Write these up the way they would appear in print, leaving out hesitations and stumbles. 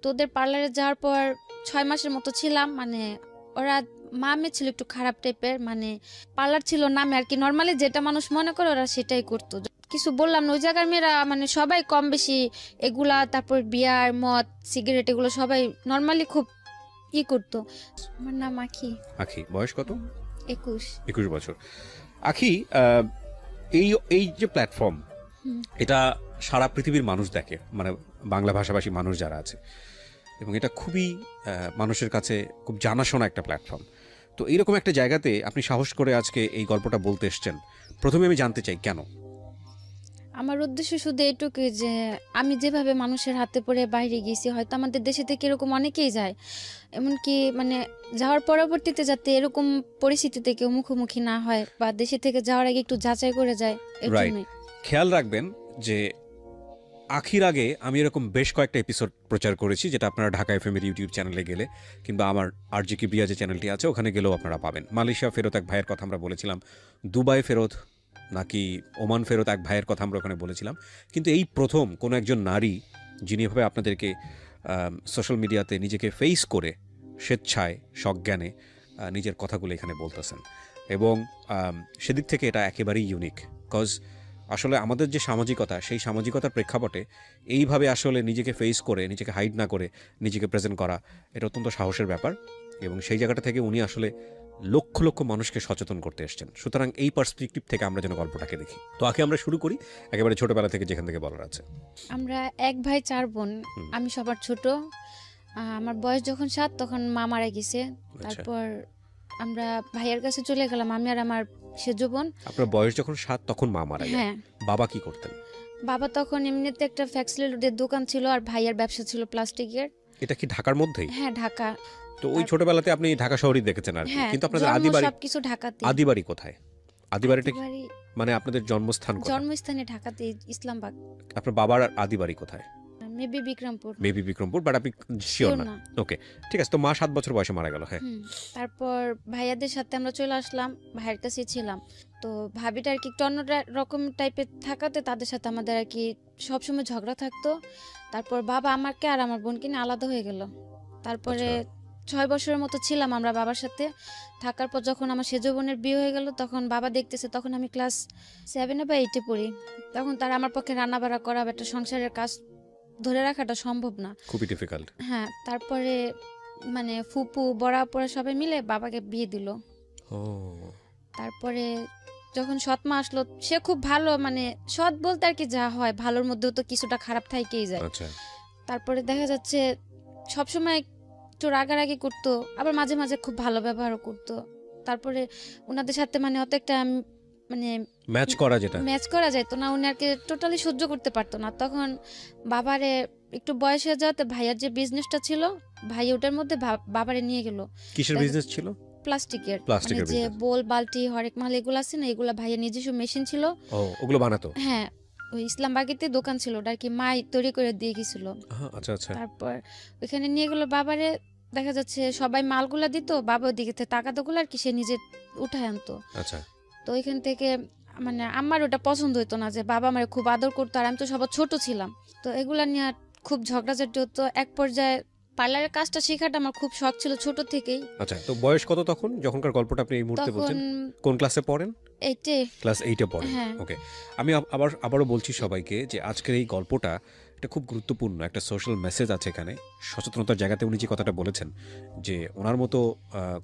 তো ওদের পার্লারে যাওয়ার পর 6 মাসের মতো ছিলাম। মানে ওরা মামে ছিল একটু খারাপ টাইপের, মানে পার্লার ছিল নামে আর কি, নর্মালি যেটা মানুষ মনে করে ওরা সেটাই করতো। কিছু বললাম না, ওই জায়গার মেয়েরা মানে সবাই কম বেশি এগুলা, তারপর বিয়ার মদ সিগারেট এগুলো সবাই নর্মালি খুব করতো। আমার নাম আখি। আখি, বয়স কত? 21 বছর। আখি, এই এই যে প্ল্যাটফর্ম, এটা সারা পৃথিবীর মানুষ দেখে, মানে বাংলা ভাষাভাষী মানুষ যারা আছে, এবং এটা খুবই মানুষের কাছে খুব জানাশোনা একটা প্ল্যাটফর্ম। তো এইরকম একটা জায়গাতে আপনি সাহস করে আজকে এই গল্পটা বলতে এসছেন, প্রথমে আমি জানতে চাই কেন? আমার উদ্দেশ্য শুধু এইটুকুই যে আমি যেভাবে মানুষের হাতে পড়ে বাইরে গেছি, হয়তো আমাদের দেশে থেকে এরকম অনেকেই যায়, এমনকি মানে যাওয়ার পরবর্তীতে যাতে এরকম পরিস্থিতিতে কেউ মুখোমুখি না হয়, বা দেশে থেকে যাওয়ার আগে একটু যাচাই করে যায়, এর জন্যই। খেয়াল রাখবেন যে আখির আগে আমি এরকম বেশ কয়েকটা এপিসোড প্রচার করেছি, যেটা আপনারা ঢাকা এফএম এর ইউটিউব চ্যানেলে গেলে কিংবা আমার আরজিকে বিয়া যে চ্যানেলটি আছে ওখানে গেলেও আপনারা পাবেন। মালয়েশিয়া ফেরত এক ভাইয়ের কথা আমরা বলেছিলাম, দুবাই ফেরত নাকি ওমান ফেরত এক ভাইয়ের কথা আমরা ওখানে বলেছিলাম। কিন্তু এই প্রথম কোনো একজন নারী যিনি এভাবে আপনাদেরকে সোশ্যাল মিডিয়াতে নিজেকে ফেস করে স্বেচ্ছায় সজ্ঞানে নিজের কথাগুলো এখানে বলতেছেন, এবং সেদিক থেকে এটা একেবারেই ইউনিক। কজ আসলে আমাদের যে সামাজিকতা, সেই সামাজিকতার প্রেক্ষাপটে এইভাবে আসলে নিজেকে ফেস করে, নিজেকে হাইড না করে নিজেকে প্রেজেন্ট করা, এটা অত্যন্ত সাহসের ব্যাপার, এবং সেই জায়গাটা থেকে উনি আসলে লক্ষ লক্ষ মানুষকে সচেতন করতে এসছেন। সুতরাং এই পার্সপেক্টিভ থেকে আমরা যেন গল্পটাকে দেখি। তো আগে আমরা শুরু করি একেবারে ছোটবেলা থেকে, যেখান থেকে বলার আছে। আমরা 1 ভাই 4 বোন, আমি সবার ছোট। আমার বয়স যখন 7 তখন মা মারা গেছে। তারপর আমরা ভাইয়ের কাছে চলে গেলাম, আমি আর আমার সেজো বোন। আপনার বয়স যখন 7 তখন মা মারা গেল? হ্যাঁ। বাবা কি করতেন? বাবা তখন এমনিতে একটা ফ্যাক্সিলিটির দোকান ছিল, আর ভাইয়ের ব্যবসা ছিল প্লাস্টিকের। এটা কি ঢাকার মধ্যেই? হ্যাঁ, ঢাকা। তো ওই ছোটবেলাতে আপনি ঢাকা শহরই দেখেছেন আর কি, কিন্তু আপনাদের আদিবাড়ি সবকিছু ঢাকাতে। আদিবাড়ি কোথায়? আদিবাড়িটা মানে আপনাদের জন্মস্থান কোথায়? জন্মস্থানে ঢাকাতে, ইসলামবাগ। আপনার বাবার আদিবাড়ি কোথায়? মেবি বিক্রমপুর। বাট আপনি শিওর না? ওকে, ঠিক আছে। তো মা 7 বছর বয়সে মারা গেল। হ্যাঁ। তারপর ভাইয়াদের সাথে আমরা চলে আসলাম, ভাইয়ের কাছে ছিলাম। তো ভাবিটা আর কি একটু অন্য রকম টাইপের থাকাতে তাদের সাথে আমাদের আর কি সবসময় ঝগড়া থাকতো। তারপর বাবা আমাকে আর আমার বোনকে নিয়ে আলাদা হয়ে গেল। তারপরে 6 বছরের মতো ছিলাম আমরা বাবার সাথে। থাকার পর যখন আমার সেজো বোনের বিয়ে হয়ে গেল, তখন বাবা দেখতেছে, তখন আমি ক্লাস 7 বা 8 পড়ি। তখন তারা আমার পক্ষে রান্না বাড়া করা, একটা সংসারের কাজ ধরে রাখাটা সম্ভব না, খুবই ডিফিকাল্ট। হ্যাঁ। তারপরে মানে ফুপু বড়া পড়া সবাই মিলে বাবাকে বিয়ে দিল। তারপরে যখন সৎ মা আসলো, সে খুব ভালো, মানে সৎ বলতে আর কি যা হয়, ভালোর মধ্যেও তো কিছুটা খারাপ থাকেই যায়। তারপরে দেখা যাচ্ছে সবসময় একটু রাগারাগি করতো, আবার মাঝে মাঝে খুব ভালো ব্যবহারও করতো। তারপরে ওনাদের সাথে মানে অত একটা মানে ম্যাচ করা যায় তো না, উনি আর কি টোটালি সহ্য করতে পারতো না। তখন বাবারে একটু বয়স হয়ে যাওয়াতে ভাইয়ার যে বিজনেসটা ছিল, ভাই ওটার মধ্যে বাবারে নিয়ে গেল। কিসের বিজনেস ছিল? প্লাস্টিকের, মানে যে বোল বালতি হরেক মাল এগুলো আছে না, এগুলা ভাইয়ের নিজস্ব মেশিন ছিল, ওগুলো বানাতো। হ্যাঁ, ওই ইসলামবাগেতে দোকান ছিল, ওটা আর কি মাই তৈরি করে দিয়ে গেছিল। তারপর ওইখানে নিয়ে গেল বাবারে। দেখা যাচ্ছে সবাই মালগুলা দিত, বাবা ওদিকে টাকাগুলো আর কি সে নিজে উঠায় আনতো। তো ওইখান থেকে মানে আমার ওটা পছন্দ হতো না যে বাবা আমার খুব আদর করতো, আর আমি তো সবার ছোট ছিলাম। তো এগুলা নিয়ে খুব ঝগড়াঝাটি হতো। এক পর্যায়ে পার্লারের কাজটা শেখাটা আমার খুব শখ ছিল ছোট থেকেই। আচ্ছা, তো বয়স কত তখন যখনকার গল্পটা আপনি এই মুহূর্তে বলছেন? কোন ক্লাসে পড়েন? 8-এ। ক্লাস 8-এ পড়েন। ওকে, আমি আবারও বলছি সবাইকে যে আজকের এই গল্পটা এটা খুব গুরুত্বপূর্ণ একটা সোশ্যাল মেসেজ আছে এখানে, সচেতনতার জায়গাতে উনি যে কথাটা বলেছেন যে ওনার মতো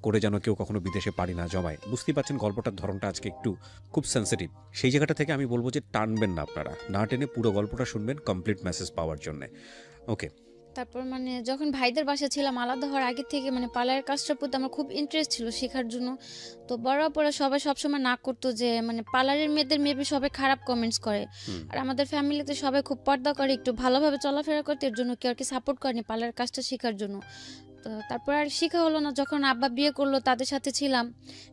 করে যেন কেউ কখনো বিদেশে পাড়ি না জমায়। বুঝতেই পারছেন গল্পটার ধরনটা আজকে একটু খুব সেন্সিটিভ। সেই জায়গাটা থেকে আমি বলবো যে টানবেন না, আপনারা না টেনে পুরো গল্পটা শুনবেন কমপ্লিট মেসেজ পাওয়ার জন্য। ওকে। তারপর মানে যখন ভাইদের বাসা ছিলাম, আলাদা হওয়ার আগে থেকে মানে পার্লারের কাজটার প্রতি আমার খুব ইন্টারেস্ট ছিল শেখার জন্য। তো বড় পরে সবাই সবসময় না করতো যে মানে পার্লারের মেয়েদের মেবি সবাই খারাপ কমেন্টস করে, আর আমাদের ফ্যামিলিতে সবাই খুব পর্দা করে, একটু ভালোভাবে চলাফেরা করতে, এর জন্য কেউ আর কি সাপোর্ট করেনি পার্লারের কাজটা শেখার জন্য। তো তারপর আর শেখা হলো না। যখন আব্বা বিয়ে করলো, তাদের সাথে ছিলাম,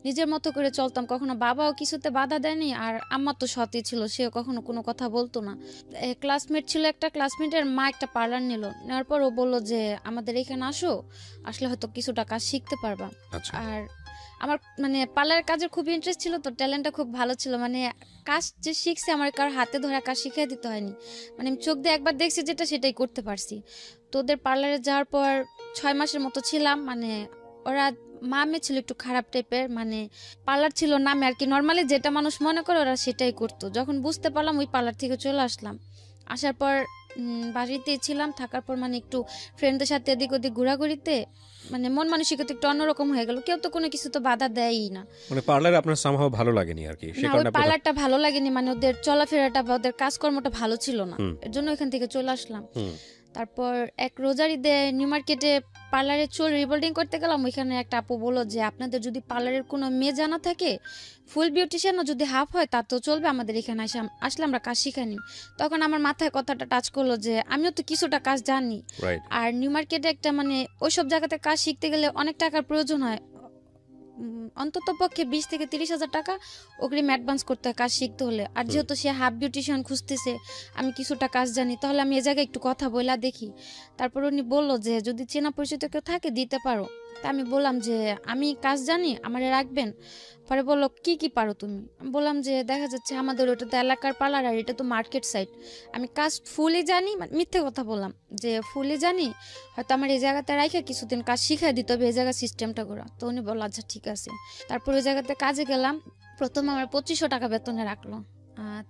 নিজের মতো করে চলতাম, কখনো বাবাও কিছুতে বাধা দেয়নি, আর আম্মা তো সতই ছিল, সেও কখনো কোনো কথা বলতো না। ক্লাসমেট ছিল, একটা ক্লাসমেটের মা একটা পার্লার নেওয়ার পর ও বললো যে আমাদের এখানে আসলে হয়তো কিছুটা কাজ শিখতে পারবা। আর আমার মানে পার্লারের কাজের খুব ইন্টারেস্ট ছিল, তো ট্যালেন্টটা খুব ভালো ছিল। মানে কাজ যে শিখছি আমার কারো হাতে ধরা কাজ শিখিয়ে দিতে হয়নি, মানে আমি চোখ দিয়ে একবার দেখছি যেটা সেটাই করতে পারছি। তো ওদের পার্লারে যাওয়ার পর 6 মাসের মতো ছিলাম। মানে ওরা মামে ছিল একটু খারাপ টাইপের, মানে পার্লার ছিল নামে আর কি, নর্মালি যেটা মানুষ মনে করে ওরা সেটাই করতো। যখন বুঝতে পারলাম ওই পার্লার থেকে চলে আসলাম। আসার পর বাড়িতে ছিলাম, থাকার পর মানে একটু ফ্রেন্ডদের সাথে এদিক ওদিক ঘোরাঘুরিতে মানে মন মানসিকতা একটু অন্যরকম হয়ে গেল। কেউ তো কোনো কিছু তো বাধা দেয়ই না। মানে পার্লারে আপনার সামহাও ভালো লাগেনি আর কি, সে না, ওই কারণে পার্লারটা ভালো লাগেনি, মানে ওদের চলাফেরাটা বা ওদের কাজকর্মটা ভালো ছিল না, হুম। এর জন্য এখান থেকে চলে আসলাম। হুম। তারপর এক রোজার ঈদে নিউ মার্কেটে পার্লারে চুল রিবোল্ডিং করতে গেলাম। ওইখানে একটা আপু বললো যে আপনাদের যদি পার্লারের কোনো মেয়ে জানা থাকে, ফুল বিউটিশিয়ানও যদি হাফ হয় তা তো চলবে, আমাদের এখানে আসলে আমরা কাজ শিখানি। তখন আমার মাথায় কথাটা টাচ করলো যে আমিও তো কিছুটা কাজ জানি। রাইট। আর নিউ মার্কেটে একটা মানে ওইসব জায়গাতে কাজ শিখতে গেলে অনেক টাকার প্রয়োজন হয়, অন্তত পক্ষে 20 থেকে 30 হাজার টাকা অগ্রিম অ্যাডভান্স করতে হয় কাজ শিখতে হলে। আর যেহেতু সে হাফ বিউটিশিয়ান খুঁজতেছে, আমি কিছুটা কাজ জানি, তাহলে আমি এ জায়গায় একটু কথা বলা দেখি। তারপর উনি বললো যে যদি চেনা পরিচিত কেউ থাকে দিতে পারো। তা আমি বললাম যে আমি কাজ জানি, আমারে রাখবেন। পরে বললো কি কি পারো তুমি? আমি বললাম যে দেখা যাচ্ছে আমাদের ওটা তো এলাকার পার্লার আর এটা তো মার্কেট সাইড, আমি কাজ ফুলই জানি, মানে মিথ্যে কথা বললাম যে ফুলই জানি, হয়তো আমার এই জায়গাতে রাখে কিছুদিন কাজ শিখাই দিতে হবে, এই জায়গার সিস্টেমটা করা। তো উনি বললো আচ্ছা ঠিক আছে। তারপর ওই জায়গাতে কাজে গেলাম। প্রথম আমার 2500 টাকা বেতনে রাখলো,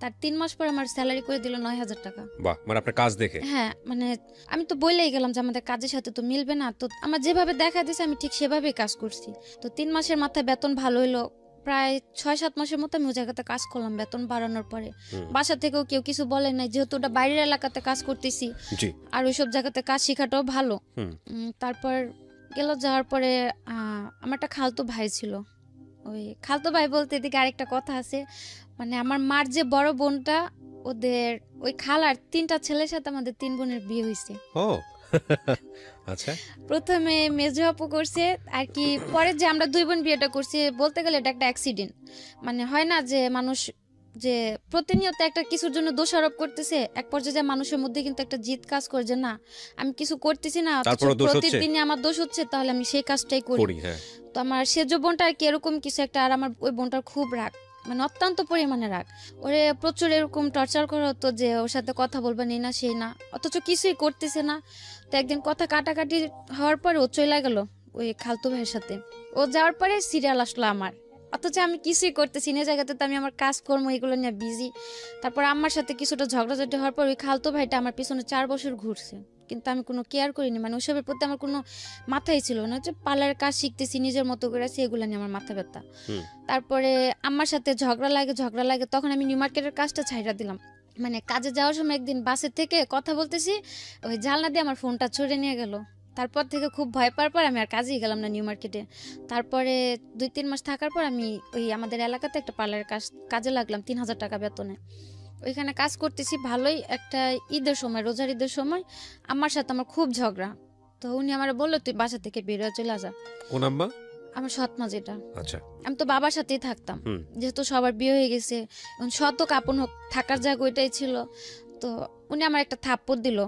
তার 3 মাস পর আমার স্যালারি করে দিল 9000 টাকা। বাহ, মানে আপনার কাজ দেখে? হ্যাঁ, মানে আমি তো বলেই গেলাম যে আমাদের কাজের সাথে তো মিলবে না, তো আমার যেভাবে দেখা দিয়েছে আমি ঠিক সেভাবেই কাজ করছি। তো 3 মাসের মাথায় বেতন ভালো হইলো। প্রায় 6-7 মাসের মতো আমি ওই জায়গাতে কাজ করলাম বেতন বাড়ানোর পরে। বাসা থেকেও কেউ কিছু বলে নাই, যেহেতু ওটা বাইরের এলাকাতে কাজ করতেছি। আর ওইসব জায়গাতে কাজ শেখাটাও ভালো। তারপর যাওয়ার পরে আমার একটা খালতো ভাই ছিল। ওই খালতো ভাই বলতে এদিকে আরেকটা কথা আছে, মানে আমার মার যে বড় বোনটা, ওদের ওই খালার 3টা ছেলের সাথে আমাদের 3 বোনের বিয়ে হয়েছে। ও আচ্ছা। প্রথমে মেজো আপু করছে আর কি, পরে যে আমরা 2 বোন বিয়েটা করছি, বলতে গেলে এটা একটা অ্যাক্সিডেন্ট। মানে হয় না যে মানুষ যে প্রতিনিয়ত একটা কিছুর জন্য দোষারোপ করতেছে, এক পর্যায়ে মানুষের মধ্যে কিন্তু একটা জিদ কাজ করে যে না আমি কিছু করতেছি না, প্রতিদিনই আমার দোষ হচ্ছে, তাহলে আমি সেই কাজটাই করি। তো আমার সেজো বোনটা আর কি এরকম কিছু একটা, আর আমার ওই বোনটার খুব রাগ, মানে অত্যন্ত পরিমাণে রাগ। ওরে প্রচুর এরকম টর্চার করা হতো যে ওর সাথে কথা বলবেন এই না সেই না, অথচ কিছুই করতেছে না। তো একদিন কথা কাটাকাটি হওয়ার পরে ও চলে গেল ওই খালতু ভাইয়ের সাথে। ও যাওয়ার পরে সিরিয়াল আসলো আমার, অথচ আমি কিছুই করতেছি না, জায়গাতে তো আমি আমার কাজকর্ম এগুলো নিয়ে বিজি। তারপর আমার সাথে কিছুটা ঝগড়াঝাটি হওয়ার পর ওই খালতো ভাইটা আমার পিছনে 4 বছর ঘুরছে, কিন্তু আমি কোনো কেয়ার করিনি, মানে ওইসবের প্রতি আমার কোনো মাথাই ছিল না। যে পার্লারের কাজ শিখতেছি নিজের মতো করে আছি, এগুলো নিয়ে আমার মাথা ব্যথা। তারপরে আমার সাথে ঝগড়া লাগে, তখন আমি নিউ মার্কেটের কাজটা ছাইড়া দিলাম। মানে কাজে যাওয়ার সময় একদিন বাসের থেকে কথা বলতেছি, ওই জানলা দিয়ে আমার ফোনটা ছুঁড়ে নিয়ে গেল। তারপর থেকে খুব ভয় পাওয়ার পর আমি আর কাজেই গেলাম না নিউ মার্কেটে। তারপরে 2-3 মাস থাকার পর আমি ওই আমাদের এলাকাতে একটা পার্লারের কাজে লাগলাম 3000 টাকা বেতনে। ওইখানে কাজ করতেছি ভালোই। একটা ঈদের সময়, রোজার ঈদের সময় আমার সাথে আমার খুব ঝগড়া। তো উনি আমার বললো তুই বাসা থেকে বের হয়ে চলে যা। কোন আম্মা? আমার সৎমা যেটা। আচ্ছা। আমি তো বাবার সাথেই থাকতাম, যেহেতু সবার বিয়ে হয়ে গেছে, শত কাপন হোক থাকার জায়গা ওইটাই ছিল। তো উনি আমার একটা থাপ্পড় দিল।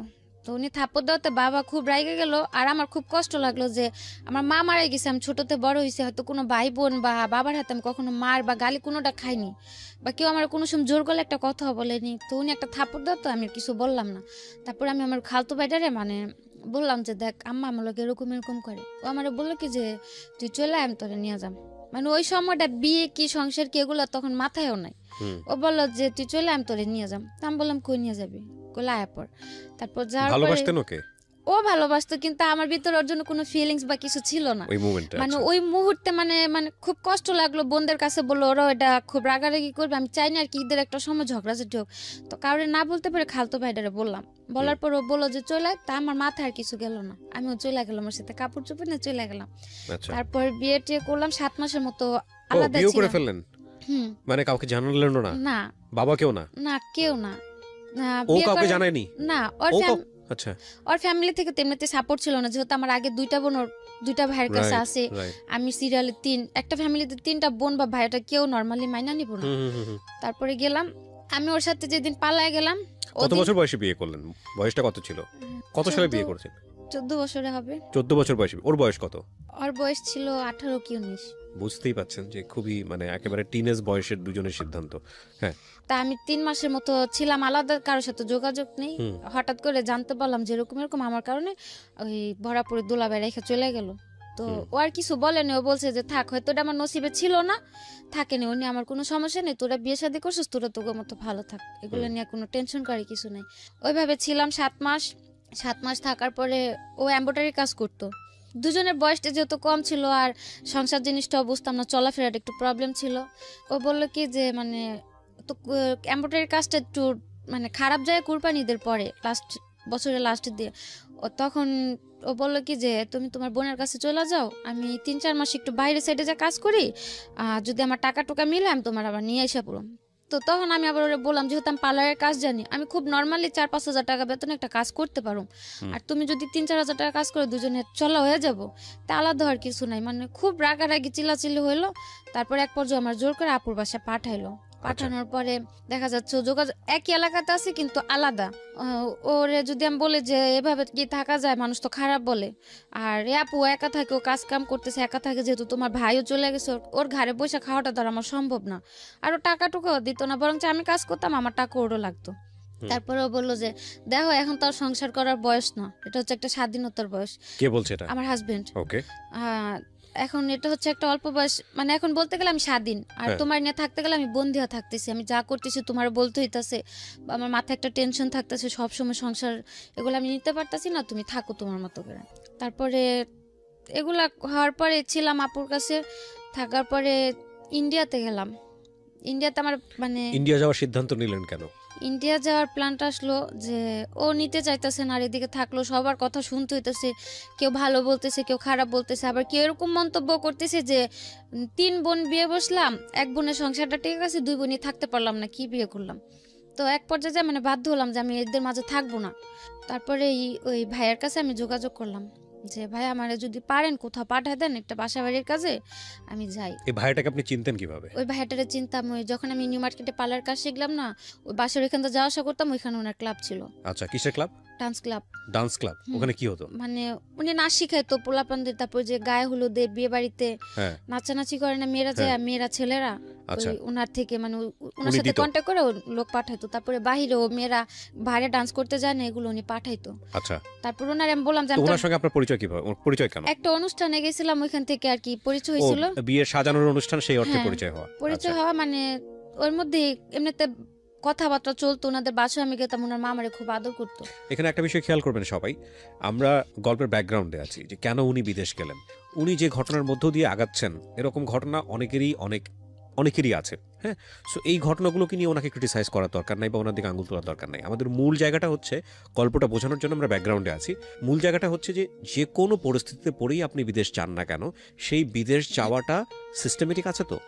তো উনি থাপ্পড় দেওয়াতে বাবা খুব রাইগে গেল, আর আমার খুব কষ্ট লাগলো যে আমার মা মারা গেছে, আমি ছোটতে বড় হয়েছে, হয়তো কোনো ভাই বোন বা বাবার হাতে আমি কখনো মার বা গালি কোনোটা খাইনি, বা কেউ আমার কোনো সময় জোর করলে একটা কথাও বলেনি। তো উনি একটা থাপ্পড় দেওয়া, তো আমি কিছু বললাম না। তারপর আমি আমার খালতো ভাইটারে মানে বললাম যে দেখ আম্মা আমার লোক এরকম এরকম করে। ও আমার বললো কি যে তুই চলে আমি তোরে নিয়ে যাম। মানে ওই সময়টা বিয়ে কি সংসার কি এগুলো তখন মাথায়ও নাই। ও বললো যে তুই চলে আমি তোরে নিয়ে যাম। আমি বললাম কই নিয়ে যাবি? তারপর যাওয়ার পরে ও ভালোবাসতো, কিন্তু আমার ভিতরে ওর জন্য কোনো ফিলিংস বা কিছু ছিল না। মানে ওই মুহূর্তে মানে খুব কষ্ট লাগলো। বোনদের কাছে বললো, ওরা এটা খুব রাগারাগি করবে, আমি চাইনি আর কি ঈদের একটা সময় ঝগড়াঝাটি হোক। তো কাউরে না বলতে পারে খালতো ভাইটারে বললাম। বলার পর ও বললো যে চলে, তা আমার মাথায় আর কিছু গেল না, আমিও চলে গেলাম, ওর সাথে কাপড় চোপড় নিয়ে চলে গেলাম। তারপর বিয়ে টিয়ে করলাম, 7 মাসের মতো আলাদা ছিলাম। মানে কাউকে জানালেন না? না। বাবা কেউ না? না, কেউ না। ও কাউকে জানায়নি? না। আচ্ছা। ওর ফ্যামিলি থেকে তেমনিতে সাপোর্ট ছিল না, যেহেতু আমার আগে 2টা বোন, ওর 2টা ভাইয়ের কাছে আছে, আমি সিরিয়ালে 3, একটা ফ্যামিলিতে 3টা বোন বা ভাইটা কেউ নরমালি মাইনা নিব না। তারপরে গেলাম আমি ওর সাথে, যেদিন পালায় গেলাম। কত বছর বয়সে বিয়ে করলেন? বয়সটা কত ছিল? কত সালে বিয়ে করেছেন? 14 বছরে হবে। 14 বছর বয়সে। ওর বয়স কত? ওর বয়স ছিল 18 কি 19। বুঝতেই পাচ্ছেন যে খুবই মানে একেবারে টিনেজ বয়সের দুজনের সিদ্ধান্ত। হ্যাঁ, তা আমি 3 মাসের মতো ছিলাম আলাদা, কারোর সাথে যোগাযোগ নেই। হঠাৎ করে জানতে পারলাম যে এরকম এরকম আমার কারণে ওই ভরাপুরে দোলাভাই রেখে চলে গেল। তো ও আর কিছু বলেনি, ও বলছে যে থাক, হয়তো এটা আমার নসিবে ছিল না, থাকেনি, উনি আমার কোনো সমস্যা নেই, তোরা বিয়ে শাদী করছিস, তোরা তোর মতো ভালো থাক, এগুলো নিয়ে কোনো টেনশন করে কিছু নাই। ওইভাবে ছিলাম 7 মাস। 7 মাস থাকার পরে ও এমব্রয়ডারি কাজ করতো। দুজনের বয়সটা যেহেতু কম ছিল আর সংসার জিনিসটাও বুঝতাম না, চলাফেরার একটু প্রবলেম ছিল। ও বললো কি যে মানে তো এমব্রয়ডারি কাজটা একটু মানে খারাপ যায় কুরবানিদের পরে, বছরের লাস্টের দিয়ে। ও তখন ও বললো কি যে তুমি তোমার বোনের কাছে চলে যাও, আমি 3-4 মাস একটু বাইরে সাইডে যা কাজ করি, যদি আমার টাকা টুকা মিলে আমি তোমার আবার নিয়ে এসে পড়ো। তো তখন আমি আবার ওরা বললাম, যেহেতু আমি পার্লারের কাজ জানি, আমি খুব নর্মালি 4-5 হাজার টাকা বেতনে একটা কাজ করতে পারো, আর তুমি যদি 3-4 হাজার টাকা কাজ করে দুজনে চলা হয়ে যাবো, তা আলাদা হওয়ার কিছু নাই। মানে খুব রাগারাগি চিল্লাচিল্লি হইলো। তারপর এক পর্যায়ে আমার জোর করে আপুর বাসায় পাঠাইলো। পাঠানোর পরে দেখা যাচ্ছে যোগাযোগ একই এলাকাতে আছে কিন্তু আলাদা। ওরে যদি আমি বলি যে এভাবে কি থাকা যায়, মানুষ তো খারাপ বলে। আর এ আপু একা থাকে, ও কাজ কাম করতেছে একা থাকে, যেহেতু তোমার ভাইও চলে গেছে, ওর ঘরে বসে খাওয়াটা ধর আমার সম্ভব না। আর ও টাকা টুকাও দিত না, বরং আমি কাজ করতাম, আমার টাকা ওরও লাগতো। তারপরে ও বললো যে দেখো এখন তো আর সংসার করার বয়স না, এটা হচ্ছে একটা স্বাধীনতার বয়স। কে বলছে এটা? আমার হাজবেন্ড। ওকে। এখন এটা হচ্ছে একটা অল্প বয়স, মানে এখন বলতে গেলে আমি স্বাধীন, আর তোমার নিয়ে থাকতে গেলে আমি বন্দি হয়ে থাকতেছি, আমি যা করতেছি তোমার বলতে হইতাছে, আমার মাথায় একটা টেনশন থাকতেছে সবসময়, সংসার এগুলো আমি নিতে পারতাছি না, তুমি থাকো তোমার মতো করে। তারপরে এগুলা হওয়ার পরে ছিলাম আপুর কাছে, থাকার পরে ইন্ডিয়াতে গেলাম। ইন্ডিয়াতে আমার মানে ইন্ডিয়া যাওয়ার সিদ্ধান্ত নিলেন কেন? ইন্ডিয়া যাওয়ার প্ল্যানটা আসলো যে ও নিতে চাইতেছে না, আর এদিকে থাকলো সবার কথা শুনতে হইতেছে, কেউ ভালো বলতেছে, কেউ খারাপ বলতেছে, আবার কেউ এরকম মন্তব্য করতেছে যে 3 বোন বিয়ে বসলাম, এক বোনের সংসারটা ঠিক আছে, 2 বোনই থাকতে পারলাম না, কি বিয়ে করলাম। তো এক পর্যায়ে মানে বাধ্য হলাম যে আমি এদের মাঝে থাকবো না। তারপরে ওই ভাইয়ের কাছে আমি যোগাযোগ করলাম যে ভাই আমার যদি পারেন কোথাও পাঠায় দেন একটা বাসা বাড়ির কাজে, আমি যাই। এই ভাইটাকে আপনি চিনতেন কিভাবে? ওই ভাইটারে চিনতাম, ওই যখন আমি নিউ মার্কেটে পার্লার কাজ শিখলাম না, ওই বাসার এখান থেকে যাওয়া আসা করতাম, ওইখানে ওনার ক্লাব ছিল। আচ্ছা, কিসের club? Dance club. Dance club, ওখানে কি হতো? মানে উনি নাচ শিখাইতো পোলাপানদের, তারপর যে গায়ে হলুদে বিয়ে বাড়িতে নাচানাচি করে না মেয়েরা যায়, মেয়েরা ছেলেরা ওনার থেকে মানে ওনার সাথে কন্ট্যাক্ট করে লোক পাঠাইতো। তারপরে বাহিরেও মেয়েরা বাইরে ডান্স করতে যায় না, এগুলো উনি পাঠাইতো। আচ্ছা। তারপর ওনার আমি বললাম যে ওনার সঙ্গে আপনার পরিচয় কিভাবে? পরিচয় কেন? একটা অনুষ্ঠানে গেছিলাম, ওইখান থেকে আর কি পরিচয় হয়েছিল। বিয়ের সাজানোর অনুষ্ঠান, সেই অর্থে পরিচয় হওয়া। পরিচয় হওয়া মানে ওর মধ্যে এমনিতে কথাবার্তা চলতো, ওনাদের বাসায় আমি গেতাম, ওনার মা আমারে খুব আদর করতো। এখানে একটা বিষয় খেয়াল করবেন সবাই, আমরা গল্পের ব্যাকগ্রাউন্ডে আছি যে কেন উনি বিদেশ গেলেন। উনি যে ঘটনার মধ্য দিয়ে আগাচ্ছেন, এরকম ঘটনা অনেকেরই আছে। হ্যাঁ, সো এই ঘটনাগুলোকে নিয়ে ওনাকে ক্রিটিসাইজ করার দরকার নাই বা ওনার দিকে আঙুল তোলার দরকার নাই। আমাদের মূল জায়গাটা হচ্ছে, গল্পটা বোঝানোর জন্য আমরা ব্যাকগ্রাউন্ডে আছি, মূল জায়গাটা হচ্ছে যে কোনো পরিস্থিতিতে পড়েই আপনি বিদেশ যান না কেন, সেই বিদেশ যাওয়াটা সিস্টেমেটিক আছে তো,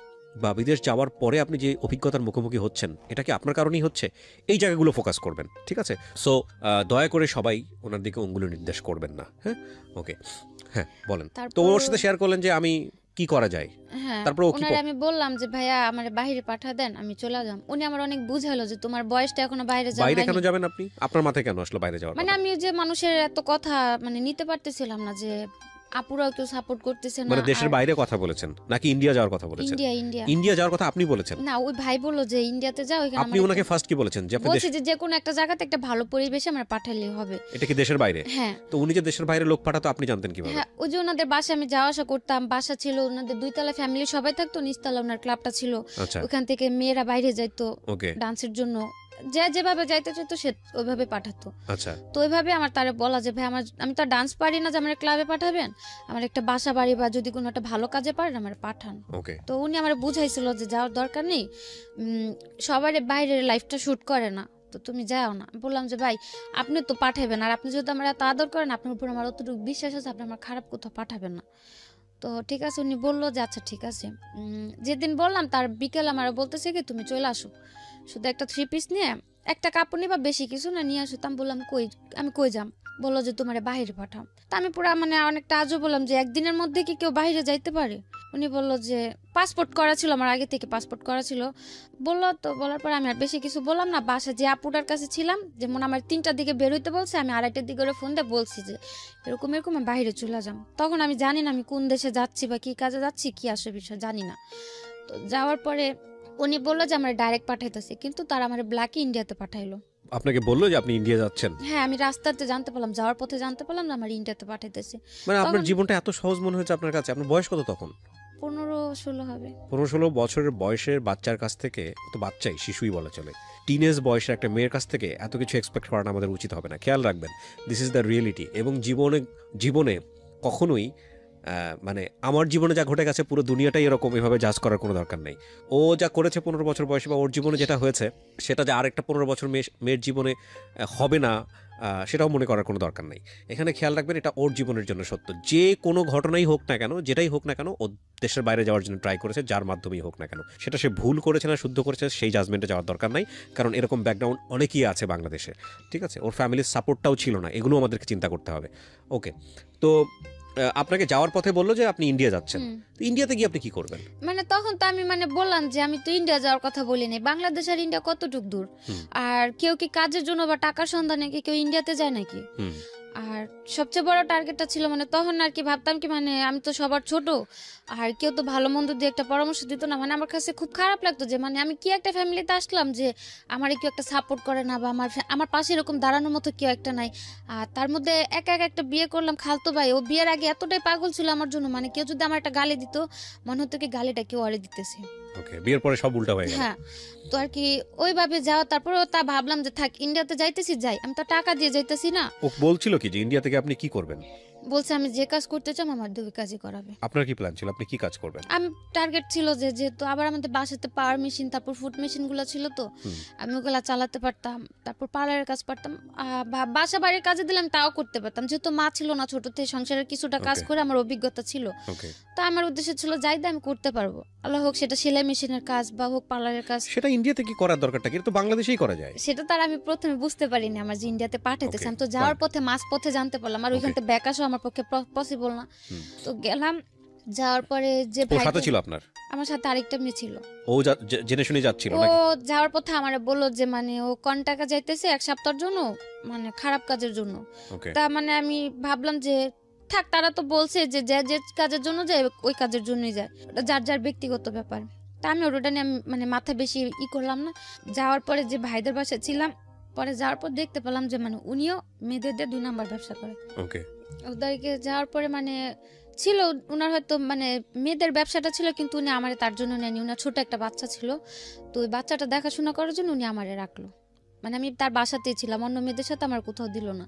বা বিদেশ যাওয়ার পরে আপনি যে অভিজ্ঞতার মুখোমুখি হচ্ছেন, এটা কি আপনার কারণেই হচ্ছে, এই জায়গাগুলো ফোকাস করবেন। ঠিক আছে? সো দয়া করে সবাই ওনার দিকে অঙ্গুলি নির্দেশ করবেন না। হ্যাঁ, ওকে, হ্যাঁ বলেন। তো ওর সাথে শেয়ার করলেন যে আমি কি করা যায়। তারপর আমি বললাম যে ভাইয়া আমার বাইরে পাঠা দেন, আমি চলে যাম। উনি আমার অনেক বুঝাইলো যে তোমার বয়সটা এখনো বাইরে যাওয়া, বাইরে কেন যাবেন আপনি, আপনার মাথায় কেন আসলো বাইরে যাওয়ার? মানে আমি যে মানুষের এত কথা মানে নিতে পারতেছিলাম না, যে আপুরাও কেউ সাপোর্ট করতেছে না। মানে দেশের বাইরে কথা বলেছেন নাকি ইন্ডিয়া যাওয়ার কথা বলেছেন? ইন্ডিয়া যাওয়ার কথা আপনি বলেছেন? না, ওই ভাই বললো যে ইন্ডিয়াতে যাও। আপনি ওনাকে ফার্স্ট কি বলেছেন? যে আপনি বলছি যে কোনো একটা জায়গাতে একটা ভালো পরিবেশে আমরা পাঠালেই হবে। এটা কি দেশের বাইরে? হ্যাঁ। তো উনি যে দেশের বাইরে লোক পাঠাতো আপনি জানতেন কিভাবে? হ্যাঁ, ওই যে ওনাদের বাসায় আমি যাওয়া আসা করতাম, বাসা ছিল ওনাদের 2 তলা, ফ্যামিলি সবাই থাকতো, নিচতলা ওনার ক্লাবটা ছিল। ওখান থেকে মেয়েরা বাইরে যাইতো ডান্সের জন্য, যেভাবে যাইতে চাইতো সে ওইভাবে পাঠাতো। আচ্ছা। তো ওইভাবে আমার তারে বলা যে ভাই আমি তো ডান্স পারি না যে আমার ক্লাবে পাঠাবেন, আমার একটা বাসা বাড়ি বা যদি কোনো একটা ভালো কাজে পারেন আমার পাঠান। তো উনি আমার বুঝাইছিল যে যাওয়ার দরকার নেই, সবার বাইরের লাইফটা শুট করে না, তো তুমি যাও না। বললাম যে ভাই আপনি তো পাঠাবেন, আর আপনি যদি আমার এত আদর করেন, আপনার উপর আমার অতটুকু বিশ্বাস আছে, আপনি আমার খারাপ কোথাও পাঠাবেন না। তো ঠিক আছে, উনি বললো যে আচ্ছা ঠিক আছে। যেদিন বললাম তার বিকেল আমার বলতেছে কি তুমি চলে আসো, শুধু একটা 3 পিস নিয়ে একটা কাপড় নিবা, বেশি কিছু না, নিয়ে আসো। আমি বললাম আমি কই যাম, বললো যে তোমার বাইরে পাঠাও। তা আমি পুরা মানে অনেকটা আজও বললাম যে একদিনের মধ্যে কি কেউ বাইরে যাইতে পারে? উনি বললো যে পাসপোর্ট করা ছিল, আমার আগে থেকে পাসপোর্ট করা ছিল। বললো তো, বলার পর আমি আর বেশি কিছু বললাম না। বাসা যে আপুটার কাছে ছিলাম, যেমন আমার 3টার দিকে বের হইতে বলছে, আমি 2:30টার দিকে ওরা ফোন দিয়ে বলছি যে এরকম এরকম আমি বাইরে চলে যাম। তখন আমি জানি না আমি কোন দেশে যাচ্ছি বা কি কাজে যাচ্ছি, কি আসে বিষয় জানি না। তো যাওয়ার পরে উনি বললো যে আমার ডাইরেক্ট পাঠাইতেছে, কিন্তু তারা আমার ব্ল্যাকে ইন্ডিয়াতে পাঠাইলো। আপনাকে বললো যে আপনি ইন্ডিয়া যাচ্ছেন? হ্যাঁ, আমি রাস্তাতে জানতে পারলাম, যাওয়ার পথে জানতে পারলাম যে আমার ইন্ডিয়াতে পাঠাইতেছে। মানে আপনার তখন জীবনটা এত সহজ মনে হয়েছে আপনার কাছে? আপনার বয়স কত তখন? 15-16 হবে। 15-16 বছরের বয়সের বাচ্চার কাছ থেকে, তো বাচ্চাই, শিশুই বলা চলে, টিনেজ বয়সের একটা মেয়ের কাছ থেকে এত কিছু এক্সপেক্ট করানো আমাদের উচিত হবে না। খেয়াল রাখবেন, দিস ইজ দ্য রিয়েলিটি। এবং জীবনে কখনোই মানে আমার জীবনে যা ঘটে গেছে পুরো দুনিয়াটাই এরকম, এভাবে জাজ করার কোনো দরকার নেই। ও যা করেছে 15 বছর বয়সে, বা ওর জীবনে যেটা হয়েছে সেটা যে আরেকটা 15 বছর মেয়ের জীবনে হবে না, সেটাও মনে করার কোনো দরকার নেই। এখানে খেয়াল রাখবেন, এটা ওর জীবনের জন্য সত্য। যে কোনো ঘটনাই হোক না কেন, যেটাই হোক না কেন, ও দেশের বাইরে যাওয়ার জন্য ট্রাই করেছে, যার মাধ্যমেই হোক না কেন। সেটা সে ভুল করেছে না শুদ্ধ করেছে, সেই জাজমেন্টে যাওয়ার দরকার নাই, কারণ এরকম ব্যাকগ্রাউন্ড অনেকেই আছে বাংলাদেশে। ঠিক আছে, ওর ফ্যামিলির সাপোর্টটাও ছিল না, এগুলো আমাদেরকে চিন্তা করতে হবে। ওকে, তো আপনাকে যাওয়ার পথে বললো যে আপনি ইন্ডিয়া যাচ্ছেন। তো ইন্ডিয়াতে গিয়ে আপনি কি করবেন? মানে তখন তো আমি মানে বললাম যে আমি তো ইন্ডিয়া যাওয়ার কথা বলিনি, বাংলাদেশ আর ইন্ডিয়া কতটুক দূর। আর কেউ কি কাজের জন্য বা টাকার সন্ধানে কি কেউ ইন্ডিয়াতে যায় নাকি? আর সবচেয়ে বড় টার্গেটটা ছিল মানে তখন আর কি ভাবতাম কি মানে আমি তো সবার ছোট, আর কেউ তো ভালো মন্দ দিয়ে একটা পরামর্শ দিত না। মানে আমার কাছে খুব খারাপ লাগতো যে মানে আমি কি একটা ফ্যামিলিতে আসলাম যে আমার কেউ একটা সাপোর্ট করে না, বা আমার পাশে এরকম দাঁড়ানোর মতো কেউ একটা নাই। আর তার মধ্যে একা একা একটা বিয়ে করলাম খালতো ভাই, ও বিয়ের আগে এতটাই পাগল ছিল আমার জন্য, মানে কেউ যদি আমার একটা গালি দিত মনে হতো কি গালিটা কেউ আরে দিতেছে। ওকে, বিয়ের পরে সব উল্টা হয়ে গেল। হ্যাঁ, তো আর কি ওইভাবে যাওয়া। তারপরেও তা ভাবলাম যে থাক, ইন্ডিয়াতে যাইতেছি যাই, আমি তো টাকা দিয়ে যাইতেছি না। ও বলছিল কি যে ইন্ডিয়া থেকে আপনি কি করবেন? বলছে আমি যে কাজ করতে চাই আমার 2 কাজই করাবে। আপনার কি প্ল্যান ছিল, আপনি কি কাজ করবেন? আমি টার্গেট ছিল যে যেহেতু আবার আমাদের বাসাতে পাওয়ার মেশিন তারপর ফুড মেশিন গুলো ছিল, তো আমি ওগুলা চালাতে পারতাম। তারপর পার্লারের কাজ পারতাম, বাসা বাড়ির কাজে দিলাম তাও করতে পারতাম, যেহেতু মা ছিল না, ছোট থেকে সংসারের কিছুটা কাজ করে আমার অভিজ্ঞতা ছিল। তো আমার উদ্দেশ্য ছিল যাই আমি করতে পারবো, আল্লাহ হোক সেটা সেলাই মেশিনের কাজ বা হোক পার্লারের কাজ। সেটা ইন্ডিয়াতে কি করার দরকারটা, কিন্তু বাংলাদেশেই করা যায়। সেটা তার আমি প্রথমে বুঝতে পারিনি আমার যে ইন্ডিয়াতে পাঠাইতেছে। আমি তো যাওয়ার পথে মাঝ পথে জানতে পারলাম, আর ওইখান থেকে ব্যাক আসা আমার পক্ষে পসিবল না। তো গেলাম, যাওয়ার পরে যে ভাই সাথে ছিল আপনার, আমার সাথে আরেকটা মেয়ে ছিল, ও জেনে শুনে যাচ্ছিল ও নাকি? যাওয়ার পথে আমার বললো যে মানে ও কোন টাকা যাইতেছে 1 সপ্তাহের জন্য, মানে খারাপ কাজের জন্য। তা মানে আমি ভাবলাম যে থাক, তারা তো বলছে যে যে কাজের জন্য যায় ওই কাজের জন্যই যায়, ওটা যার যার ব্যক্তিগত ব্যাপার। তা আমি ওটা নিয়ে মানে মাথা বেশি করলাম না। যাওয়ার পরে যে ভাইদের বাসায় ছিলাম, পরে যাওয়ার পর দেখতে পেলাম যে মানে উনিও মেয়েদের 2 নাম্বার ব্যবসা করে। ওদেরকে যাওয়ার পরে মানে ছিল উনার হয়তো মানে মেয়েদের ব্যবসাটা ছিল, কিন্তু উনি আমারে তার জন্য নেয়নি। উনার ছোট একটা বাচ্চা ছিল, তো ওই বাচ্চাটা দেখাশোনা করার জন্য উনি আমারে রাখলো। মানে আমি তার বাসাতেই ছিলাম, অন্য মেয়েদের সাথে আমার কোথাও দিল না।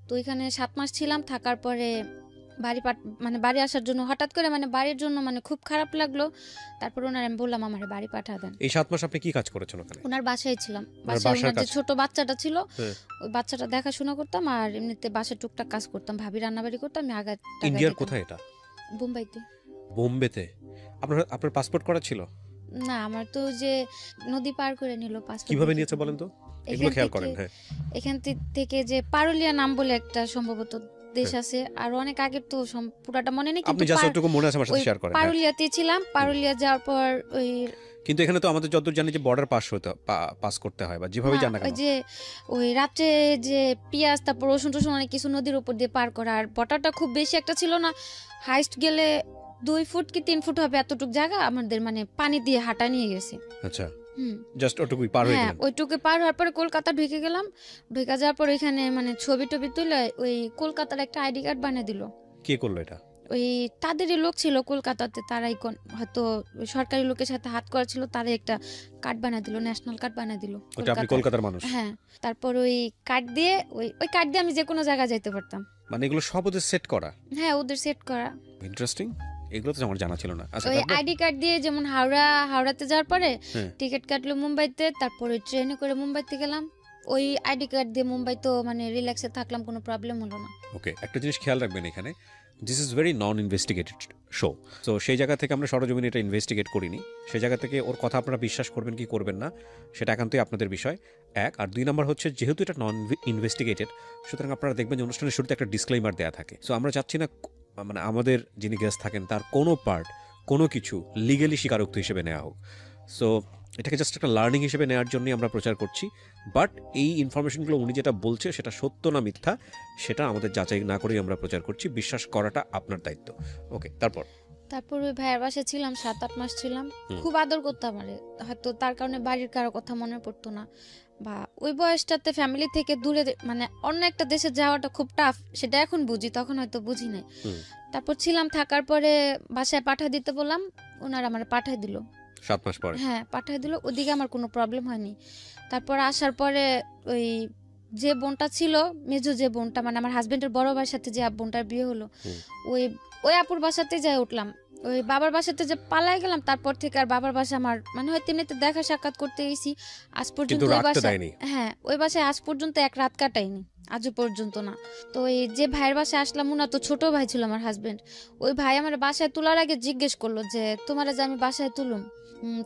তো এখানে 7 মাস ছিলাম, থাকার পরে বাড়ি আসার জন্য হঠাৎ করে মানে বাড়ির জন্য মানে খুব খারাপ লাগলো। তারপর ওনার আমি বললাম আমার বাড়ি পাঠা দেন। এই 7 মাস আপনি কি কাজ করেছেন ওখানে? ওনার বাসায় ছিলাম, বাসায় ওনার যে ছোট বাচ্চাটা ছিল ওই বাচ্চাটা দেখাশোনা করতাম, আর এমনিতে বাসায় টুকটাক কাজ করতাম, ভাবি রান্নাবাড়ি করতাম। আমি আগে ইন্ডিয়ার কোথায় এটা? বোম্বাইতে। বোম্বেতে? আপনার পাসপোর্ট করা ছিল না? আমার তো যে নদী পার করে নিল পাসপোর্ট। কিভাবে নিয়েছে বলেন তো, এগুলো খেয়াল করেন। হ্যাঁ, এখান থেকে যে পারুলিয়া নাম বলে একটা সম্ভবত দেশ আছে, আর অনেক আগে তো পুরাটা মনে নেই, আপনি জাস্ট একটু মনে আছে আমার সাথে শেয়ার করেন। পারুলিয়াতে ছিলাম, পারুলিয়া যাওয়ার পর ওই কিন্তু এখানে তো আমাদের যতদূর জানি যে বর্ডার পাস করতে হয়, বা যেভাবে জানা কেন যে ওই রাতে যে পেঁয়াজ তারপর রসুন টসুন অনেক কিছু নদীর উপর দিয়ে পার করা। আর বর্ডারটা খুব বেশি একটা ছিল না, হাইস্ট গেলে 2 ফুট কি 3 ফুট হবে, এতটুকু জায়গা আমাদের মানে পানি দিয়ে হাঁটা নিয়ে গেছে। আচ্ছা, জাস্ট ওটুকুই পার হয়ে গেলেন? হ্যাঁ, ওইটুকু পার হওয়ার পরে কলকাতা ঢুকে গেলাম। ঢুকে যাওয়ার পর এখানে মানে ছবি টবি তুলে ওই কলকাতার একটা আইডি কার্ড বানিয়ে দিল। কে করলো এটা? ওই তাদেরই লোক ছিল কলকাতাতে, তারাই হয়তো সরকারি লোকের সাথে হাত করা ছিল, তারাই একটা কার্ড বানিয়ে দিল, ন্যাশনাল কার্ড বানিয়ে দিল। ওটা আপনি কলকাতার মানুষ? হ্যাঁ, তারপর ওই কার্ড দিয়ে ওই কার্ড দিয়ে আমি যে কোনো জায়গায় যেতে পারতাম। মানে এগুলো সব ওদের সেট করা? হ্যাঁ, ওদের সেট করা। ইন্টারেস্টিং, এগুলো তো আমার জানা ছিল না। আচ্ছা, ওই আইডি কার্ড দিয়ে যেমন হাওড়াতে যাওয়ার পরে টিকিট কাটলো মুম্বাইতে, তারপরে ট্রেনে করে মুম্বাইতে গেলাম। ওই আইডি কার্ড দিয়ে মুম্বাই তো মানে রিল্যাক্সে থাকলাম, কোনো প্রবলেম হলো না। ওকে, একটা জিনিস খেয়াল রাখবেন এখানে, this is very non investigated show. So সেই জায়গা থেকে আমরা সরজমিনে এটা ইনভেস্টিগেট করিনি, সেই জায়গা থেকে ওর কথা আপনারা বিশ্বাস করবেন কি করবেন না সেটা একান্তই আপনাদের বিষয়, এক। আর 2 নম্বর হচ্ছে, যেহেতু এটা নন ইনভেস্টিগেটেড, সুতরাং আপনারা দেখবেন যে অনুষ্ঠানের শুরুতে একটা ডিসক্লেইমার দেওয়া থাকে। সো আমরা চাচ্ছি না মানে আমাদের যিনি গেস্ট থাকেন তার কোনো পার্ট, কোনো কিছু লিগেলি স্বীকারোক্তি হিসেবে নেওয়া হোক। সো এটাকে জাস্ট একটা লার্নিং হিসেবে নেওয়ার জন্যই আমরা প্রচার করছি। বাট এই ইনফরমেশনগুলো উনি যেটা বলছে সেটা সত্য না মিথ্যা সেটা আমাদের যাচাই না করেই আমরা প্রচার করছি, বিশ্বাস করাটা আপনার দায়িত্ব। ওকে, তারপর ওই ভাইয়ের বাসায় ছিলাম 7-8 মাস ছিলাম, খুব আদর করতাম। আমারে হয়তো তার কারণে বাড়ির কারো কথা মনে পড়তো না, বা ওই বয়সটাতে ফ্যামিলি থেকে দূরে মানে অন্য একটা দেশে যাওয়াটা খুব টাফ, সেটা এখন বুঝি, তখন হয়তো বুঝি নাই। তারপর ছিলাম, থাকার পরে বাসায় পাঠিয়ে দিতে বললাম, ওনারা আমার পাঠিয়ে দিল 7 মাস পরে। হ্যাঁ পাঠিয়ে দিল, ওদিকে আমার কোনো প্রবলেম হয়নি। তারপর আসার পরে ওই যে বোনটা ছিল, মেজো যে বোনটা, মানে আমার হাজবেন্ডের বড় ভাইয়ের সাথে যে বোনটার বিয়ে হলো, ওই ওই আপুর বাসাতে যাই উঠলাম। ওই বাবার বাসাতে যে পালাই গেলাম, তারপর থেকে আর বাবার বাসা আমার মানে হয় তেমনিতে দেখা সাক্ষাৎ করতে গেছি, আজ পর্যন্ত ওই বাসায়, হ্যাঁ ওই বাসায় আজ পর্যন্ত এক রাত কাটাইনি, আজও পর্যন্ত না। তো এই যে ভাইয়ের বাসায় আসলাম, উনা তো ছোট ভাই ছিল আমার হাজবেন্ড, ওই ভাই আমার বাসায় তোলার আগে জিজ্ঞেস করলো যে তোমারা যে আমি বাসায় তুলুম,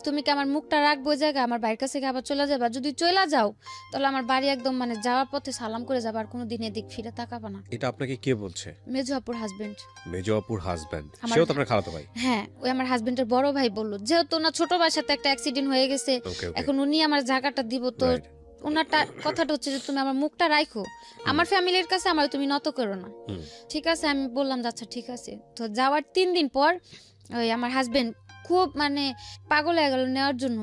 তুমি কি আমার মুখটা রাখবো ওই জায়গায়, আমার বাড়ির কাছে আবার চলে যাবা, যদি চলে যাও তাহলে আমার বাড়ি একদম মানে যাওয়ার পথে সালাম করে যাবা, আর কোনোদিন এদিক ফিরে তাকাবা না। এটা আপনাকে কে বলছে? মেজো আপুর হাজবেন্ড। মেজো আপুর হাজবেন্ড, সেও তো আপনার খালাতো ভাই? হ্যাঁ, ওই আমার হাজবেন্ডের বড় ভাই বললো, যেহেতু না ছোট ভাইয়ের সাথে একটা অ্যাক্সিডেন্ট হয়ে গেছে, এখন উনি আমার জায়গাটা দিব, তো ওনারটা কথাটা হচ্ছে যে তুমি আমার মুখটা রাখো, আমার ফ্যামিলির কাছে আমার তুমি নত করো না। ঠিক আছে, আমি বললাম আচ্ছা ঠিক আছে। তো যাওয়ার 3 দিন পর ওই আমার হাজবেন্ড খুব মানে পাগল হয়ে গেল নেওয়ার জন্য।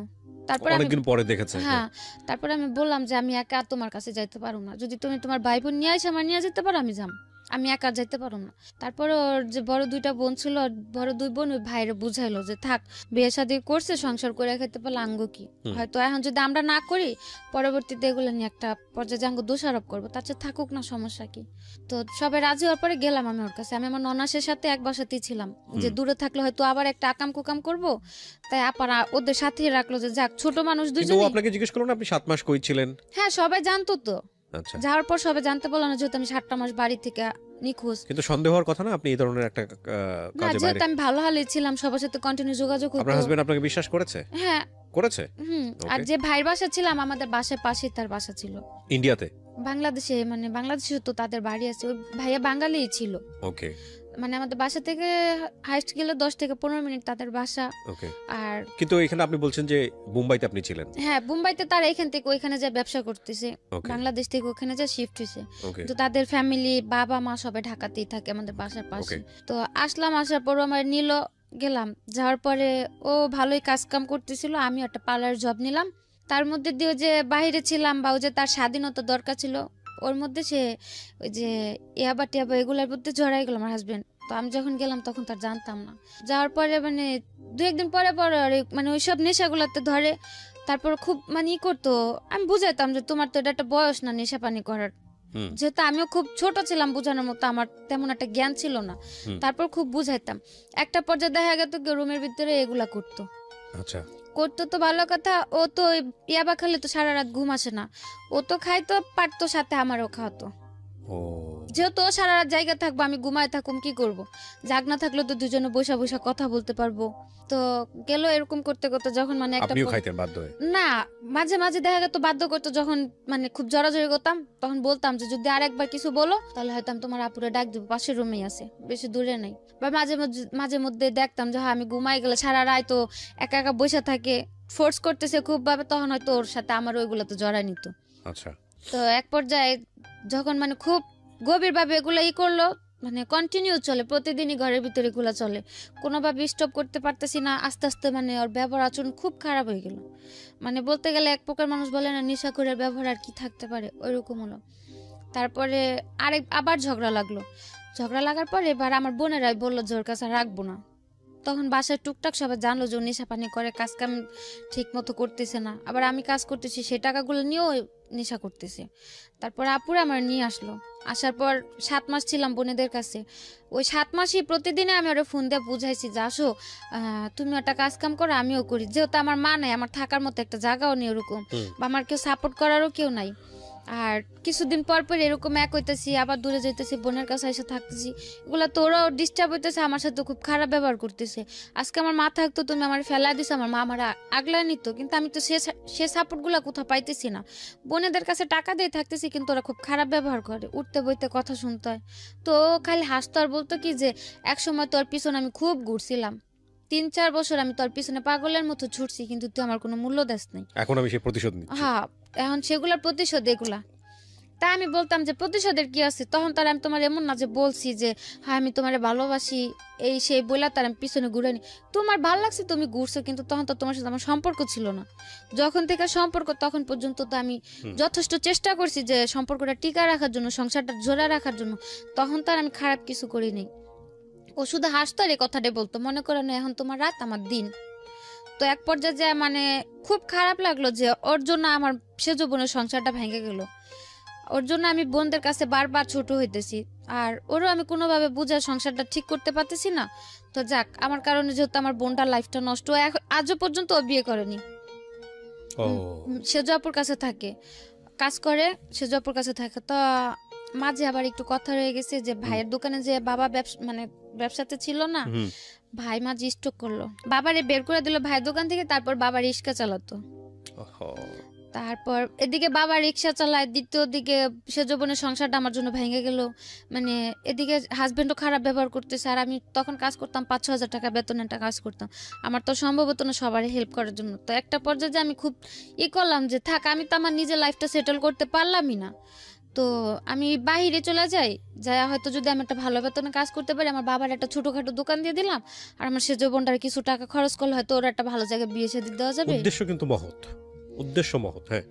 তারপরে অনেকদিন পরে দেখেছে। হ্যাঁ, তারপরে আমি বললাম যে আমি একা তোমার কাছে যাইতে পারো না, যদি তুমি তোমার ভাই বোন নিয়ে আসে আমার নিয়ে যেতে পারো, আমি যাম, আমি একা যাইতে পারো না। তারপরে ওর যে বড় 2টা বোন ছিল, বড় 2 বোন ওই ভাইরে বুঝাইলো যে থাক, বিয়ে শাদী করছে, সংসার করে খেতে পারলে আঙ্গ কি, হয়তো এখন যদি আমরা না করি পরবর্তীতে এগুলো নিয়ে একটা পর্যায়ে আঙ্গ দোষারোপ করবো, তার চেয়ে থাকুক না, সমস্যা কি। তো সবাই রাজি হওয়ার পরে গেলাম আমি ওর কাছে। আমি আমার ননাসের সাথে এক বাসাতেই ছিলাম, যে দূরে থাকলে হয়তো আবার একটা আকাম কুকাম করবো, তাই আপারা ওদের সাথেই রাখলো যে যাক ছোট মানুষ দুজন। আপনাকে জিজ্ঞেস করলো না আপনি 7 মাস কই ছিলেন? হ্যাঁ, সবাই জানতো তো। আচ্ছা, যাওয়ার পর সবাই জানতে পারলো না, যেহেতু আমি 7টা মাস বাড়ি থেকে নিখোঁজ। কিন্তু সন্দেহ হওয়ার কথা না, আপনি এই ধরনের একটা কাজে বাইরে। যেহেতু আমি ভালো হালে ছিলাম, সবার সাথে কন্টিনিউ যোগাযোগ হতো। আপনার হাজবেন্ড আপনাকে বিশ্বাস করেছে? হ্যাঁ করেছে। আর যে ভাইয়ের বাসা ছিলাম, আমাদের বাসার পাশেই তার বাসা ছিল। ইন্ডিয়াতে? বাংলাদেশে, মানে বাংলাদেশে তো তাদের বাড়ি আছে। ওই ভাইয়া বাঙালিই ছিল। ওকে, মানে আমাদের বাসা থেকে হাইস্ট গেলে 10 থেকে 15 মিনিট তাদের বাসা। ওকে। আর কিন্তু এখানে আপনি বলছেন যে মুম্বাইতে আপনি ছিলেন? হ্যাঁ, মুম্বাইতে তারা এখান থেকে ওইখানে যা ব্যবসা করতেছে, বাংলাদেশ থেকে ওখানে যা শিফট হয়েছে। তো তাদের ফ্যামিলি, বাবা মা সবাই ঢাকাতেই থাকে, আমাদের বাসার পাশে। তো আসলাম, আসার পর আমার নিল, গেলাম, যাওয়ার পরে ও ভালোই কাজ কাম করতেছিল, আমি একটা পার্লার জব নিলাম। তার মধ্যে দিয়ে যে বাইরে ছিলাম, বা ও যে তার স্বাধীনতা দরকার ছিল, ওর মধ্যে সে ওই যে ইয়াবা টিয়াবা এগুলোর মধ্যে জড়াই গেল আমার হাজবেন্ড। তো আমি যখন গেলাম তখন তার জানতাম না। যাওয়ার পরে মানে 2-1 দিন পরে পরে মানে ওইসব নেশাগুলোতে ধরে। তারপর খুব মানে ই করতো, আমি বুঝাইতাম যে তোমার তো এটা একটা বয়স না নেশা পানি করার, যেহেতু আমিও খুব ছোট ছিলাম, বোঝানোর মতো আমার তেমন একটা জ্ঞান ছিল না। তারপর খুব বুঝাইতাম। একটা পর্যায়ে দেখা গেত রুমের ভিতরে এগুলা করতো। আচ্ছা, করতো তো ভালো কথা, ও তো ইয়াবা খেলে তো সারা রাত ঘুম আসে না, ও তো খাইতো পারতো, সাথে আমারও খাওয়াতো। যেহেতু সারা রাত জায়গা থাকবো, আমি ঘুমায় থাকুম, কি করব, জাগ না থাকলে তো দুজনে বসা বসা কথা বলতে পারবো। তো গেল এরকম করতে করতে, যখন মানে একটা না মাঝে মাঝে দেখা যেত বাধ্য করতো, যখন মানে খুব জড়াজড়ি করতাম, তখন বলতাম যে যদি আরেকবার কিছু বলো তাহলে হয়তো আমি তোমার আপুরে ডাক দেবো, পাশের রুমেই আছে, বেশি দূরে নাই। বা মাঝে মধ্যে দেখতাম যে আমি ঘুমাই গেলে সারা রাত তো একা একা বসে থাকে, ফোর্স করতেছে খুব ভাবে, তখন হয়তো ওর সাথে আমার ওইগুলো তো জড়াই নিত। আচ্ছা। তো এক পর্যায়ে যখন মানে খুব গভীর ভাবে এগুলো করলো, মানে কন্টিনিউ চলে, প্রতিদিনই ঘরের ভিতরে এগুলো চলে, কোনোভাবে স্টপ করতে পারতেছি না। আস্তে আস্তে মানে ওর ব্যবহার আচরণ খুব খারাপ হয়ে গেল। মানে বলতে গেলে এক প্রকার মানুষ বলে না নেশাখোরের ব্যবহার আর কি থাকতে পারে, ওইরকম হলো। তারপরে আবার ঝগড়া লাগলো। ঝগড়া লাগার পরে এবার আমার বোনেরাই বললো যে ওর কাছে রাখবো না। তখন বাসায় টুকটাক সবাই জানলো যে নেশা পানি করে, কাজ কাম ঠিক মতো করতেছে না, আবার আমি কাজ করতেছি সেই টাকাগুলো নিয়েও নেশা করতেছে। তারপর আপুরে আমার নিয়ে আসলো। আসার পর 7 মাস ছিলাম বোনেদের কাছে। ওই 7 মাসই প্রতিদিনে আমি ওরা ফোন দিয়ে বুঝাইছি যে আসো, তুমি একটা কাজ কাম করো, আমিও করি। যেহেতু আমার মা নাই, আমার থাকার মতো একটা জায়গাও নেই ওরকম, বা আমার কেউ সাপোর্ট করারও কেউ নাই। আর কিছুদিন পর পর এরকম এক হইতেছি, আবার দূরে যাইতেছি, বোনের কাছে এসে থাকতেছি, এগুলা তো ওরাও ডিস্টার্ব হইতেছে, আমার সাথে খুব খারাপ ব্যবহার করতেছে। আজকে আমার মা থাকতো, তুমি আমার ফেলা দিছো, আমার মা আমার আগলায় নিত, কিন্তু আমি তো সে সাপোর্টগুলো কোথাও পাইতেছি না। বোনেদের কাছে টাকা দিয়ে থাকতেছি, কিন্তু ওরা খুব খারাপ ব্যবহার করে, উঠতে বইতে কথা শুনতে হয়। তো খালি হাসতো আর বলতো কি যে একসময় তোর পিছনে আমি খুব ঘুরছিলাম, 3-4 বছর আমি তোর পিছনে পাগলের মতো ছুটছি, কিন্তু তুই আমার কোনো মূল্য দেস নাই। এখন আমি সেই প্রতিশোধ নিচ্ছি। হ্যাঁ, এখন সেগুলোর প্রতিশোধ এগুলা। তাই আমি বলতাম যে প্রতিশোধের কি আছে, তখন তার আমি তোমার এমন না যে বলছি যে হ্যাঁ আমি তোমারে ভালোবাসি এই সেই বইলা তার আমি পিছনে ঘুরে নি। তোমার ভালো লাগছে তুমি ঘুরছো, কিন্তু তখন তো তোমার সাথে আমার সম্পর্ক ছিল না। যখন থেকে সম্পর্ক তখন পর্যন্ত তো আমি যথেষ্ট চেষ্টা করছি যে সম্পর্কটা টিকা রাখার জন্য, সংসারটা জোড়া রাখার জন্য। তখন তার আমি খারাপ কিছু করিনি। ও শুধু হাসতো আর এই কথাটাই বলতো, মনে করো না এখন তোমার রাত আমার দিন। তো এক পর্যায়ে যে মানে খুব খারাপ লাগলো যে ওর জন্য আমার সেজ বোনের সংসারটা ভেঙে গেল, ওর জন্য আমি বোনদের কাছে বারবার ছোট হইতেছি, আর ওরও আমি কোনোভাবে বুঝার সংসারটা ঠিক করতে পারতেছি না। তো যাক, আমার কারণে যেহেতু আমার বোনটার লাইফটা নষ্ট, আজও পর্যন্ত ও বিয়ে করেনি। ও সেজো আপুর কাছে থাকে, কাজ করে, সেজো আপুর কাছে থাকে। তো মাঝে আবার একটু কথা রয়ে গেছে যে ভাইয়ের দোকানে যে বাবা মানে ব্যবসাতে ছিল না, হুম। ভাই মাঝে স্ট্রোক করলো, বাবারে বের করে দিল ভাইয়ের দোকান থেকে। তারপর বাবা রিক্সা চালাতো, ওহো। তারপর এদিকে বাবা রিক্সা চালায়, দ্বিতীয় দিকে সে যৌবনের সংসারটা আমার জন্য ভেঙে গেল। মানে এদিকে হাজবেন্ডও খারাপ ব্যবহার করতেছে, আর আমি তখন কাজ করতাম 5-6 হাজার টাকা বেতনের একটা কাজ করতাম, আমার তো সম্ভব হতো না সবারই হেল্প করার জন্য। তো একটা পর্যায়ে যে আমি খুব করলাম যে থাক, আমি তো আমার নিজের লাইফটা সেটেল করতে পারলামই না, তো আমি বাইরে চলে যাই, যাই হয়তো যদি আমি একটা ভালো বেতনে কাজ করতে পারি, আমার বাবার একটা ছোটখাটো দোকান দিয়ে দিলাম, আর আমার সে যৌবনটার কিছু টাকা খরচ করলে হয়তো ওর একটা ভালো জায়গায় বিয়ে শাদী দেওয়া যাবে। উদ্দেশ্য কিন্তু মহৎ, উদ্দেশ্য মহৎ। হ্যাঁ,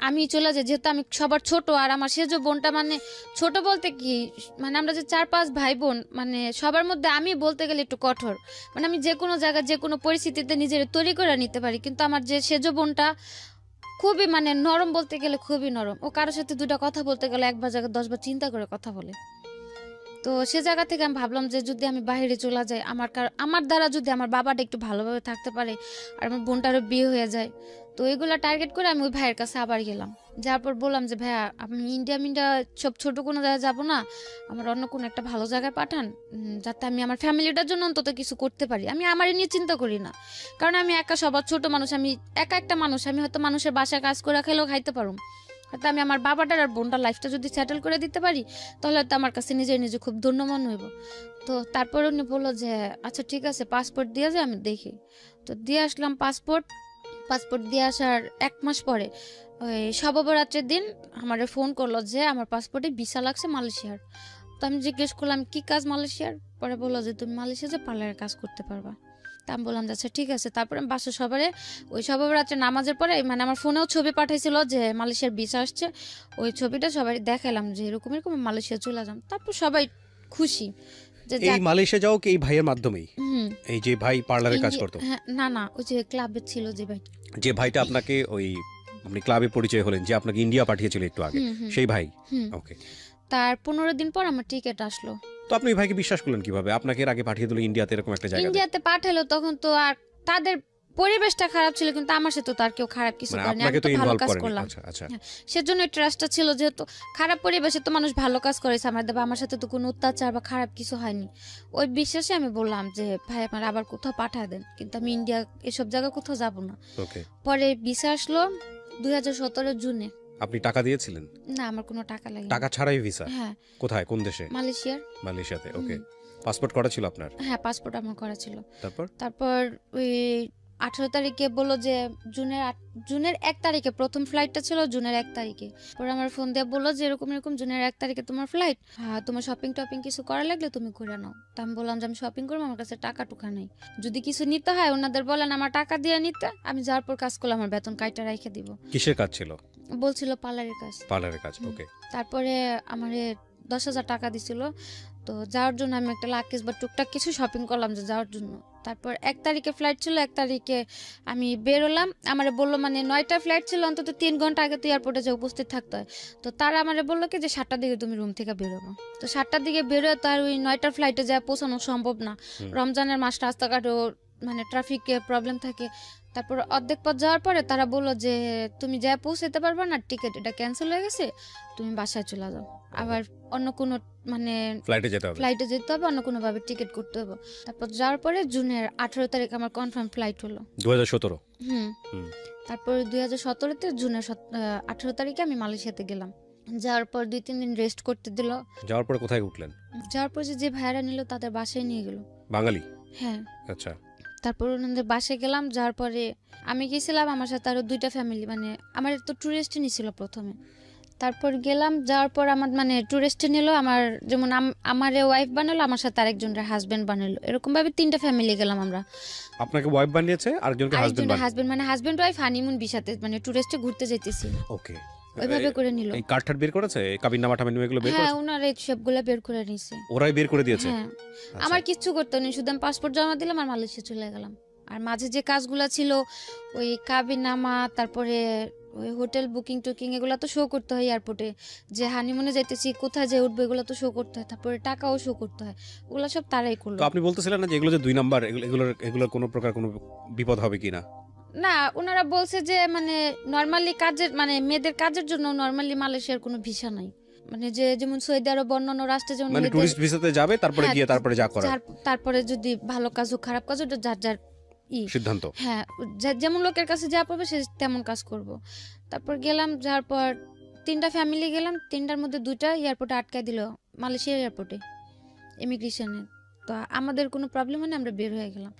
আমি চলে যাই, যেহেতু আমি সবার ছোট, আর আমার সেজ বোনটা মানে ছোট বলতে কি, মানে আমরা যে 4-5 ভাই বোন, মানে সবার মধ্যে আমি বলতে গেলে একটু কঠোর, মানে আমি যে কোনো জায়গায় যে কোনো পরিস্থিতিতে নিজের তৈরি করে নিতে পারি, কিন্তু আমার যে সেজ বোনটা খুবই মানে নরম, বলতে গেলে খুবই নরম। ও কারোর সাথে দুটা কথা বলতে গেলে একবার জায়গায় 10 বার চিন্তা করে কথা বলে। তো সে জায়গা থেকে আমি ভাবলাম যে যদি আমি বাইরে চলে যাই, আমার দ্বারা যদি আমার বাবাটা একটু ভালোভাবে থাকতে পারে, আর আমার বোনটারও বিয়ে হয়ে যায়, তো এগুলা টার্গেট করে আমি ওই ভাইয়ের কাছে আবার গেলাম। যাওয়ার পর বললাম যে ভাইয়া, আমি ইন্ডিয়া সব ছোট কোনো জায়গায় যাবো না, আমার অন্য কোনো একটা ভালো জায়গায় পাঠান, যাতে আমি আমার ফ্যামিলিটার জন্য অন্তত কিছু করতে পারি। আমি আমারই নিয়ে চিন্তা করি না, কারণ আমি একা সবার ছোট মানুষ, আমি একা একটা মানুষ, আমি হয়তো মানুষের বাসায় কাজ করে খেলেও খাইতে পারুম, হয়তো আমি আমার বাবাটার আর বোনটার লাইফটা যদি সেটেল করে দিতে পারি, তাহলে হয়তো আমার কাছে নিজে খুব ধন্য মনে হইব। তো তারপর উনি বললো যে আচ্ছা ঠিক আছে, পাসপোর্ট দিয়ে যায়, আমি দেখি। তো দিয়ে আসলাম পাসপোর্ট দিয়ে আসার 1 মাস পরে ওই শবে-বরাতের দিন আমারে ফোন করলো যে আমার পাসপোর্টে ভিসা লাগছে মালয়েশিয়ার। তো আমি জিজ্ঞেস করলাম কি কাজ মালয়েশিয়ার, পরে বললো যে তুমি মালয়েশিয়া যে পার্লারের কাজ করতে পারবা। তা আমি বললাম যে আচ্ছা ঠিক আছে। তারপরে আমি বাসা সবারে ওই শবে-বরাতের নামাজের পরে, মানে আমার ফোনেও ছবি পাঠাইছিল যে মালয়েশিয়ার ভিসা আসছে, ওই ছবিটা সবাই দেখালাম যে এরকম এরকম মালয়েশিয়া চলে যাম। তারপর সবাই খুশি যে এই মালয়েশিয়া যাও কি এই ভাইয়ের মাধ্যমেই? হুম, এই যে ভাই পার্লারে কাজ ইন্ডিয়া- করতো, হ্যাঁ, না ওই যে ক্লাবে ছিল যে ভাই। যে ভাইটা আপনাকে ওই আপনি ক্লাবে পরিচয় হলেন, যে আপনাকে ইন্ডিয়া পাঠিয়েছিল একটু আগে, হুম। সেই ভাই। হুম। ওকে। তার 15 দিন পর আমার টিকিট আসলো। তো আপনি ওই ভাইকে বিশ্বাস করলেন কিভাবে? আপনাকে এর আগে পাঠিয়ে দিল ইন্ডিয়াতে এরকম একটা জায়গায়? ইন্ডিয়াতে পাঠালো, তখন তো আর তাদের পরিবেশটা খারাপ ছিল, কিন্তু আমার সাথে তো আর কেউ খারাপ কিছু মানে করেনি, আপনাকে আমি তো তো ভালো ইনভলভ কাজ করেনি। করলাম। আচ্ছা আচ্ছা। হ্যাঁ, সেজন্য ট্রাস্টটা ছিল, যেহেতু খারাপ পরিবেশে তো মানুষ ভালো কাজ করেছে আমার দেবা, আমার সাথে তো কোনো অত্যাচার বা খারাপ কিছু হয়নি। ওই বিশ্বাসে আমি বললাম যে ভাই আমার আবার কোথাও পাঠা দেন, কিন্তু আমি ইন্ডিয়া এসব জায়গায় কোথাও যাব না। ওকে। পরে ভিসা আসলো 2017 জুনে। আপনি টাকা দিয়েছিলেন? না, আমার কোনো টাকা লাগেনি। টাকা ছাড়াই ভিসা? হ্যাঁ, কোথায়, কোন দেশে? মালয়েশিয়ার। মালয়েশিয়াতে। ওকে। পাসপোর্ট করা ছিল আপনার? হ্যাঁ, পাসপোর্ট আমার করা ছিল। তারপর ওই 18 তারিখে বললো যে জুনের 1 তারিখে প্রথম ফ্লাইটটা ছিল, জুনের 1 তারিখে। পরে আমার ফোন দিয়ে বললো যে এরকম এরকম জুনের 1 তারিখে তোমার ফ্লাইট, হ্যাঁ তোমার শপিং টপিং কিছু করা লাগলে তুমি করে নাও। তা আমি বললাম যে আমি শপিং করবো, আমার কাছে টাকা টুকা নেই, যদি কিছু নিতে হয় ওনাদের বলেন আমার টাকা দিয়ে নিতে, আমি যাওয়ার পর কাজ করলে আমার বেতন কাইটা রেখে দিব। কিসের কাজ ছিল? বলছিল পার্লারের কাজ। পার্লারের কাজ। ওকে। তারপরে আমারে 10,000 টাকা দিছিল, তো যাওয়ার জন্য আমি একটা লাকেজ বা টুকটাক কিছু শপিং করলাম যে যাওয়ার জন্য। তারপর 1 তারিখে ফ্লাইট ছিল, 1 তারিখে আমি বেরোলাম। আমারে বললো মানে 9টা ফ্লাইট ছিল, অন্তত 3 ঘন্টা আগে তো এয়ারপোর্টে যে উপস্থিত থাকতে হয়। তো তারা আমারে বললো কি যে 7টার দিকে তুমি রুম থেকে বেরোবো। তো 7টার দিকে বেরোয় তো আর ওই 9টার ফ্লাইটে যায় পৌঁছানো সম্ভব না, রমজানের মাস, রাস্তাঘাটও মানে ট্রাফিকে প্রবলেম থাকে। তারপর অর্ধেক পথ যাওয়ার পরে তারা বললো যে তুমি যা পৌঁছাতে পারবে না, টিকিট এটা ক্যান্সেল হয়ে গেছে, তুমি বাসায় চলে যাও, আবার অন্য কোনো মানে ফ্লাইটে যেতে হবে, অন্য কোনো ভাবে টিকিট করতে হবে। তারপর যাওয়ার পরে জুনের 18 তারিখ আমার কনফার্ম ফ্লাইট হলো 2017। তারপর 2017-তে জুনের 18 তারিখে আমি মালয়েশিয়াতে গেলাম। যাওয়ার পর 2-3 দিন রেস্ট করতে দিল। যাওয়ার পরে কোথায় উঠলেন? যাওয়ার পর যে ভাইয়ারা নিল তাদের বাসায় নিয়ে গেল। বাঙালি? হ্যাঁ। আচ্ছা। তারপর ওনাদের বাসায় গেলাম, যাওয়ার পরে আমি গেছিলাম, আমার সাথে আরো 2টা ফ্যামিলি, মানে আমার তো ট্যুরিস্ট নিছিল প্রথমে। তারপর গেলাম, যাওয়ার পর আমার মানে ট্যুরিস্ট নিল, আমার যেমন আমার ওয়াইফ বানালো, আমার সাথে আরেকজনের হাজবেন্ড বানালো, এরকম ভাবে 3টা ফ্যামিলি গেলাম আমরা। আপনাকে ওয়াইফ বানিয়েছে, আরেকজনকে হাজবেন্ড, মানে হাজবেন্ড ওয়াইফ হানিমুন ভিসাতে মানে ট্যুরিস্টে ঘুরতে যেতেছি। ওকে। ওইভাবে করে নিল। এই কার্ড বের করেছে, কাবিননামা টামিননামা এগুলো বের করেছে? হ্যাঁ, ওনারা এই সবগুলো বের করে নিছে। ওরাই বের করে দিয়েছে? হ্যাঁ। আমার কিচ্ছু করতে নেই, শুধু আমি পাসপোর্ট জমা দিলাম আর মালয়েশিয়া চলে গেলাম। আর মাঝে যে কাজগুলো ছিল ওই কাবিননামা, তারপরে ওই হোটেল বুকিং টুকিং, এগুলো তো শো করতে হয় এয়ারপোর্টে, যে হানিমুনে যাইতেছি, কোথায় যে উঠবো, এগুলো তো শো করতে হয়, তারপরে টাকাও শো করতে হয়, ওগুলো সব তারাই করলো। তো আপনি বলতেছিলেন না যে এগুলো যে 2 নাম্বার, এগুলোর কোনো প্রকার কোনো বিপদ হবে কিনা? না, ওনারা বলছে যে মানে নরমালি কাজের মানে মেয়েদের কাজের জন্য নরমালি মালয়েশিয়ার কোনো ভিসা নাই, মানে যে যেমন সৌদি আরব অন্যান্য রাষ্ট্রে যেমন মানে টুরিস্ট ভিসাতে যাবে, তারপরে গিয়ে তারপরে যা করার, তারপরে যদি ভালো কাজ হোক খারাপ কাজ ওটা যার যার সিদ্ধান্ত। হ্যাঁ, যেমন লোকের কাছে যা পাবে সে তেমন কাজ করব। তারপর গেলাম, যাওয়ার পর 3টা ফ্যামিলি গেলাম, 3টার মধ্যে 2টা এয়ারপোর্টে আটকায় দিল, মালয়েশিয়া এয়ারপোর্টে ইমিগ্রেশনে। তো আমাদের কোনো প্রবলেম হয় না, আমরা বের হয়ে গেলাম।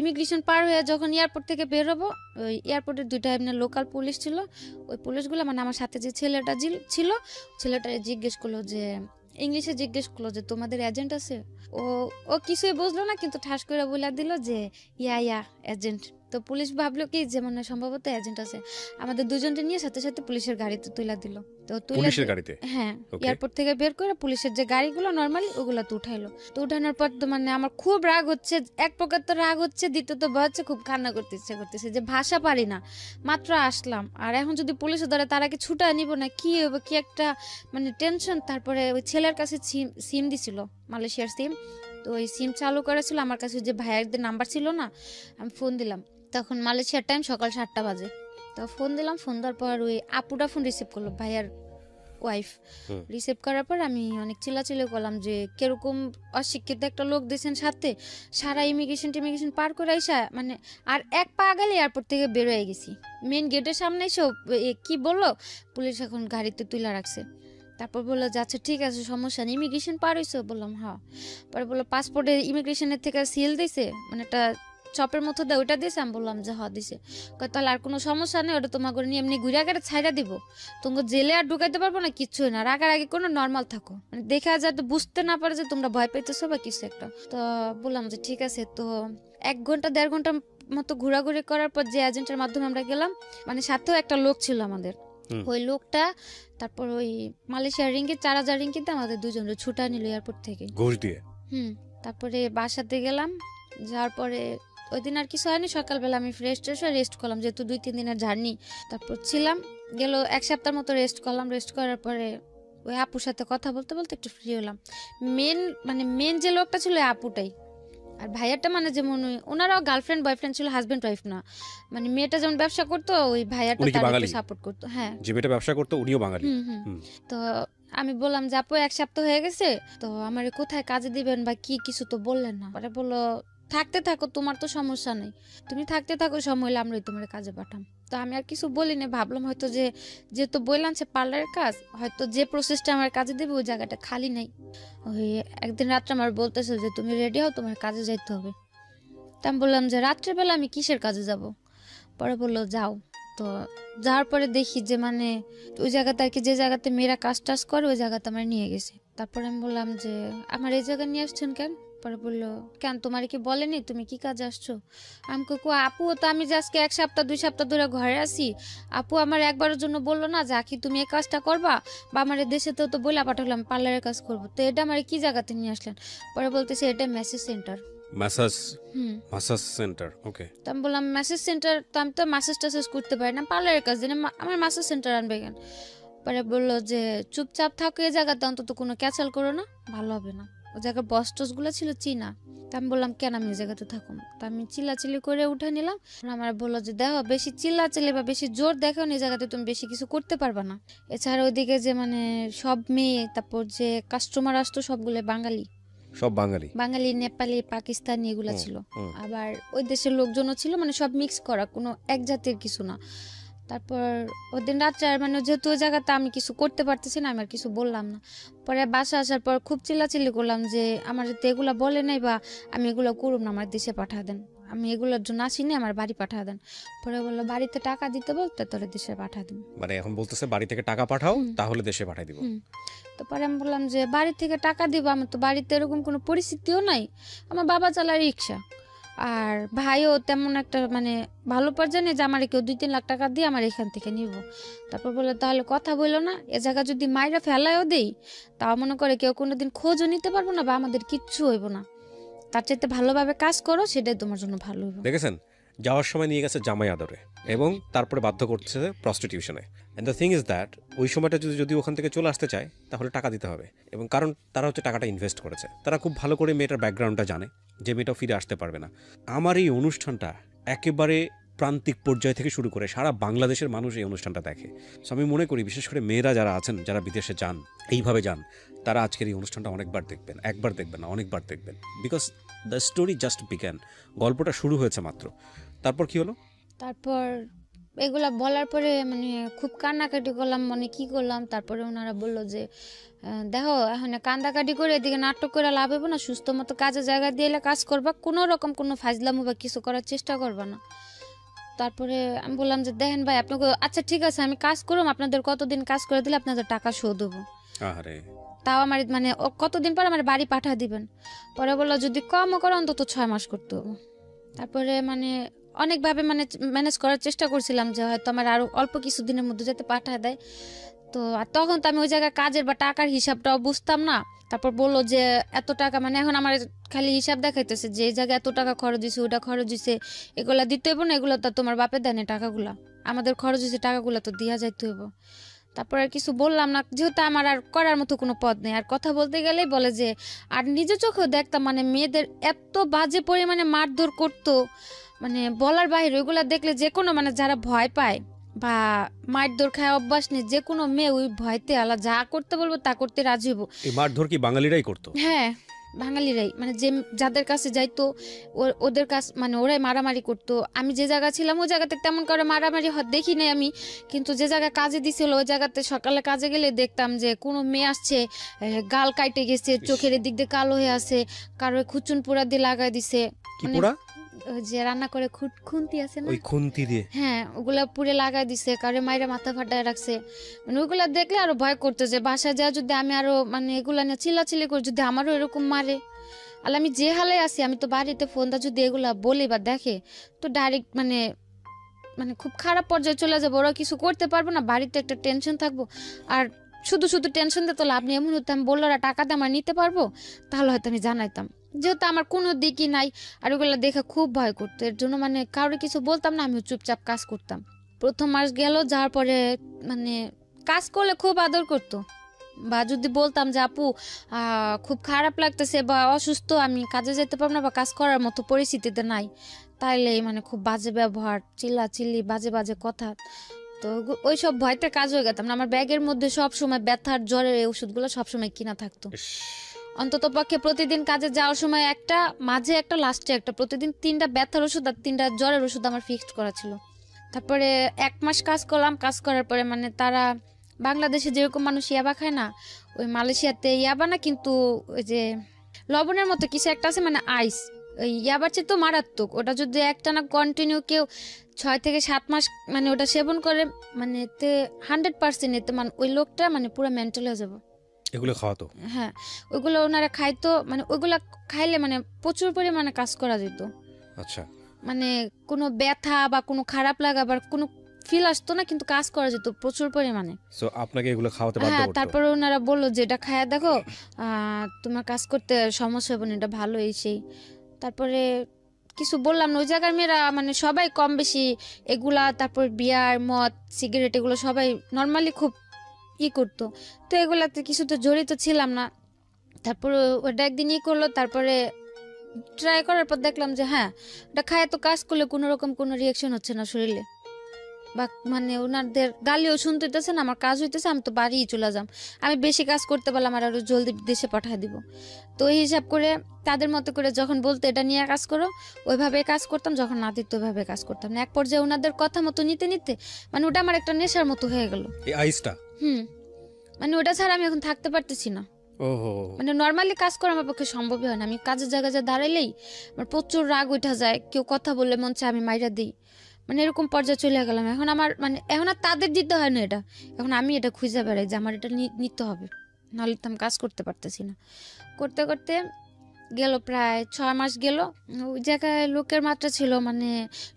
ইমিগ্রেশন পার হয়ে যখন এয়ারপোর্ট থেকে বের হবো, ওই এয়ারপোর্টের 2টা এমনি লোকাল পুলিশ ছিল, ওই পুলিশগুলো মানে আমার সাথে যে ছেলেটা ছিল, ছেলেটা জিজ্ঞেস করলো যে ইংলিশে জিজ্ঞেস করলো যে তোমাদের এজেন্ট আছে? ও কিছুই বুঝলো না, কিন্তু ঠাস করে বলে দিল যে ইয়া এজেন্ট। তো পুলিশ ভাবলো কি যে মানে সম্ভবত এজেন্ট আছে, আমাদের দুজনকে নিয়ে সাথে সাথে পুলিশের গাড়িতে তুলে দিল। তো পুলিশের গাড়িতে? হ্যাঁ, এয়ারপোর্ট থেকে বের করে পুলিশের যে গাড়িগুলো নরমালি ওগুলো তো উঠাইলো। তো উঠানোর পর তো মানে আমার খুব রাগ হচ্ছে, এক প্রকার তো রাগ হচ্ছে, দ্বিতীয়ত ভয় হচ্ছে, খুব কান্না করতে ইচ্ছে করতেছে যে ভাষা পারি না, মাত্র আসলাম, আর এখন যদি পুলিশে ধরে তারা কি ছুটা নিব না, কি হবে, কি একটা মানে টেনশন। তারপরে ওই ছেলের কাছে সিম দিছিল, মালয়েশিয়ার সিম, তো ওই সিম চালু করেছিল, আমার কাছে যে ভাইয়ারদের নাম্বার ছিল না, আমি ফোন দিলাম, তখন মালয়েশিয়ার টাইম সকাল 7টা বাজে। তো ফোন দিলাম, ফোন দেওয়ার পর ওই আপুটা ফোন রিসিভ করলো, ভাইয়ার ওয়াইফ রিসিভ করার পর আমি অনেক চিল্লাচিল্লি করলাম যে কিরকম অশিক্ষিত একটা লোক দিয়েছেন সাথে, সারা ইমিগ্রেশন পার করে আইসা মানে আর এক পা গেলে এয়ারপোর্ট থেকে বের হয়ে গেছি, মেন গেটের সামনে এসে কি বললো, পুলিশ এখন গাড়িতে তুলে রাখছে। তারপর বললো যে আচ্ছা ঠিক আছে, সমস্যা নেই, ইমিগ্রেশন পার হয়েছে? বললাম হ্যাঁ। পরে বললো পাসপোর্টে ইমিগ্রেশনের থেকে সিল দিছে, মানে একটা চপের মতো দেয়, ওইটা দিয়েছে? আমি বললাম যে হ্যাঁ দিছে। তাহলে আর কোনো সমস্যা নেই, ওটা তোমাকে নিয়ে এমনি ঘুরে আগে ছাইড়া দিব, তোমাকে জেলে আর ঢুকাইতে পারবো না, কিচ্ছুই না, রাগারাগি কোনো নর্মাল থাকো, মানে দেখা যাতে বুঝতে না পারে যে তোমরা ভয় পাইতেছো বা কিছু একটা। তো বললাম যে ঠিক আছে। তো 1 ঘন্টা 1.5 ঘন্টা মতো ঘোরাঘুরি করার পর যে এজেন্টের মাধ্যমে আমরা গেলাম, মানে সাথেও একটা লোক ছিল আমাদের, ওই লোকটা তারপর ওই মালয়েশিয়ার রিঙ্গিত 4000 রিঙ্গিতে আমাদের দুজনের ছুটা নিল এয়ারপোর্ট থেকে ঘুষ দিয়ে। তারপরে বাসাতে গেলাম, যাওয়ার পরে ওই দিন আর কিছু হয়নি, সকালবেলা আমি ফ্রেশ হয়ে রেস্ট করলাম, যেহেতু 2-3 দিনের জার্নি। তারপর ছিলাম গেল 1 সপ্তাহের মতো রেস্ট করলাম। রেস্ট করার পরে ওই আপুর সাথে কথা বলতে বলতে একটু ফ্রি হলাম। মেন যে লোকটা ছিল আপুটাই, আর ভাইয়াটা মানে যেমন ওনারাও গার্লফ্রেন্ড বয়ফ্রেন্ড ছিল, হাজবেন্ড ওয়াইফ না, মানে মেয়েটা যেমন ব্যবসা করতো ওই ভাইয়াটা তাকে সাপোর্ট করতো। হ্যাঁ, যে মেয়েটা ব্যবসা করতো উনিও বাঙালি। তো আমি বললাম যে আপু 1 সপ্তাহ হয়ে গেছে, তো আমারে কোথায় কাজে দিবেন বা কি, কিছু তো বললেন না। পরে বললো থাকতে থাকো, তোমার তো সমস্যা নেই, তুমি থাকতে থাকো, সময় হলে আমরাই তোমার কাজে পাঠাম। তো আমি আর কিছু বলিনি, ভাবলাম হয়তো যেহেতু বললাম সে পার্লারের কাজ, হয়তো যে প্রসেসটা আমার কাজে দেবে ওই জায়গাটা খালি নাই। ওই একদিন রাত্রে আমার বলতেছে যে তুমি রেডি হও, তোমার কাজে যাইতে হবে। তা আমি বললাম যে রাত্রেবেলা আমি কিসের কাজে যাব? পরে বললো যাও। তো যাওয়ার পরে দেখি যে মানে ওই জায়গাতে আর কি, যে জায়গাতে মেয়েরা কাজ টাজ করে ওই জায়গাতে আমার নিয়ে গেছে। তারপরে আমি বললাম যে আমার এই জায়গায় নিয়ে আসছেন কেন? পরে বললো কেন তোমার কি বলেনি তুমি কি কাজে আসছো? আমি কো আপু তো আমি যে আজকে 1 সপ্তাহ 2 সপ্তাহ ধরে ঘরে আছি, আপু আমার একবারের জন্য বললো না যে আখি তুমি এই কাজটা করবা, বা আমার দেশেতেও তো বইলা পাঠালাম পার্লারের কাজ করবো, তো এটা আমার কি জায়গাতে নিয়ে আসলেন? পরে বলতেছে এটা message centre. Massage centre. Okay. তো আমি বললাম মেসেজ সেন্টার, তো আমি তো মাসাজ টাসাজ করতে পারি না, পার্লারের কাজ দিন আমার মাসাজ সেন্টার আনবে কেন? পরে বললো যে চুপচাপ থাকো এই জায়গাতে, অন্তত কোনো ক্যাচাল করো না, ভালো হবে না। ও জায়গার বস টস গুলো ছিল চীনা, তা আমি বললাম কেন আমি এই জায়গাতে থাকুন, তা আমি চিল্লাচিল্লি করে উঠে নিলাম। আমার বললো যে দেখো বেশি চিল্লাচিল্লি বা বেশি জোর দেখো এই জায়গাতে তুমি বেশি কিছু করতে পারবা না। এছাড়া ওইদিকে যে মানে সব মেয়ে, তারপর যে কাস্টমার আসতো সবগুলো বাঙালি, সব বাঙালি। বাঙালি, নেপালি, পাকিস্তানি এগুলা হুম, ছিল। হুম। আবার ওই দেশের লোকজনও ছিল, মানে সব মিক্স করা, কোনো এক জাতির কিছু না। তারপর ওদিন রাত্রে আর মানে যেহেতু ওই জায়গাতে আমি কিছু করতে পারতেছি না, আমি আর কিছু বললাম না। পরে বাসা আসার পর খুব চিল্লাচিল্লি করলাম যে আমার যাতে এগুলা বলে নাই বা আমি এগুলো করুম না, আমার দেশে পাঠা দেন, আমি এগুলোর জন্য আসিনি, আমার বাড়ি পাঠা দেন। পরে বললো বাড়িতে টাকা দিতে বলতে তোরে দেশে পাঠা দিন। মানে এখন বলতেছে বাড়ি থেকে টাকা পাঠাও, হুম। তাহলে দেশে পাঠাই দিব। হুম। তো পরে আমি বললাম যে বাড়ি থেকে টাকা দিব, আমার তো বাড়িতে এরকম কোনো পরিস্থিতিও নাই, আমার বাবা চালায় রিক্সা, আর ভাইও তেমন একটা মানে ভালো পর্যায়ে নেই যে আমার কেউ 2-3 লাখ টাকা দিয়ে আমার এখান থেকে নিব। তারপর বললো তাহলে কথা বললো না, এ জায়গা যদি মাইরা ফেলায়ও দেই তাও মনে করে কেউ কোনোদিন খোঁজও নিতে পারবো না বা আমাদের কিচ্ছু হইব না, তার চাইতে ভালোভাবে কাজ করো, সেটাই তোমার জন্য ভালো হইব। দেখেছেন, যাওয়ার সময় নিয়ে গেছে জামাই আদরে এবং তারপরে বাধ্য করছে প্রস্টিটিউশনে। And the thing is that ওই সময়টা যদি ওখান থেকে চলে আসতে চায় তাহলে টাকা দিতে হবে, এবং কারণ তারা হচ্ছে টাকাটা ইনভেস্ট করেছে, তারা খুব ভালো করে মেয়েটার ব্যাকগ্রাউন্ডটা জানে যে মেয়েটাও ফিরে আসতে পারবে না। আমার এই অনুষ্ঠানটা একেবারে প্রান্তিক পর্যায় থেকে শুরু করে সারা বাংলাদেশের মানুষ এই অনুষ্ঠানটা দেখে। সো আমি মনে করি বিশেষ করে মেয়েরা যারা আছেন, যারা বিদেশে যান, এইভাবে যান, তারা আজকের এই অনুষ্ঠানটা অনেকবার দেখবেন, একবার দেখবেন না, অনেকবার দেখবেন, because the story just began. গল্পটা শুরু হয়েছে মাত্র। তারপর কি হলো? তারপর এগুলা বলার পরে মানে খুব কান্নাকাটি করলাম, মানে কি করলাম। তারপরে ওনারা বললো যে দেখো এখন কান্দাকাটি করে এদিকে নাটক করে লাভ হবে না, সুস্থ মতো কাজের জায়গা দিয়ে এলে কাজ করবা, কোনো রকম কোনো ফাজলামো বা কিছু করার চেষ্টা করবা না। তারপরে আমি বললাম যে দেখেন ভাই আপনাকে, আচ্ছা ঠিক আছে আমি কাজ করুম, আপনাদের কতদিন কাজ করে দিলে আপনাদের টাকা শোধ দেবো, আরে তাও আমার মানে কতদিন পর আমার বাড়ি পাঠা দিবেন। পরে বললো যদি কমও করো অন্তত 6 মাস করতে হবে। তারপরে মানে অনেকভাবে মানে ম্যানেজ করার চেষ্টা করছিলাম যে হয়তো আমার আরো অল্প কিছু দিনের মধ্যে যাতে পাঠায় দেয়। তো আর তখন তো আমি ওই জায়গায় কাজের বা টাকার হিসাবটাও বুঝতাম না। তারপর বললো যে এত টাকা, মানে এখন আমার খালি হিসাব দেখাইতেছে যে এই জায়গায় এত টাকা খরচ হয়েছে, ওটা খরচ হয়েছে, এগুলা দিতে হইব না, এগুলো তো তোমার বাপে দেয় না টাকাগুলা, আমাদের খরচ হয়েছে টাকাগুলো তো দিয়া যাইতে হইব। তারপর আর কিছু বললাম না, যেহেতু আমার আর করার মতো কোনো পথ নেই। আর কথা বলতে গেলেই বলে যে, আর নিজের চোখেও দেখতাম মানে মেয়েদের এত বাজে পরিমাণে মারধর করতো, মানে বলার বাইরে। ওইগুলা দেখলে যে কোনো মানে যারা ভয় পায় বা মারধর খায় অভ্যাস নেই, যে কোনো মেয়ে ওই ভয়তে আলা যা করতে বলবো তা করতে রাজি হবো। এই মারধর কি বাঙালিরাই করতো? হ্যাঁ, বাঙালিরাই, মানে যে যাদের কাছে যাইতো ওদের কাছে মানে ওরাই মারামারি করতো। আমি যে জায়গা ছিলাম ওই জায়গাতে তেমন করে মারামারি দেখি নাই আমি, কিন্তু যে জায়গায় কাজে দিছিল ওই জায়গাতে সকালে কাজে গেলে দেখতাম যে কোনো মেয়ে আসছে গাল কাইটে গেছে, চোখের দিক দিয়ে কালো হয়ে আছে, কারো খুচুন পোড়া দিয়ে লাগাই দিছে। কি মানে পোড়া? ওই যে রান্না করে খুন্তি আছে না, ওই খুন্তি দিয়ে? হ্যাঁ ওগুলা পুরে লাগাই দিছে, কারো মাইরা মাথা ফাটায় রাখছে। মানে ওইগুলা দেখলে আরো ভয় করতে যে বাসায় যা যদি আমি আরো মানে এগুলা নিয়ে চিল্লাচিল্লি করি, যদি আমারও এরকম মারে। আর আমি যে হালে আছি, আমি তো বাড়িতে ফোনটা যদি এগুলা বলি বা দেখে তো ডাইরেক্ট মানে মানে খুব খারাপ পর্যায়ে চলে যাবো, ওরা কিছু করতে পারবো না, বাড়িতে একটা টেনশন থাকবো। আর শুধু শুধু টেনশন দিতে তো লাভ নেই, এমন হতো আমি বললো টাকা দিয়ে আমার নিতে পারবো, তাহলে হয়তো আমি জানাইতাম। যেহেতু আমার কোনো দিকই নাই আর ওগুলো দেখে খুব ভয় করতো, এর জন্য মানে কারোর কিছু বলতাম না, আমি চুপচাপ কাজ করতাম। প্রথম মাস গেল, যাওয়ার পরে মানে কাজ করলে খুব আদর করতো, বা যদি বলতাম যে আপু খুব খারাপ লাগতেছে বা অসুস্থ, আমি কাজে যেতে পারবো না বা কাজ করার মতো পরিস্থিতিতে নাই, তাইলে মানে খুব বাজে ব্যবহার, চিল্লাচিল্লি, বাজে বাজে কথা। তো ওই সব ভয়তে কাজ হয়ে গেতাম না। আমার ব্যাগের মধ্যে সব সময় ব্যথার জ্বরের এই ওষুধগুলো সবসময় কিনা থাকতো। ইস, অন্তত পক্ষে প্রতিদিন কাজে যাওয়ার সময় একটা, মাঝে একটা, লাস্টে একটা, প্রতিদিন 3টা ব্যথার ওষুধ আর 3টা জ্বরের ওষুধ আমার ফিক্সড করা ছিল। তারপরে 1 মাস কাজ করলাম, কাজ করার পরে মানে তারা বাংলাদেশে যেরকম মানুষ ইয়াবা খায় না, ওই মালয়েশিয়াতে ইয়াবা না, কিন্তু ওই যে লবণের মতো কিছু একটা আছে মানে আইস, ওই ইয়াবার চেয়ে তো মারাত্মক। ওটা যদি একটানা কন্টিনিউ কেউ 6 থেকে 7 মাস মানে ওটা সেবন করে, মানে এতে 100% এতে মানে ওই লোকটা মানে পুরো মেন্টাল হয়ে যাবে। এগুলো খাওয়াতো? হ্যাঁ, ওইগুলো ওনারা খাইতো, মানে ওইগুলা খাইলে মানে প্রচুর পরিমাণে কাজ করা যেত। আচ্ছা। মানে কোনো ব্যথা বা কোনো খারাপ লাগা বা কোনো ফিল আসতো না, কিন্তু কাজ করা যেত প্রচুর পরিমাণে। সো আপনাকে এগুলো খাওয়াতে বাধ্য হ্যাঁ, করতো? তারপরে ওনারা বললো যে এটা খায়া দেখো, তোমার কাজ করতে সমস্যা হবে না, এটা ভালো এই সেই। তারপরে কিছু বললাম না, ওই জায়গার মেয়েরা মানে সবাই কম বেশি এগুলা, তারপর বিয়ার, মদ, সিগারেট এগুলো সবাই নর্মালি খুব করতো। তো এগুলাতে কিছু তো জড়িত ছিলাম না। তারপরে ওটা একদিন করলো, তারপরে ট্রাই করার পর দেখলাম যে হ্যাঁ, ওটা খায় তো কাজ করলে কোনো রকম কোনো রিয়াকশন হচ্ছে না শরীরে, বা মানে ওনাদের গালিও শুনতে হইতেছে না, আমার কাজ হইতেছে, আমি তো বাড়িই চলে যাম, আমি বেশি কাজ করতে পারলাম আর আরো জলদি দেশে পাঠিয়ে দিব। তো এই হিসাব করে তাদের মতো করে যখন বলতো এটা নিয়ে কাজ করো, ওইভাবে কাজ করতাম, যখন না দিত ওইভাবে কাজ করতাম না। এক পর্যায়ে ওনাদের কথা মতো নিতে নিতে মানে ওটা আমার একটা নেশার মতো হয়ে গেল। এই আইসটা মানে ওটা ছাড়া আমি এখন থাকতে পারতেছি না। ওহো, মানে নর্মালি কাজ করা আমার পক্ষে সম্ভবই হয় না। আমি কাজের জায়গায় যা দাঁড়াইলেই আমার প্রচুর রাগ উঠা যায়, কেউ কথা বললে মন চায় আমি মাইরা দিই, মানে এরকম পর্যায়ে চলে গেলাম। এখন আমার মানে এখন আর তাদের দিতে হয় না এটা, এখন আমি এটা খুঁজে বেড়াই যে আমার এটা নিতে হবে, নাহলে তো আমি কাজ করতে পারতেছি না। করতে করতে গেল প্রায় 6 মাস গেল। ওই জায়গায় লোকের মাত্রা ছিল, মানে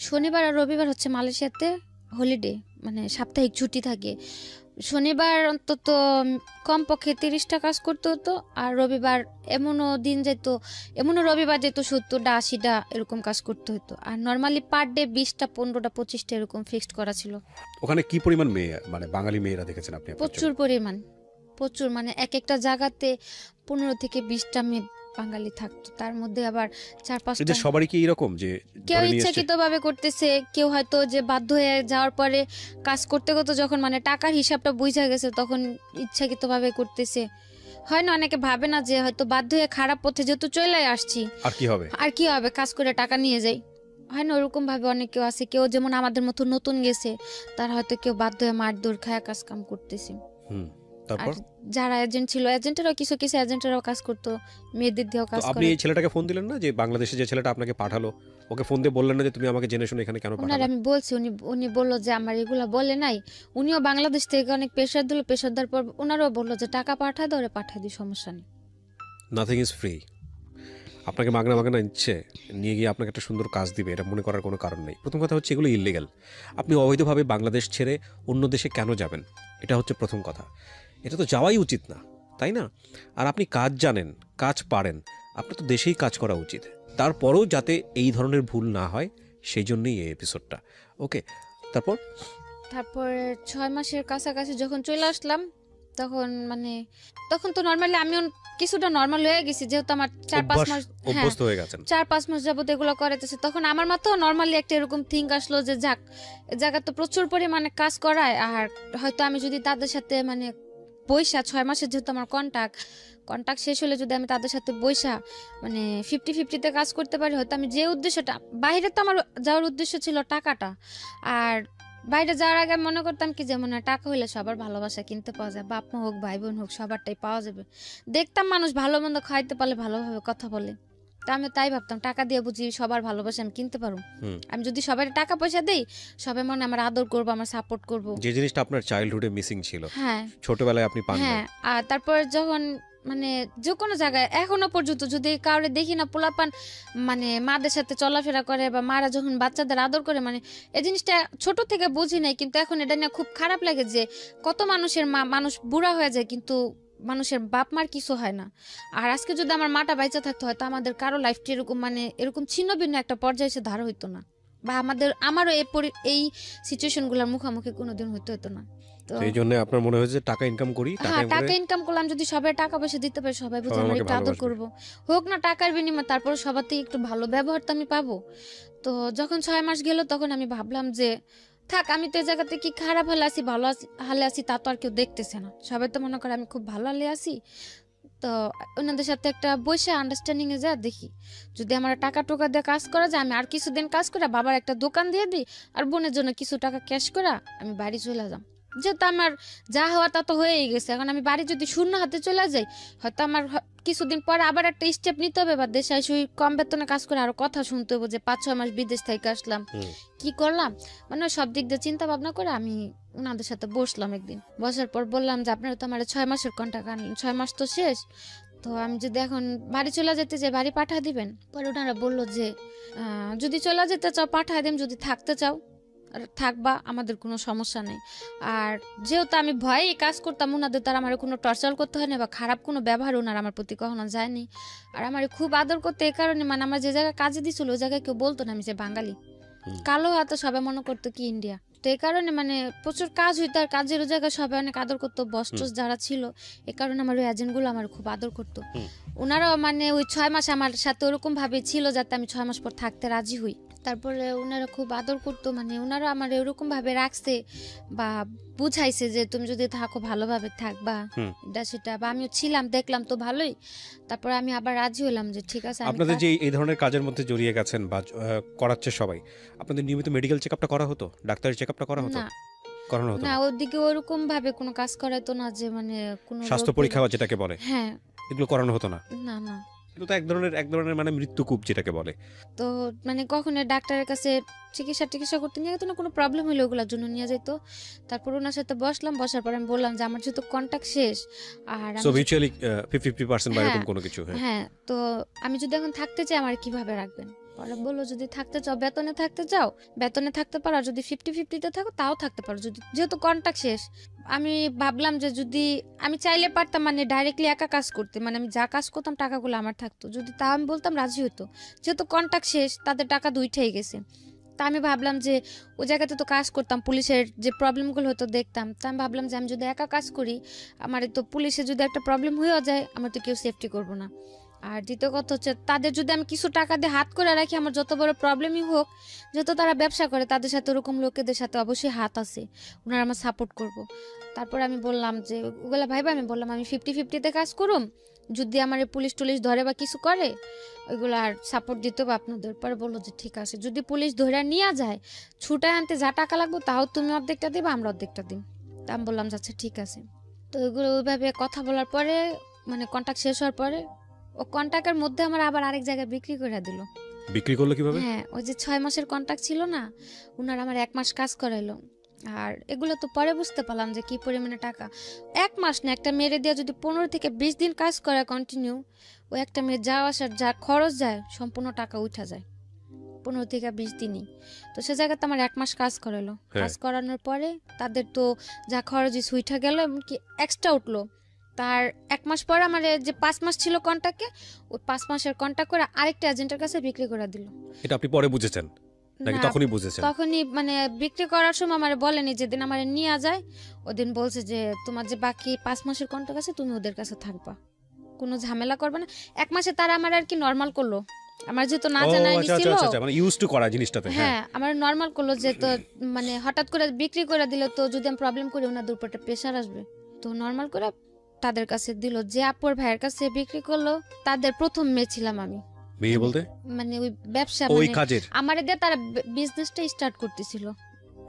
শনিবার আর রবিবার হচ্ছে মালয়েশিয়াতে হলিডে, মানে সাপ্তাহিক ছুটি থাকে। শনিবার অন্তত কমপক্ষে 30টা কাজ করতে হতো, আর রবিবার এমনও দিন যেত, এমনও রবিবার যেত 70টা 80টা এরকম কাজ করতে হতো। আর নর্মালি পার ডে 20টা 15টা 25টা এরকম ফিক্সড করা ছিল। ওখানে কি পরিমাণ মেয়ে মানে বাঙালি মেয়েরা দেখেছেন আপনি? প্রচুর পরিমাণ, প্রচুর, মানে এক একটা জায়গাতে 15 থেকে 20টা মেয়ে বাঙালি থাকতো। তার মধ্যে আবার 4-5টা সবারই কি এরকম যে কেউ ইচ্ছাকৃত ভাবে করতেছে, কেউ হয়তো যে বাধ্য হয়ে যাওয়ার পরে কাজ করতে করতে যখন মানে টাকার হিসাবটা বুঝা গেছে তখন ইচ্ছাকৃত ভাবে করতেছে। হয় না, অনেকে ভাবে না যে হয়তো বাধ্য হয়ে খারাপ পথে যেহেতু চলে আসছি আর কি হবে কাজ করে টাকা নিয়ে যাই, হয় না, ওরকম ভাবে অনেক কেউ আছে। কেউ যেমন আমাদের মতো নতুন গেছে, তার হয়তো কেউ বাধ্য হয়ে মারধর খায় কাজ কাম করতেছে। আর যারা এজেন্ট ছিল, এজেন্টেরাও কিছু কিছু এজেন্টেরাও কাজ করতো, মেয়েদের দিয়েও কাজ করে। আপনি এই ছেলেটাকে ফোন দিলেন না যে বাংলাদেশে যে ছেলেটা আপনাকে পাঠালো, ওকে ফোন দিয়ে বললেন না যে তুমি আমাকে জেনে শুনে এখানে কেন পাঠালে? আমি বলছি, উনি বললো যে আমার এগুলা বলে নাই। উনিও বাংলাদেশ থেকে অনেক প্রেশার দিল, প্রেশার দেওয়ার পর ওনারাও বললো যে টাকা পাঠা দাও, পাঠিয়ে দিই, সমস্যা নেই। Nothing is free. আপনাকে মাগনা মাগনা ইচ্ছে নিয়ে গিয়ে আপনাকে একটা সুন্দর কাজ দিবে এটা মনে করার কোনো কারণ নেই। প্রথম কথা হচ্ছে এগুলো ইল্লিগাল। আপনি অবৈধভাবে বাংলাদেশ ছেড়ে অন্য দেশে কেন যাবেন, এটা হচ্ছে প্রথম কথা। এটা তো যাওয়াই উচিত না, তাই না? আর আপনি কাজ জানেন, কাজ পারেন, আপনার তো দেশেই কাজ করা উচিত। তারপরেও যাতে এই ধরনের ভুল না হয় সেই জন্যই এই এপিসোডটা। ওকে, তারপর 6 মাসের কাছাকাছি যখন চলে আসলাম তখন তো নর্মালি আমিও কিছুটা নর্মাল হয়ে গেছি, যেহেতু আমার 4-5 মাস অভ্যস্ত হয়ে গেছেন, 4-5 মাস যাবত এগুলো করাইতেছে। তখন আমার মাথাও নর্মালি একটা এরকম থিঙ্ক আসলো যে যাক, জায়গা তো প্রচুর পরিমাণে কাজ করায়, আর হয়তো আমি যদি তাদের সাথে মানে বৈশা 6 মাসের যেহেতু আমার কন্ট্যাক্ট শেষ হলে যদি আমি তাদের সাথে বৈশা মানে 50-50-তে কাজ করতে পারি, হয়তো আমি যে উদ্দেশ্যটা, বাইরে তো আমার যাওয়ার উদ্দেশ্য ছিল টাকাটা, আর বাইরে যাওয়ার আগে মনে করতাম কি যে মনে টাকা হইলে সবার ভালোবাসা কিনতে পাওয়া যায়, বাপ মা হোক ভাই বোন হোক সবারটাই পাওয়া যাবে। দেখতাম মানুষ ভালো মন্দ খাইতে পারলে ভালোভাবে কথা বলে, তা আমি তাই ভাবতাম টাকা দিয়ে বুঝি সবার ভালোবাসা আমি কিনতে পারবো। আমি যদি সবাই টাকা পয়সা দেই, সবাই মনে আমার আদর করবো, আমার সাপোর্ট করবো, যে জিনিসটা আপনার চাইল্ডহুডে মিসিং ছিল, হ্যাঁ ছোটবেলায় আপনি পান। হ্যাঁ, আর তারপর যখন মানে যে কোনো জায়গায় এখনো পর্যন্ত যদি কাউরে দেখি না পোলাপান মানে মাদের সাথে চলাফেরা করে বা মারা যখন বাচ্চাদের আদর করে, মানে এই জিনিসটা ছোট থেকে বুঝি নাই, কিন্তু এখন এটা নিয়ে খুব খারাপ লাগে যে কত মানুষের মানুষ বুড়া হয়ে যায় কিন্তু মানুষের বাপ মার কিছু হয় না। আর আজকে যদি আমার মাটা বাইচা থাকতে হয়তো আমাদের কারো লাইফটা এরকম মানে এরকম ছিন্ন ভিন্ন একটা পর্যায়ে এসে ধার হইতো না, বা আমারও এই সিচুয়েশনগুলোর মুখোমুখি কোনোদিন হইতো না। এই জন্য আপনার মনে হয়েছে টাকা ইনকাম করি, টাকা ইনকাম করলাম, যদি সবাই টাকা পয়সা দিতে পারে সবাই বুঝে আমার একটু আদর করবো, হোক না টাকার বিনিময়ে, তারপর সবার থেকে একটু ভালো ব্যবহার তো আমি পাবো। তো যখন 6 মাস গেল তখন আমি ভাবলাম যে থাক, আমি তো এই জায়গাতে কি খারাপ হালে আছি ভালো হালে আছি তা তো আর কেউ দেখতেছে না, সবাই তো মনে করে আমি খুব ভালো হালে আছি। তো ওনাদের সাথে একটা বসে আন্ডারস্ট্যান্ডিং এ যা দেখি যদি আমার টাকা টোকা দিয়ে কাজ করা যায়, আমি আর কিছুদিন কাজ করে বাবার একটা দোকান দিয়ে দিই, আর বোনের জন্য কিছু টাকা ক্যাশ করে আমি বাড়ি চলে যাম। যেহেতু আমার যা হওয়া তা তো হয়েই গেছে, এখন আমি বাড়ি যদি শূন্য হাতে চলে যাই, হয়তো আমার কিছুদিন পরে আবার একটা স্টেপ নিতে হবে, বা দেশে এসে কম বেতনে কাজ করে আরো কথা শুনতে হবে যে 5-6 মাস বিদেশ থেকে আসলাম কি করলাম, মানে সব দিক দিয়ে চিন্তা ভাবনা করে আমি ওনাদের সাথে বসলাম। একদিন বসার পর বললাম যে আপনারা তো আমার 6 মাসের কন্ট্রাক্ট আনলেন, 6 মাস তো শেষ, তো আমি যদি এখন বাড়ি চলে যেতে চাই বাড়ি পাঠিয়ে দিবেন? পরে ওনারা বললো যে যদি চলে যেতে চাও পাঠিয়ে দেন, যদি থাকতে চাও থাকবা, আমাদের কোনো সমস্যা নেই। আর যেহেতু আমি ভয়েই কাজ করতাম ওনাদের, তারা আমার কোনো টর্চার করতে হয় না বা খারাপ কোনো ব্যবহার ওনার আমার প্রতি কখনো যায়নি, আর আমার খুব আদর করতে এই কারণে, মানে আমার যে জায়গায় কাজে দিছিল ওই জায়গায় কেউ বলতো না আমি যে বাঙালি, কালো হাতে সবাই মনে করতো কি ইন্ডিয়া। তো এই কারণে মানে প্রচুর কাজ হইতো, আর কাজের জায়গায় সবাই অনেক আদর করতো, বস টস যারা ছিল, এই কারণে আমার ওই এজেন্টগুলো আমার খুব আদর করতো। ওনারাও মানে ওই 6 মাস আমার সাথে ওরকম ভাবে ছিল যাতে আমি 6 মাস পর থাকতে রাজি হই। তারপরে ওনারা খুব আদর করতো, মানে ওনারা আমার এরকম ভাবে রাখছে বা বুঝাইছে যে তুমি যদি থাকো ভালোভাবে থাকবা, এটা সেটা, বা আমিও ছিলাম, দেখলাম তো ভালোই। তারপরে আমি আবার রাজি হলাম যে ঠিক আছে। আপনাদের যে এই ধরনের কাজের মধ্যে জড়িয়ে গেছেন বা করাচ্ছে সবাই, আপনাদের নিয়মিত মেডিকেল চেকআপটা করা হতো, ডাক্তারের চেকআপটা করা হতো? না করানো হতো না, ওদিকে ওরকম ভাবে কোনো কাজ করাতো না, যে মানে কোনো স্বাস্থ্য পরীক্ষা যেটাকে বলে, হ্যাঁ এগুলো করানো হতো না? না না, এগুলো তো এক ধরনের মানে মৃত্যুকূপ যেটাকে বলে। তো মানে কখনো ডাক্তারের কাছে চিকিৎসা করতে নিয়ে যেত না, কোনো প্রবলেম হলে ওগুলোর জন্য নিয়ে যেত। তারপর ওনার সাথে বসলাম, বসার পর আমি বললাম যে আমার যেহেতু কন্ট্যাক্ট শেষ, আর সো মিউচুয়ালি 50% বা এরকম কোনো কিছু। হ্যাঁ, তো আমি যদি এখন থাকতে চাই আমার কিভাবে রাখবেন? পরে বললো যদি থাকতে চাও বেতনে থাকতে চাও বেতনে থাকতে পারো, আর যদি 50-50-তে থাকো তাও থাকতে পারো, যদি যেহেতু কন্ট্যাক্ট শেষ। আমি ভাবলাম যে যদি আমি চাইলে পারতাম মানে ডাইরেক্টলি একা কাজ করতে, মানে আমি যা কাজ করতাম টাকাগুলো আমার থাকতো, যদি তাও আমি বলতাম রাজি হতো। যেহেতু কন্ট্যাক্ট শেষ, তাদের টাকা দুইটাই গেছে। তা আমি ভাবলাম যে ওই জায়গাতে তো কাজ করতাম, পুলিশের যে প্রবলেমগুলো হতো দেখতাম, তা আমি ভাবলাম যে আমি যদি একা কাজ করি, আমার তো পুলিশে যদি একটা প্রবলেম হয়েও যায় আমার তো কেউ সেফটি করবো না। আর দ্বিতীয় কথা হচ্ছে তাদের যদি আমি কিছু টাকা দিয়ে হাত করে রাখি, আমার যত বড় প্রবলেমই হোক, যেহেতু তারা ব্যবসা করে, তাদের সাথে ওরকম লোকেদের সাথে অবশ্যই হাত আছে, ওনারা আমার সাপোর্ট করব। তারপর আমি বললাম যে ওগুলা ভাইবা, আমি বললাম আমি 50-50-তে কাজ করুম, যদি আমার পুলিশ টুলিশ ধরে বা কিছু করে ওইগুলো আর সাপোর্ট দিতে হবে আপনাদের। পরে বললো যে ঠিক আছে, যদি পুলিশ ধরে নিয়ে যায় ছুটায় আনতে যা টাকা লাগবে তাও তুমি অর্ধেকটা দিবা, আমরা অর্ধেকটা দিন। তা আমি বললাম যাচ্ছে ঠিক আছে। তো ওইগুলো ওইভাবে কথা বলার পরে মানে কন্ট্যাক্ট শেষ হওয়ার পরে ও কন্ট্যাক্টের মধ্যে আমার আবার আরেক জায়গায় বিক্রি করে দিল। বিক্রি করলো কিভাবে? হ্যাঁ, ওই যে 6 মাসের কন্ট্যাক্ট ছিল না, ওনার আমার 1 মাস কাজ করাইলো। আর এগুলো তো পরে বুঝতে পারলাম যে কি পরিমাণে টাকা। 1 মাস না, একটা মেয়েরে দিয়ে যদি 15 থেকে 20 দিন কাজ করে কন্টিনিউ, ও একটা মেয়ের যাওয়া আসার যা খরচ যায় সম্পূর্ণ টাকা উঠা যায় 15 থেকে 20 দিনই। তো সে জায়গাতে আমার 1 মাস কাজ করালো। কাজ করানোর পরে তাদের তো যা খরচ উঠা গেল, এমনকি এক্সট্রা উঠলো। তার 1 মাস পর আমার যে 5 মাস ছিল কন্ট্যাক্টে, ওই 5 মাসের কন্ট্যাক্ট করে আরেকটা এজেন্টের কাছে বিক্রি করে দিল। এটা আপনি পরে বুঝেছেন নাকি তখনই বুঝেছেন? তখনই মানে বিক্রি করার সময় আমার বলেনি, যেদিন আমার নিয়ে যায় ওদিন বলছে যে তোমার যে বাকি 5 মাসের কন্ট্যাক্ট আছে তুমি ওদের কাছে থাকবা, কোনো ঝামেলা করবে না। 1 মাসে তারা আমার আর কি নরমাল করলো, আমার যেহেতু না জানা ছিল, মানে ইউজ টু করা জিনিসটাতে। হ্যাঁ আমার নরমাল করলো যে তো মানে হঠাৎ করে বিক্রি করে দিল, তো যদি আমি প্রবলেম করি ওনাদের উপর একটা প্রেশার আসবে, তো নরমাল করে তাদের কাছে দিল। যে আপুর ভাইয়ের কাছে বিক্রি করলো তাদের প্রথম মেয়ে ছিলাম আমি। মেয়ে বলতে মানে ওই ব্যবসা ওই মানে কাজের আমারে দিয়ে তারা বিজনেসটা স্টার্ট করতেছিল।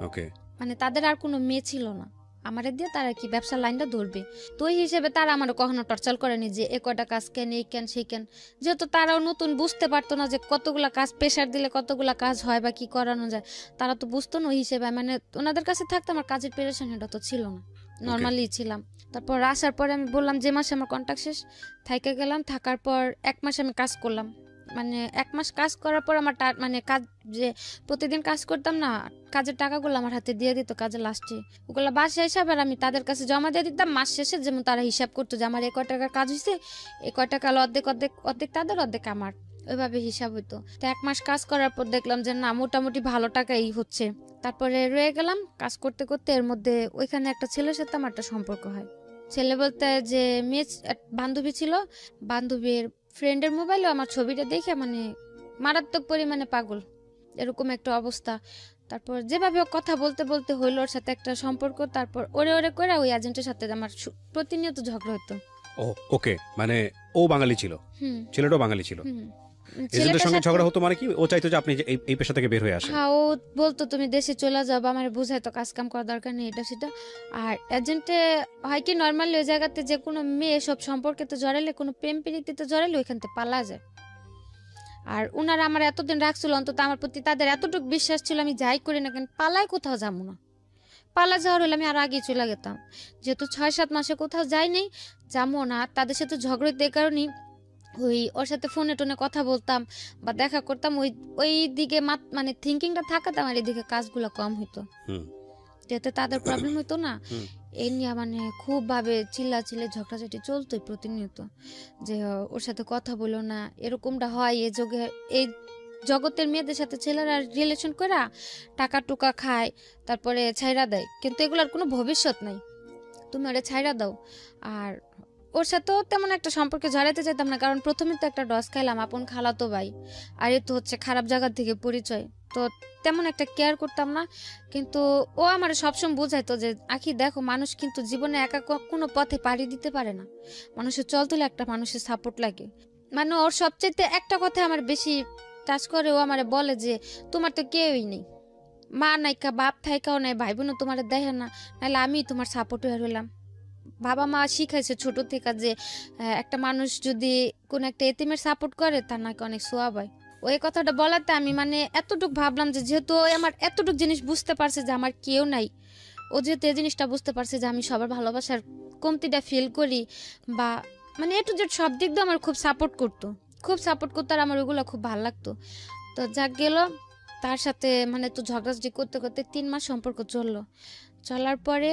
ওকে, মানে তাদের আর কোনো মেয়ে ছিল না, আমারে দিয়ে তারা কি ব্যবসা লাইনটা ধরবে। তো ওই হিসেবে তারা আমার কখনো টর্চার করেনি যে এ কয়টা কাজ কেন, এই কেন সেই কেন। যেহেতু তারাও নতুন, বুঝতে পারতো না যে কতগুলা কাজ প্রেশার দিলে কতগুলা কাজ হয় বা কি করানো যায়, তারা তো বুঝতো না। ওই হিসেবে মানে ওনাদের কাছে থাকতে আমার কাজের পেরেশানিটা তো ছিল না, নর্মালি ছিলাম। তারপর আসার পরে আমি বললাম যে মাসে আমার কন্ট্যাক্ট শেষ, থাইকে গেলাম। থাকার পর 1 মাস আমি কাজ করলাম, মানে 1 মাস কাজ করার পর আমার মানে কাজ যে প্রতিদিন কাজ করতাম না, কাজের টাকাগুলো আমার হাতে দিয়ে দিত কাজের লাস্টে, ওগুলো বাসা হিসাব আর আমি তাদের কাছে জমা দিয়ে দিতাম মাস শেষে। যেমন তারা হিসাব করতো যে আমার 1 টাকার কাজ হয়েছে, 1 টাকা অর্ধেক অর্ধেক অর্ধেক তাদের অর্ধেক আমার, ওইভাবে হিসাব হইতো। তো 1 মাস কাজ করার পর দেখলাম যে না মোটামুটি ভালো টাকাই হচ্ছে। তারপরে রয়ে গেলাম কাজ করতে করতে। এর মধ্যে ওইখানে একটা ছেলের সাথে আমার একটা সম্পর্ক হয়। ছেলে বলতে যে মেয়ে বান্ধবী ছিল, বান্ধবীর ফ্রেন্ডের মোবাইলে আমার ছবিটা দেখে মানে মারাত্মক পরিমাণে পাগল, এরকম একটা অবস্থা। তারপর যেভাবে ও কথা বলতে বলতে হইলো ওর সাথে একটা সম্পর্ক। তারপর ওরে ওরে করে ওই এজেন্টের সাথে আমার প্রতিনিয়ত ঝগড়া হতো। ও ওকে, মানে ও বাঙালি ছিল, ছেলেটাও বাঙালি ছিল। এজেন্টের সঙ্গে ঝগড়া হতো মানে কি, ও চাইতো যে আপনি এই পেশা থেকে বের হয়ে আসেন। হ্যাঁ, ও বলতো তুমি দেশে চলে যাও, আমার বুঝাইতো কাজ কাম করার দরকার নেই, এটা সেটা। আর এজেন্টে হয় কি নর্মালি ওই জায়গাতে যে কোনো মেয়ে সব সম্পর্কে তো জড়াইলে, কোনো প্রেম প্রীতিতে জড়াইলে ওইখান থেকে পালা যায়। আর ওনারা আমার এতদিন রাখছিল, অন্তত আমার প্রতি তাদের এতটুকু বিশ্বাস ছিল আমি যাই করি না কেন পালায় কোথাও যাবো না। পালা যাওয়ার হলে আমি আরো আগে চলে যেতাম, যেহেতু 6-7 মাসে কোথাও যাই নাই, যাবো না। তাদের সাথে ঝগড়া এই কারণেই ওই ওর সাথে ফোনে টোনে কথা বলতাম বা দেখা করতাম, ওই দিকে মানে থিঙ্কিংটা থাকাতে আমার এদিকে কাজগুলো কম হইতো, যাতে তাদের প্রবলেম হইতো না। এই নিয়ে মানে খুব ভাবে চিল্লাচিল্লি ঝগড়াঝাটি চলতোই প্রতিনিয়ত, যে ওর সাথে কথা বলো না, এরকমটা হয় এই যুগে, এই জগতের মেয়েদের সাথে ছেলেরা রিলেশন করে টাকা টুকা খায়, তারপরে ছাইরা দেয়, কিন্তু এগুলোর কোনো ভবিষ্যৎ নাই। তুমি ওরা ছাইরা দাও। আর ওর সাথেও তেমন একটা সম্পর্কে জড়াইতে চাইতাম না, কারণ প্রথমে তো একটা ডস খাইলাম, আপন খালাতো ভাই, আর এ তো হচ্ছে খারাপ জায়গা থেকে পরিচয়, তো তেমন একটা কেয়ার করতাম না। কিন্তু ও আমার সবসময় বোঝাইতো যে আখি দেখো, মানুষ কিন্তু জীবনে একা কোনো পথে পাড়ি দিতে পারে না, মানুষের চল তুলে একটা মানুষের সাপোর্ট লাগে। মানে ওর সবচেয়ে একটা কথা আমার বেশি টাচ করে, ও আমারে বলে যে তোমার তো কেউই নেই, মা নাইকা বাপ থাইকাও নাই, ভাই বোনও তোমার দেখে না, নাহলে আমি তোমার সাপোর্ট হয়ে রইলাম। বাবা মা শিখাইছে ছোট থেকে যে একটা মানুষ যদি কোন একটা এতিমের সাপোর্ট করে তার নাকি অনেক সোয়াব হয়। ওই কথাটা বলাতে আমি মানে এতটুকু ভাবলাম যে যেহেতু ও আমার এতটুকু জিনিস বুঝতে পারছে যে আমার কেউ নাই, ও যেহেতু এই জিনিসটা বুঝতে পারছে যে আমি সবার ভালোবাসার কমতিটা ফিল করি, বা মানে এ টু জেড সব দিক দিয়ে আমার খুব সাপোর্ট করতো, আর আমার ওইগুলো খুব ভালো লাগতো। তো যাক গেল, তার সাথে মানে তো ঝগড়াঝাটি করতে করতে 3 মাস সম্পর্ক চলার পরে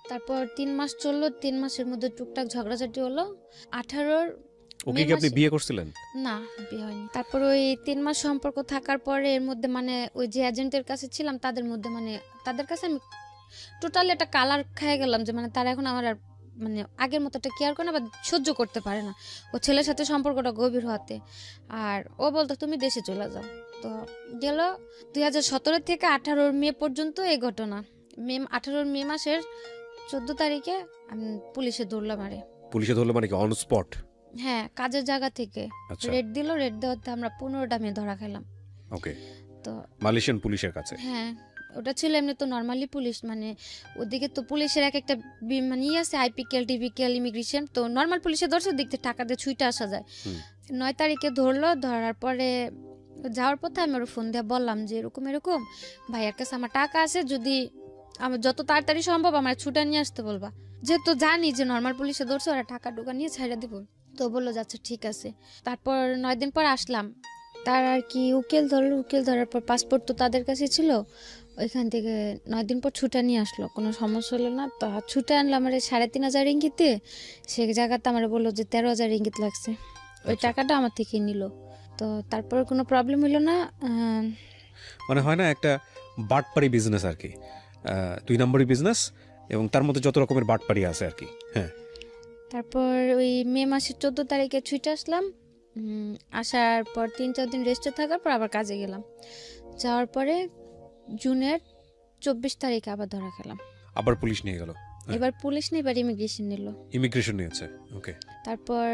তারপর 3 মাস চললো, 3 মাসের মধ্যে টুকটাক ঝগড়াঝাটি হলো। 18 ওকে কি আপনি বিয়ে করছিলেন? না, বিয়ে হয়নি। তারপর ওই 3 মাস সম্পর্ক থাকার পরে এর মধ্যে মানে ওই যে এজেন্টের কাছে ছিলাম তাদের মধ্যে মানে তাদের কাছে আমি টোটালি একটা কালার খেয়ে গেলাম যে মানে তারা এখন আমার আর মানে আগের মতো একটা কেয়ার করে না বা সহ্য করতে পারে না ও ছেলের সাথে সম্পর্কটা গভীর হতে। আর ও বলতো তুমি দেশে চলে যাও। তো গেল 2017 থেকে 18 মে পর্যন্ত এই ঘটনা। 18 মে মাসের 14 তারিখে আমি পুলিশে ধরলাম। পুলিশে ধরলো মানে কি অন স্পট? হ্যাঁ, কাজের জায়গা থেকে রেড দেওয়াতে আমরা 15টা মেয়ে ধরা খেলাম। ওকে, তো মালয়েশিয়ান পুলিশের কাছে? হ্যাঁ, ওটা ছিল এমনি তো নর্মালি পুলিশ, মানে ওদিকে তো পুলিশের এক একটা মানে আছে, আইপিকেল টিপিকেল ইমিগ্রেশন, তো নর্মাল পুলিশে ধরছে দেখতে টাকা দিয়ে ছুটে আসা যায়। 9 তারিখে ধরলো, ধরার পরে যাওয়ার পথে আমি ওর ফোন দিয়ে বললাম যে এরকম ভাইয়ার কাছে আমার টাকা আছে, যদি আমার যত তাড়াতাড়ি সম্ভব আমার ছুটে নিয়ে আসতে বলবা, যেহেতু জানি যে নর্মাল পুলিশে ধরছে ওরা টাকা টুকা নিয়ে ছাইড়া দিব। তো বললো যাচ্ছে ঠিক আছে। তারপর 9 দিন পর আসলাম, তার আর কি উকিল ধরার পর পাসপোর্ট তো তাদের কাছে ছিল, ওইখান থেকে 9 দিন পর ছুটে নিয়ে আসলো, কোনো সমস্যা হলো না। তো ছুটে আনলো আমার 3,500 রিঙ্গিতে, সে জায়গাতে আমার বললো যে 13,000 রিঙ্গিত লাগছে, ওই টাকাটা আমার থেকে নিল। তো তারপর কোনো প্রবলেম হলো না। মানে হয় না একটা বাটপারি বিজনেস আর কি, 2 নম্বরই বিজনেস, এবং তার মধ্যে যত রকমের বাটপারি আছে আর কি। হ্যাঁ, তারপর ওই মে মাসের 14 তারিখে ছুটে আসলাম। আসার পর 3-4 দিন রেস্টে থাকার পর আবার কাজে গেলাম। যাওয়ার পরে জুনের 24 তারিখে আবার ধরা খেলাম। আবার পুলিশ নিয়ে গেল? এবার পুলিশ নেই, এবার ইমিগ্রেশন নিল। ইমিগ্রেশন নিয়েছে, ওকে। তারপর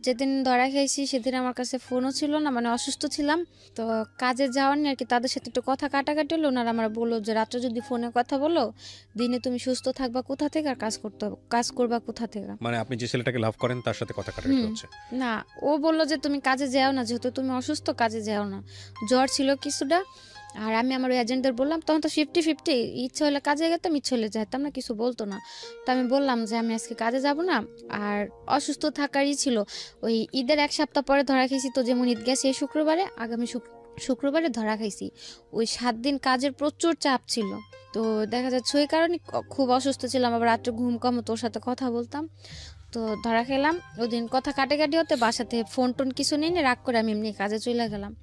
যেদিন ধরা খাইছি সেদিন আমার কাছে ফোনও ছিল না, মানে অসুস্থ ছিলাম, তো কাজে যাওয়ার নিয়ে আর কি, তাদের সাথে একটু কথা কাটাকাটি হলো। ওনারা আমার বললো যে রাত্রে যদি ফোনে কথা বলো, দিনে তুমি সুস্থ থাকবা কোথা থেকে আর কাজ করবা কোথা থেকে। মানে আপনি যে ছেলেটাকে লাভ করেন তার সাথে কথা কাটাকাটি হচ্ছে? না, ও বললো যে তুমি কাজে যাও না, যেহেতু তুমি অসুস্থ কাজে যাও না। জ্বর ছিল কিছুটা, আর আমি আমার এজেন্টদের বললাম, তখন তো 50-50, ইচ্ছা হলে কাজে যেতাম, ইচ্ছা হলে যেতাম না, কিছু বলতো না। তো আমি বললাম যে আমি আজকে কাজে যাব না, আর অসুস্থ থাকারই ছিল। ওই ঈদের 1 সপ্তাহ পরে ধরা খাইছি, তো যেমন ঈদ গেছে এই শুক্রবারে, আগামী শুক্রবারে ধরা খাইছি। ওই 7 দিন কাজের প্রচুর চাপ ছিল, তো দেখা যাচ্ছে ওই কারণে খুব অসুস্থ ছিলাম, আবার রাত্রে ঘুম কম, তোর সাথে কথা বলতাম। তো ধরা খেলাম ওই দিন, কথা কাটাকাটি হতে বাসাতে ফোন টোন কিছু নেই, রাগ করে আমি এমনি কাজে চলে গেলাম।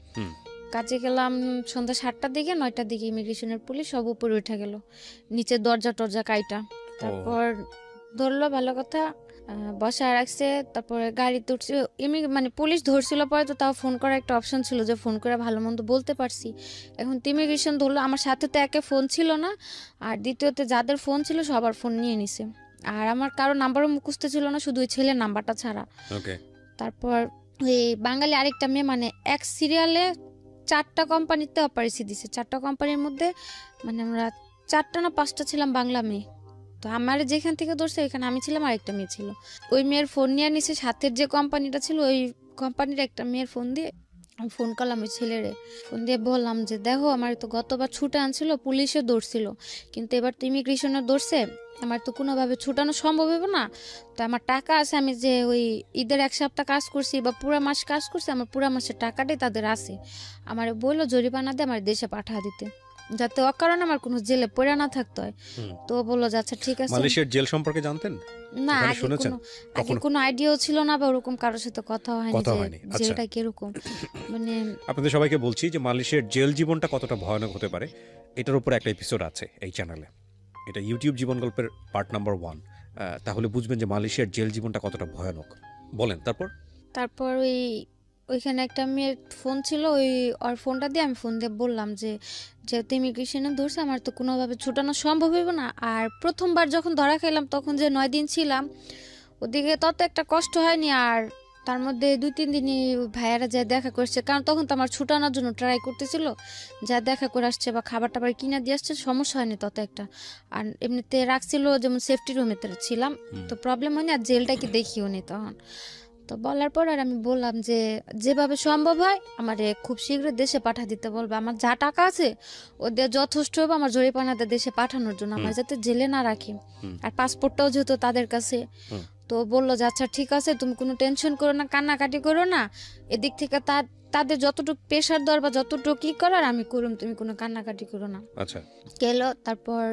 কাজে গেলাম সন্ধ্যা 7টার দিকে, 9টার দিকে ইমিগ্রেশনের পুলিশ সব উপরে উঠে গেল, নিচে দরজা টরজা কাইটা। তারপর ধরলো, ভালো কথা, বসা রাখছে। তারপরে গাড়িতে উঠছে, মানে পুলিশ ধরছিল পরে, তো তাও ফোন করার একটা অপশন ছিল যে ফোন করে ভালো মন্দ বলতে পারছি। এখন ইমিগ্রেশন ধরলো, আমার সাথে তো একে ফোন ছিল না, আর দ্বিতীয়তে যাদের ফোন ছিল সবার ফোন নিয়ে নিছে, আর আমার কারো নাম্বারও মুখস্থ ছিল না, শুধু ওই ছেলের নাম্বারটা ছাড়া। তারপর ওই বাঙালি আরেকটা মেয়ে, মানে এক সিরিয়ালে 4টা কোম্পানিতে অপারেশন দিছে, 4টা কোম্পানির মধ্যে মানে আমরা 4টা না 5টা ছিলাম বাংলা মেয়ে। তো আমার যেখান থেকে ধরছে ওইখানে আমি ছিলাম, আর একটা মেয়ে ছিল। ওই মেয়ের ফোন নিয়ে নিছে, সাথের যে কোম্পানিটা ছিল ওই কোম্পানির একটা মেয়ের ফোন দিয়ে আমি ফোন করলাম ওই ছেলেরে, ফোন দিয়ে বললাম যে দেখো, আমার তো গতবার ছুটে আনছিল, পুলিশে ধরছিল, কিন্তু এবার তো ইমিগ্রেশনে ধরছে, আমার তো কোনোভাবে ছুটানো সম্ভব হবে না। তো আমার টাকা আছে, আমি যে ওই ঈদের 1 সপ্তাহ কাজ করছি বা পুরা মাস কাজ করছি, আমার পুরা মাসের টাকাটাই তাদের আছে। আমার বললো জরিমানা দিয়ে আমার দেশে পাঠা দিতে। যাতে অকারণে আমার কোনো জেলে পড়ে না থাকতে হয়। হুম। তো ও বললো যে আচ্ছা ঠিক আছে। মালয়েশিয়ার জেল সম্পর্কে জানতেন? না, ওখানে আগে শুনেছেন? কোনো আইডিয়াও ছিল না, বা ওরকম কারোর সাথে কথা হয়নি কথা যে হয়নি। আচ্ছা। জেলটা কিরকম। মানে আপনাদের সবাইকে বলছি যে মালয়েশিয়ার জেল জীবনটা কতটা ভয়ানক হতে পারে এটার উপর একটা এপিসোড আছে এই চ্যানেলে। এটা ইউটিউব জীবন গল্পের পার্ট নাম্বার 1। তাহলে বুঝবেন যে মালয়েশিয়ার জেল জীবনটা কতটা ভয়ানক। বলেন তারপর ওইখানে একটা মেয়ের ফোন ছিল, ওর ফোনটা দিয়ে আমি ফোন দিয়ে বললাম যে যেহেতু ইমিগ্রেশনে ধরছে আমার তো কোনোভাবে ছুটানো সম্ভব হইব না। আর প্রথমবার যখন ধরা খেলাম তখন যে 9 দিন ছিলাম ওদিকে তত একটা কষ্ট হয়নি। আর তার মধ্যে 2-3 দিনই ভাইয়ারা যা দেখা করছে, কারণ তখন তো আমার ছুটানোর জন্য ট্রাই করতেছিল, যা দেখা করে আসছে বা খাবার টাবার কিনে দিয়ে আসছে, সমস্যা হয়নি তত একটা। আর এমনিতে রাখছিল যেমন সেফটি রুমে ছিলাম, তো প্রবলেম হয়নি। আর জেলটা কি দেখিও নি তখন। তো বলার পর আর আমি বললাম যে যেভাবে সম্ভব হয় আমারে খুব শীঘ্র দেশে পাঠা দিতে বলবে। আমার যা টাকা আছে ওদের যথেষ্ট হবে আমার জরিপানাতে দেশে পাঠানোর জন্য, আমার যাতে জেলে না রাখি। আর পাসপোর্টটাও যেহেতু তাদের কাছে। তো বললো যে আচ্ছা ঠিক আছে, তুমি কোনো টেনশন করো না, কান্নাকাটি করো না, এদিক থেকে তাদের যতটুকু প্রেশার দেওয়ার বা যতটুকু কি করার আমি করুম, তুমি কোনো কান্নাকাটি করো না। আচ্ছা। গেল। তারপর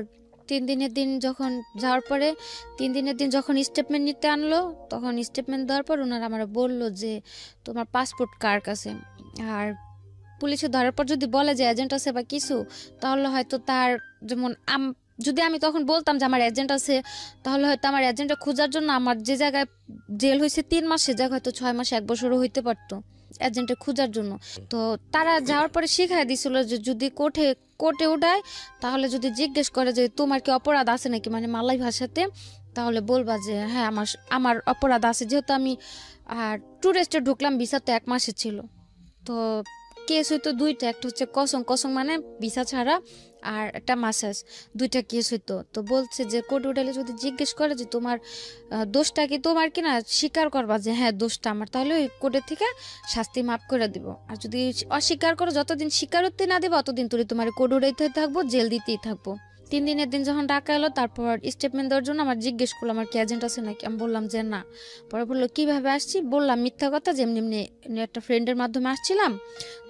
3 দিনের দিন যখন যাওয়ার পরে 3 দিনের দিন যখন স্টেটমেন্ট নিতে আনলো, তখন স্টেটমেন্ট দেওয়ার পর ওনারা আমার বললো যে তোমার পাসপোর্ট কার কাছে। আর পুলিশে ধরার পর যদি বলে যে এজেন্ট আছে বা কিছু, তাহলে হয়তো তার যেমন যদি আমি তখন বলতাম যে আমার এজেন্ট আছে, তাহলে হয়তো আমার এজেন্টটা খোঁজার জন্য আমার যে জায়গায় জেল হয়েছে 3 মাস, সে জায়গায় হয়তো 6 মাস 1 বছরও হইতে পারতো এজেন্টের খোঁজার জন্য। তো তারা যাওয়ার পরে শিখাই দিছিল যে যদি কোর্টে উঠায়, তাহলে যদি জিজ্ঞেস করে যে তোমার কি অপরাধ আছে নাকি, মানে মালয় ভাষাতে, তাহলে বলবা যে হ্যাঁ আমার অপরাধ আছে। যেহেতু আমি ট্যুরিস্টে ঢুকলাম, ভিসা তো 1 মাসে ছিল। তো কেস হইতো 2টা, একটা হচ্ছে কসং মানে ভিসা ছাড়া, আর একটা মাসাজ, 2টা কেস হইতো। তো বলছে যে কোর্ট উঠালে যদি জিজ্ঞেস করে যে তোমার দোষটা কি, তোমার কিনা স্বীকার করবা যে হ্যাঁ দোষটা আমার, তাহলে ওই কোর্টের থেকে শাস্তি মাফ করে দিব। আর যদি অস্বীকার করো, যতদিন স্বীকারোক্তি না দিবা অতদিন তুই তোমার কোর্ট উঠাইতে থাকবো, জেল দিতেই থাকবো। 3 দিনের দিন যখন ডাকা এলো, তারপর স্টেটমেন্ট দেওয়ার জন্য আমার জিজ্ঞেস করলো আমার কি এজেন্ট আছে নাকি। আমি বললাম যে না। পরে বললো কিভাবে আসছি, বললাম মিথ্যা কথা যে এমনি এমনি একটা ফ্রেন্ডের মাধ্যমে আসছিলাম,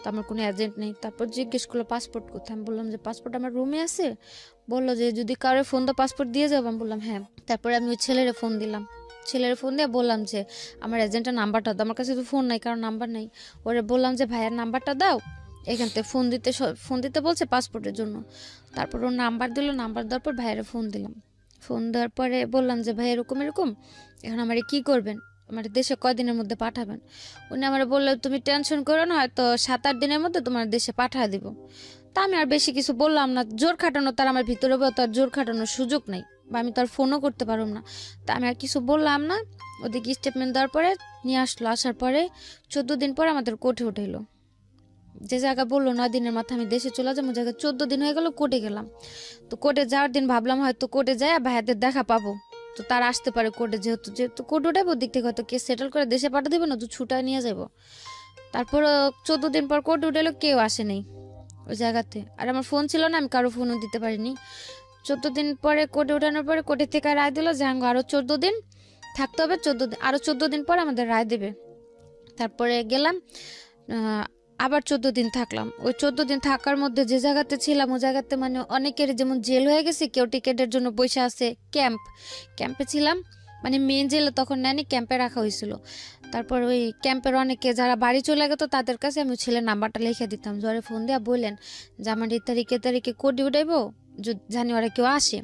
তো আমার কোনো এজেন্ট নেই। তারপর জিজ্ঞেস করলো পাসপোর্ট কোথায়। আমি বললাম যে পাসপোর্ট আমার রুমে আছে। বললো যে যদি কারো ফোন দাও পাসপোর্ট দিয়ে যাবো। আমি বললাম হ্যাঁ। তারপরে আমি ওই ছেলের ফোন দিলাম, দিয়ে বললাম যে আমার এজেন্টের নাম্বারটা দাও। আমার কাছে তো ফোন নাই, কারণ নাম্বার নাই। ওরে বললাম যে ভাইয়ার নাম্বারটা দাও, এখান থেকে ফোন দিতে বলছে পাসপোর্টের জন্য। তারপর ওর নাম্বার দিল, নাম্বার দেওয়ার পর ভাইয়ারে ফোন দিলাম। ফোন দেওয়ার পরে বললাম যে ভাই এরকম এরকম, এখন আমার কি করবেন, আমার দেশে কয়দিনের মধ্যে পাঠাবেন। উনি আমার বললো তুমি টেনশন করো না, হয়তো 7-8 দিনের মধ্যে তোমার দেশে পাঠিয়ে দিব। তা আমি আর বেশি কিছু বললাম না, জোর খাটানো তার আমার ভিতরে তার জোর খাটানোর সুযোগ নেই, বা আমি তার ফোনও করতে পারব না। তা আমি আর কিছু বললাম না। ওদিকে স্টেটমেন্ট দেওয়ার পরে নিয়ে আসলো, আসার পরে 14 দিন পর আমাদের কোর্টে উঠাইলো। যে জায়গা বললো 9 দিনের মাথায় আমি দেশে চলে যাবো, জায়গায় 14 দিন হয়ে গেল, কোর্টে গেলাম। তো কোর্টে যাওয়ার দিন ভাবলাম হয়তো কোর্টে যায় ভাইয়াদের দেখা পাবো, তো তারা আসতে পারে কোর্টে, যেহেতু কোর্ট উঠাবো, দিক থেকে হয়তো কেস সেটেল করে দেশে পাঠিয়ে দেবে, না তো ছুটায় নিয়ে যাবো। তারপর 14 দিন পর কোর্টে উঠালো, কেউ আসে নাই ওই জায়গাতে। আর আমার ফোন ছিল না, আমি কারো ফোনও দিতে পারিনি। 14 দিন পরে কোর্টে উঠানোর পরে কোর্টের থেকে রায় দিল যে আরো 14 দিন থাকতে হবে, 14 দিন আরো 14 দিন পর আমাদের রায় দেবে। তারপরে গেলাম, আবার 14 দিন থাকলাম। ওই 14 দিন থাকার মধ্যে যে জায়গাতে ছিলাম, ওই জায়গাতে মানে অনেকের যেমন জেল হয়ে গেছে, কেউ টিকেটের জন্য বসে আছে, ক্যাম্পে ছিলাম, মানে মেন জেলে তখন নেয়নি, ক্যাম্পে রাখা হয়েছিল। তারপর ওই ক্যাম্পের অনেকে যারা বাড়ি চলে গেত তাদের কাছে আমি ছেলের নাম্বারটা লিখে দিতাম, জ্বরে ফোন দিয়ে বললেন যে আমার এই তারিখে কোর্টে উঠাইবো, জানি ওরা কেউ আসে।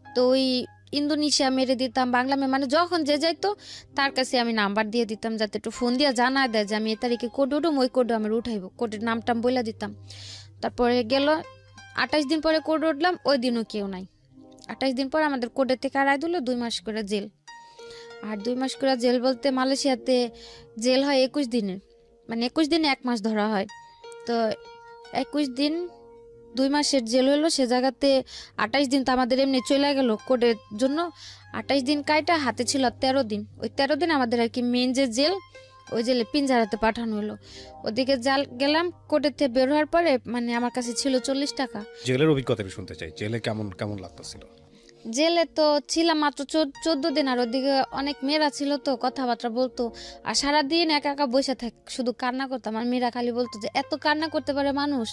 তো ওই ইন্দোনেশিয়া মেরে দিতাম, বাংলা মানে যখন যে যাইতো তার কাছে আমি নাম্বার দিয়ে দিতাম, যাতে একটু ফোন দিয়ে জানা দেয় যে আমি এ তারিখে কোর্ট উঠুম, ওই কোর্টে আমি উঠাইবো, কোর্টের নামটাম বলে দিতাম। তারপরে গেল 28 দিন পরে কোর্ট উঠলাম, ওই দিনও কেউ নাই। 28 দিন পর আমাদের কোর্টের থেকে রায় দিল 2 মাস করে জেল। আর 2 মাস করে জেল বলতে মালয়েশিয়াতে জেল হয় 21 দিনের, মানে 21 দিনে 1 মাস ধরা হয়। তো 21 দিন 2 মাসের জেল হলো, সে জায়গাতে 28 দিন তো আমাদের এমনি চলে গেল কোর্টের জন্য। 28 দিন কাইটা হাতে ছিল 13 দিন। ওই 13 দিন আমাদের আর কি মেন যে জেল, ওই জেলে পিঞ্জারাতে পাঠানো হলো। ওদিকে গেলাম, কোর্টের থেকে বের হওয়ার পরে মানে আমার কাছে ছিল 40 টাকা। জেলের অভিজ্ঞতা শুনতে চাই, জেলে কেমন লাগতেছিল? জেলে তো ছিলাম মাত্র 14 দিন, আর ওদিকে অনেক মেয়েরা ছিল তো কথাবার্তা বলতো, আর সারাদিন একা একা বসে থাক শুধু কান্না করতাম। আর মেয়েরা খালি বলতো যে এত কান্না করতে পারে মানুষ,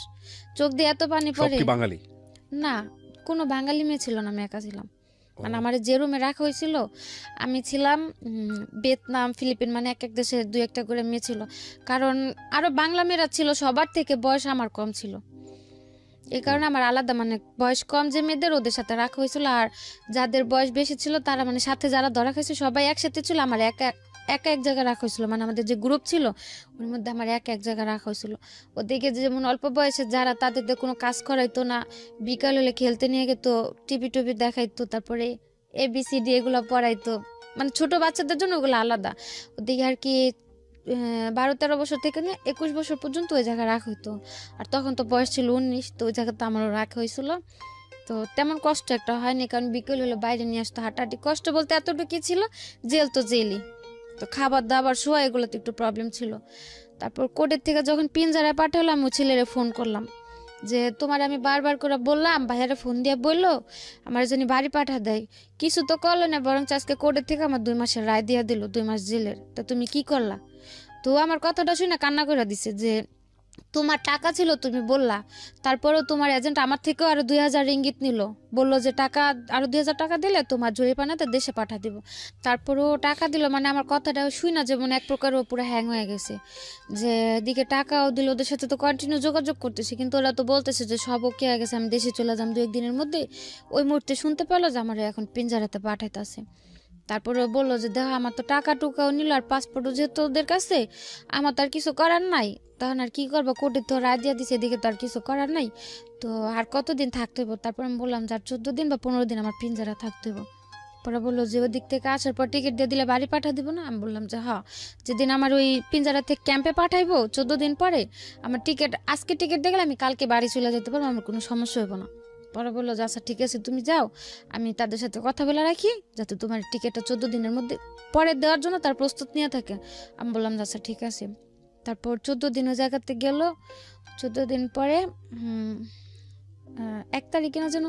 চোখ দিয়ে এত পানি সব পড়ে। কি বাঙালি? না, কোনো বাঙালি মেয়ে ছিল না, আমি একা ছিলাম। মানে আমার যে রুমে রাখা হয়েছিল, আমি ছিলাম ভিয়েতনাম, ফিলিপিন, মানে এক এক দেশের 2-1টা করে মেয়ে ছিল। কারণ আরো বাংলা মেয়েরা ছিল, সবার থেকে বয়স আমার কম ছিল, এই কারণে আমার আলাদা মানে বয়স কম যে মেয়েদের ওদের সাথে রাখা হয়েছিল। আর যাদের বয়স বেশি ছিল তারা মানে সাথে যারা ধরা খাইছে সবাই একসাথে ছিল, আমার একা একা এক জায়গায় রাখা হয়েছিল। মানে আমাদের যে গ্রুপ ছিল ওর মধ্যে আমার একা এক জায়গায় রাখা হয়েছিল। ওদিকে যেমন অল্প বয়সে যারা, তাদের দিয়ে কোনো কাজ করাইতো না, বিকাল হলে খেলতে নিয়ে যেত, টিভি টুভি দেখাইতো, তারপরে ABCD এগুলো পড়াইতো, মানে ছোট বাচ্চাদের জন্য ওগুলো আলাদা। ওদিকে আর কি 12-13 বছর থেকে নিয়ে 21 বছর পর্যন্ত ওই জায়গায় রাখা হইতো। আর তখন তো বয়স ছিল 19, তো ওই জায়গাতে আমারও রাখা হয়েছিল। তো তেমন কষ্ট একটা হয়নি, কারণ বিকেল হলো বাইরে নিয়ে আসতো, হাঁটাহাঁটি। কষ্ট বলতে এতটুকুই ছিল, জেল তো জেলই, তো খাবার দাবার শোয়া এগুলোতে একটু প্রবলেম ছিল। তারপর কোর্টের থেকে যখন পিঞ্জারায় পাঠালো, আমি ছেলেরে ফোন করলাম যে তোমার আমি বারবার করে বললাম, ভাইয়ারে ফোন দিয়ে বললো আমার জন্য বাড়ি পাঠা দেয়, কিছু তো করলো না, বরং আজকে কোর্টের থেকে আমার 2 মাসের রায় দিয়ে দিল, 2 মাস জেলের। তো তুমি কি করলা? তো আমার কথাটা শুনে কান্না করে দিছে যে তোমার টাকা ছিল, তুমি বললা, তারপরেও তোমার এজেন্ট আমার থেকেও আরো 2000 রিঙ্গিত নিল, বললো যে টাকা আরো 2000 টাকা দিলে তোমার জরিমানাতে দেশে পাঠা দিব। তারপরেও টাকা দিল, মানে আমার কথাটা শুই না যেমন এক প্রকার ও পুরো হ্যাং হয়ে গেছে, যে এদিকে টাকাও দিল, ওদের সাথে তো কন্টিনিউ যোগাযোগ করতেছি, কিন্তু ওরা তো বলতেছে যে সব ওকে হয়ে গেছে, আমি দেশে চলে যাম 2-1 দিনের মধ্যে। ওই মুহূর্তে শুনতে পেলো যে আমার এখন পিঞ্জারাতে পাঠাইতেছে। তারপরে বললো যে দেখো আমার তো টাকা টুকাও নিল, আর পাসপোর্টও যেহেতু ওদের কাছে, আমার তো আর কিছু করার নাই, তখন আর কি করবো, কোর্টে তো রায় দিয়ে দিছে, এদিকে তো আর কিছু করার নাই, তো আর কতদিন থাকতে হইব? তারপর আমি বললাম যে আর 14 দিন বা 15 দিন আমার পিঞ্জারা থাকতে হইব। পরে বললো যে ওই দিক থেকে আসার পর টিকিট দিয়ে দিলে বাড়ি পাঠা দিব না? আমি বললাম যে হ্যাঁ, যেদিন আমার ওই পিঞ্জারা থেকে ক্যাম্পে পাঠাইবো 14 দিন পরে, আমার টিকিট আজকে টিকিট দিয়ে গেলে আমি কালকে বাড়ি চলে যেতে পারবো, আমার কোনো সমস্যা হইব না। পরে বললো যে আচ্ছা ঠিক আছে তুমি যাও, আমি তাদের সাথে কথা বলে রাখি যাতে তোমার টিকিটটা 14 দিনের মধ্যে পরে দেওয়ার জন্য তার প্রস্তুত নিয়ে থাকে। আমি বললাম যে আচ্ছা ঠিক আছে। তারপর 14 দিন ওই জায়গাতে গেল। 14 দিন পরে 1 তারিখে না যেন,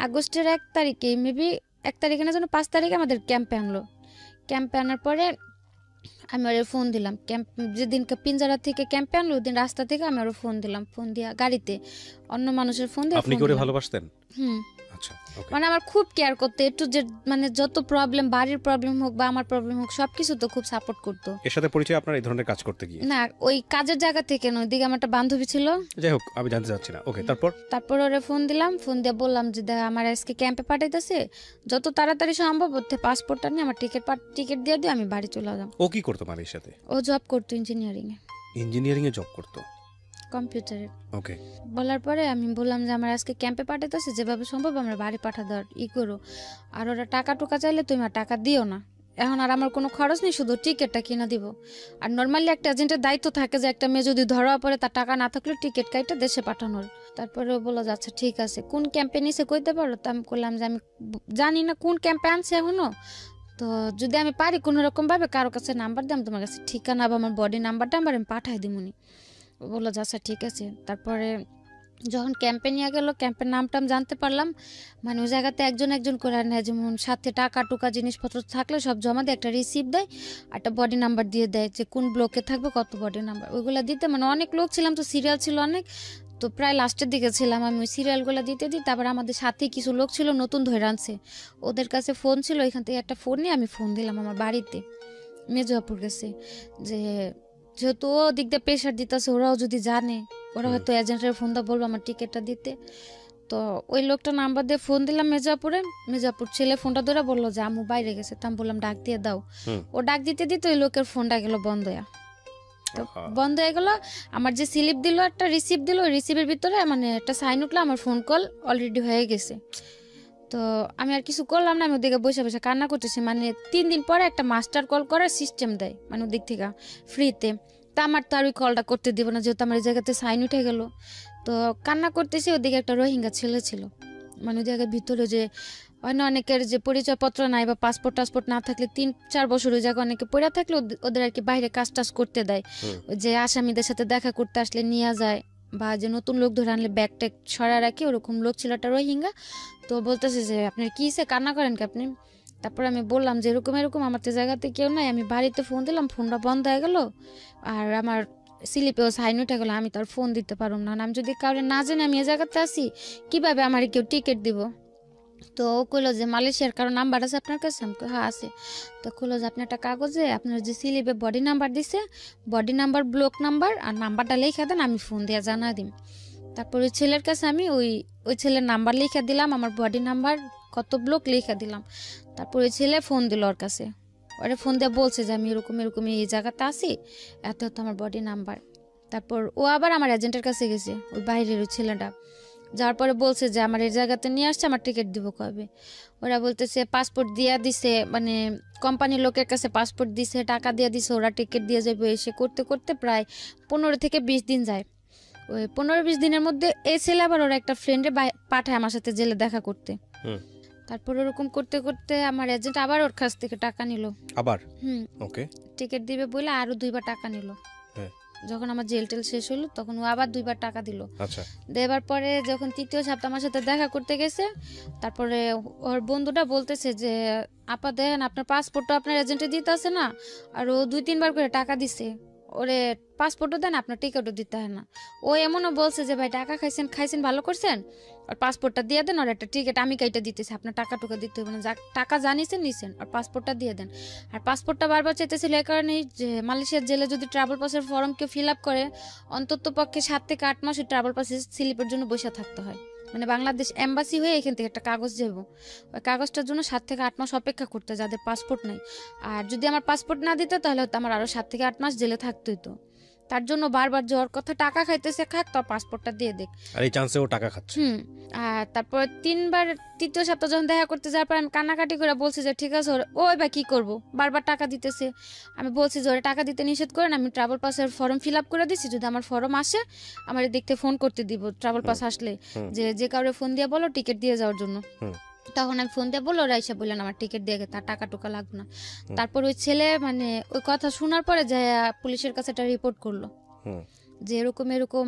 আগস্টের 1 তারিখে মেবি, 1 তারিখে না যেন 5 তারিখে আমাদের ক্যাম্পে আনলো। ক্যাম্পে আনার পরে আমি ওর ফোন দিলাম, ক্যাম্প যেদিনকে পিঞ্জারা থেকে ক্যাম্পে আনলো ওই দিন রাস্তা থেকে আমি ওর ফোন দিলাম, ফোন দিয়া গাড়িতে অন্য মানুষের ফোন দিয়ে আপনি ফোন কি ওরে দিলাম। ভালোবাসতেন? হুম, আচ্ছা, ওকে। মানে আমার খুব কেয়ার করতো, একটু যে মানে যত প্রবলেম, বাড়ির প্রবলেম হোক বা আমার প্রবলেম হোক, সবকিছু তো খুব সাপোর্ট করতো। এর সাথে পরিচয় আপনার এই ধরনের কাজ করতে গিয়ে? না, ওই কাজের জায়গা থেকে নয়, ওইদিকে আমার একটা বান্ধবী ছিল। যাই হোক, আমি জানতে চাচ্ছি না। ওকে, তারপর ওরে ফোন দিলাম, ফোন দিয়ে বললাম যে দেখ আমার আজকে ক্যাম্পে পাঠাইতেছে, যত তাড়াতাড়ি সম্ভব ওতে পাসপোর্টটা নিয়ে আমার টিকিট দিয়ে দিও, আমি বাড়ি চলে যাম। ও কি করতো মালির সাথে? ও জব করতো ইঞ্জিনিয়ারিং এ, ইঞ্জিনিয়ারিং এ জব করতো। কম্পিউটারে। ওকে। বলার পরে আমি বললাম যে আমার আজকে ক্যাম্পে পাঠাইতেছে, যেভাবে সম্ভব আমরা বাড়ি পাঠা দেওয়ার করো, আর ওরা টাকা টুকা চাইলে তুমি আর টাকা দিও না, এখন আর আমার কোনো খরচ নেই, শুধু টিকিটটা কিনে দিব। আর নর্মালি একটা এজেন্টের দায়িত্ব থাকে যে একটা মেয়ে যদি ধরা পড়ে তার টাকা না থাকলে টিকিট কাইটা দেশে পাঠানোর। তারপরে ও বললো যে আচ্ছা ঠিক আছে, কোন ক্যাম্পে নিছে কইতে পারো? তো আমি বললাম যে আমি জানি না কোন ক্যাম্পে আনছে এখনো, তো যদি আমি পারি কোনো রকম ভাবে কারো কাছে নাম্বার দিই, আমি তোমার কাছে ঠিকানা বা আমার বডি নাম্বারটা আমি পাঠাই দিমুনি। ও বললো যে আচ্ছা ঠিক আছে। তারপরে যখন ক্যাম্পে নিয়ে গেল, ক্যাম্পের নামটা আমি জানতে পারলাম, মানে ওই জায়গাতে একজন একজন করে নেয়, যেমন সাথে টাকা টুকা জিনিসপত্র থাকলে সব জমা দিয়ে একটা রিসিপ্ট দেয়, একটা বডি নাম্বার দিয়ে দেয় যে কোন ব্লকে থাকবে কত বডি নাম্বার, ওইগুলো দিতে মানে অনেক লোক ছিলাম তো, সিরিয়াল ছিল অনেক, তো প্রায় লাস্টের দিকে ছিলাম আমি, ওই সিরিয়ালগুলো দিতে দিই। তারপর আমাদের সাথে কিছু লোক ছিল নতুন ধরে আনছে, ওদের কাছে ফোন ছিল, ওইখান থেকে একটা ফোন নিয়ে আমি ফোন দিলাম আমার বাড়িতে মেজোয়াপুর গেছে, যে যেহেতু ও দিক দিয়ে প্রেশার দিতেছে, ওরাও যদি জানে, ওরা হয়তো এজেন্টের ফোনটা বলবো আমার টিকিটটা দিতে। তো ওই লোকটা নাম্বার দিয়ে ফোন দিলাম মেজাপুরে, মেজাপুর ছেলে ফোনটা ধরে বললো যে আম্মু বাইরে গেছে, তো আমি বললাম ডাক দিয়ে দাও। ও ডাক দিতে দিতে ওই লোকের ফোনটা গেল বন্ধ হয়ে, তো বন্ধ হয়ে গেল। আমার যে স্লিপ দিল, একটা রিসিপ্ট দিল, ওই রিসিপ্টের ভিতরে মানে একটা সাইন উঠলো আমার ফোন কল অলরেডি হয়ে গেছে। তো আমি আর কিছু করলাম না, আমি ওদিকে বসে বসে কান্না করতেছি, মানে 3 দিন পরে একটা মাস্টার কল করার সিস্টেম দেয় মানে ওদিক থেকে ফ্রিতে, তা আমার তো আর ওই কলটা করতে দিব না, যেহেতু আমার এই জায়গাতে সাইন উঠে গেল। তো কান্না করতেছি, ওদিকে একটা রোহিঙ্গা ছেলে ছিল, মানে ওই জায়গার ভিতরে যে হয় না অনেকের যে পরিচয়পত্র নাই বা পাসপোর্ট টাসপোর্ট না থাকলে 3-4 বছর ওই জায়গায় অনেকে পড়ে থাকলে ওদের আর কি বাইরে কাজ টাজ করতে দেয়, ওই যে আসামিদের সাথে দেখা করতে আসলে নিয়ে যায়, বা যে নতুন লোক ধরে আনলে ব্যাগ ট্যাগ সরা রাখি, ওরকম লোক ছিল একটা রোহিঙ্গা। তো বলতেছে যে আপনার কী হয়েছে, কান্না করেন কি আপনি? তারপর আমি বললাম যে এরকম এরকম আমার তো জায়গাতে কেউ নাই, আমি বাড়িতে ফোন দিলাম, ফোনটা বন্ধ হয়ে গেল, আর আমার স্লিপেও সাইন উঠে গেলো, আমি তো আর ফোন দিতে পারব না, আমি যদি কাউরে না জানি আমি এ জায়গাতে আসি, কীভাবে আমার কেউ টিকিট দিব? তো ও কইলো যে মালয়েশিয়ার কারো নাম্বার আছে আপনার কাছে? আমি কই হ্যাঁ আছে। তো কইলো যে আপনি একটা কাগজে আপনার যে স্লিপে বডি নাম্বার দিছে, বডি নাম্বার, ব্লক নাম্বার আর নাম্বারটা লিখে দেন, আমি ফোন দিয়ে জানা দিম। তারপর ওই ছেলের কাছে আমি ওই ছেলের নাম্বার লিখে দিলাম, আমার বডি নাম্বার কত ব্লক লিখে দিলাম। তারপর ওই ছেলে ফোন দিল ওর কাছে, ওরে ফোন দিয়ে বলছে যে আমি এরকম এরকম এই জায়গাতে আছি, এত এত আমার বডি নাম্বার। তারপর ও আবার আমার এজেন্টের কাছে গেছে, ওই বাইরের ওই ছেলেটা, যাওয়ার পরে বলছে যে আমার এই জায়গাতে নিয়ে আসছে, আমার টিকিট দিব কবে? ওরা বলতেছে পাসপোর্ট দিয়া দিছে, মানে কোম্পানির লোকের কাছে পাসপোর্ট দিছে, টাকা দিয়ে দিছে, ওরা টিকিট দিয়ে যাবে। এসে করতে করতে প্রায় 15 থেকে 20 দিন যায়। ওই 15-20 দিনের মধ্যে এই ছেলে আবার ওরা একটা ফ্রেন্ডে পাঠায় আমার সাথে জেলে দেখা করতে। তারপর ওরকম করতে করতে আমার এজেন্ট আবার ওর কাছ থেকে টাকা নিল, আবার ওকে টিকিট দিবে বলে আরো 2বার টাকা নিল। যখন আমার জেল টেল শেষ হলো তখন ও আবার 2বার টাকা দিল। আচ্ছা, দেবার পরে যখন 3য় সপ্তাহ আমার সাথে দেখা করতে গেছে, তারপরে ওর বন্ধুটা বলতেছে যে আপা দেখেন আপনার পাসপোর্টটা আপনার এজেন্টে দিতে আছে না, আর ও 2-3বার করে টাকা দিছে, ওরে পাসপোর্টও দেন, আপনার টিকিটও দিতে হয় না। ও এমনও বলছে যে ভাই টাকা খাইছেন ভালো করছেন, আর পাসপোর্টটা দিয়ে দেন, আর একটা টিকিট আমি কাইটা দিতেছি, আপনার টাকা টুকা দিতে হবে না, টাকা জানিছেন নিছেন, আর পাসপোর্টটা দিয়ে দেন। আর পাসপোর্টটা বারবার চাইতেছিল এই কারণেই যে মালয়েশিয়ার জেলে যদি ট্রাভেল পাসের ফর্ম কেউ ফিল আপ করে, অন্তত পক্ষে 7 থেকে 8 মাস ওই ট্রাভেল পাসের স্লিপের জন্য বসে থাকতে হয়। মানে বাংলাদেশ এম্বাসি হয়ে এখান থেকে একটা কাগজ যাবো, ওই কাগজটার জন্য 7 থেকে 8 মাস অপেক্ষা করতে হয় যাদের পাসপোর্ট নাই। আর যদি আমার পাসপোর্ট না দিত তাহলে হয়তো আমার আরও 7 থেকে 8 মাস জেলে থাকতে হতো। তার জন্য বারবার যাওয়ার কথা, টাকা খাইতেছে খাক, তো পাসপোর্টটা দিয়ে দেখ। আর এই চান্সে ও টাকা খাচ্ছে। আর তারপর 3বার 3য় সপ্তাহ যখন দেখা করতে যাওয়ার পর আমি কান্নাকাটি করে বলছি যে ঠিক আছে ওই বা কি করব, বারবার টাকা দিতেছে। আমি বলছি যে ওরা টাকা দিতে নিষেধ করেন, আমি ট্রাভেল পাসের ফর্ম ফিল আপ করে দিছি, যদি আমার ফর্ম আসে আমার দেখতে ফোন করতে দিব, ট্রাভেল পাস আসলে যে কাউরে ফোন দিয়ে বলো টিকিট দিয়ে যাওয়ার জন্য। তখন আমি ফোন দিয়ে বললো, ওরা এসে বললেন আমার টিকিট দিয়ে তার টাকা টুকা লাগবে না। তারপর ওই ছেলে মানে ওই কথা শোনার পরে যে পুলিশের কাছে একটা রিপোর্ট করলো যে এরকম এরকম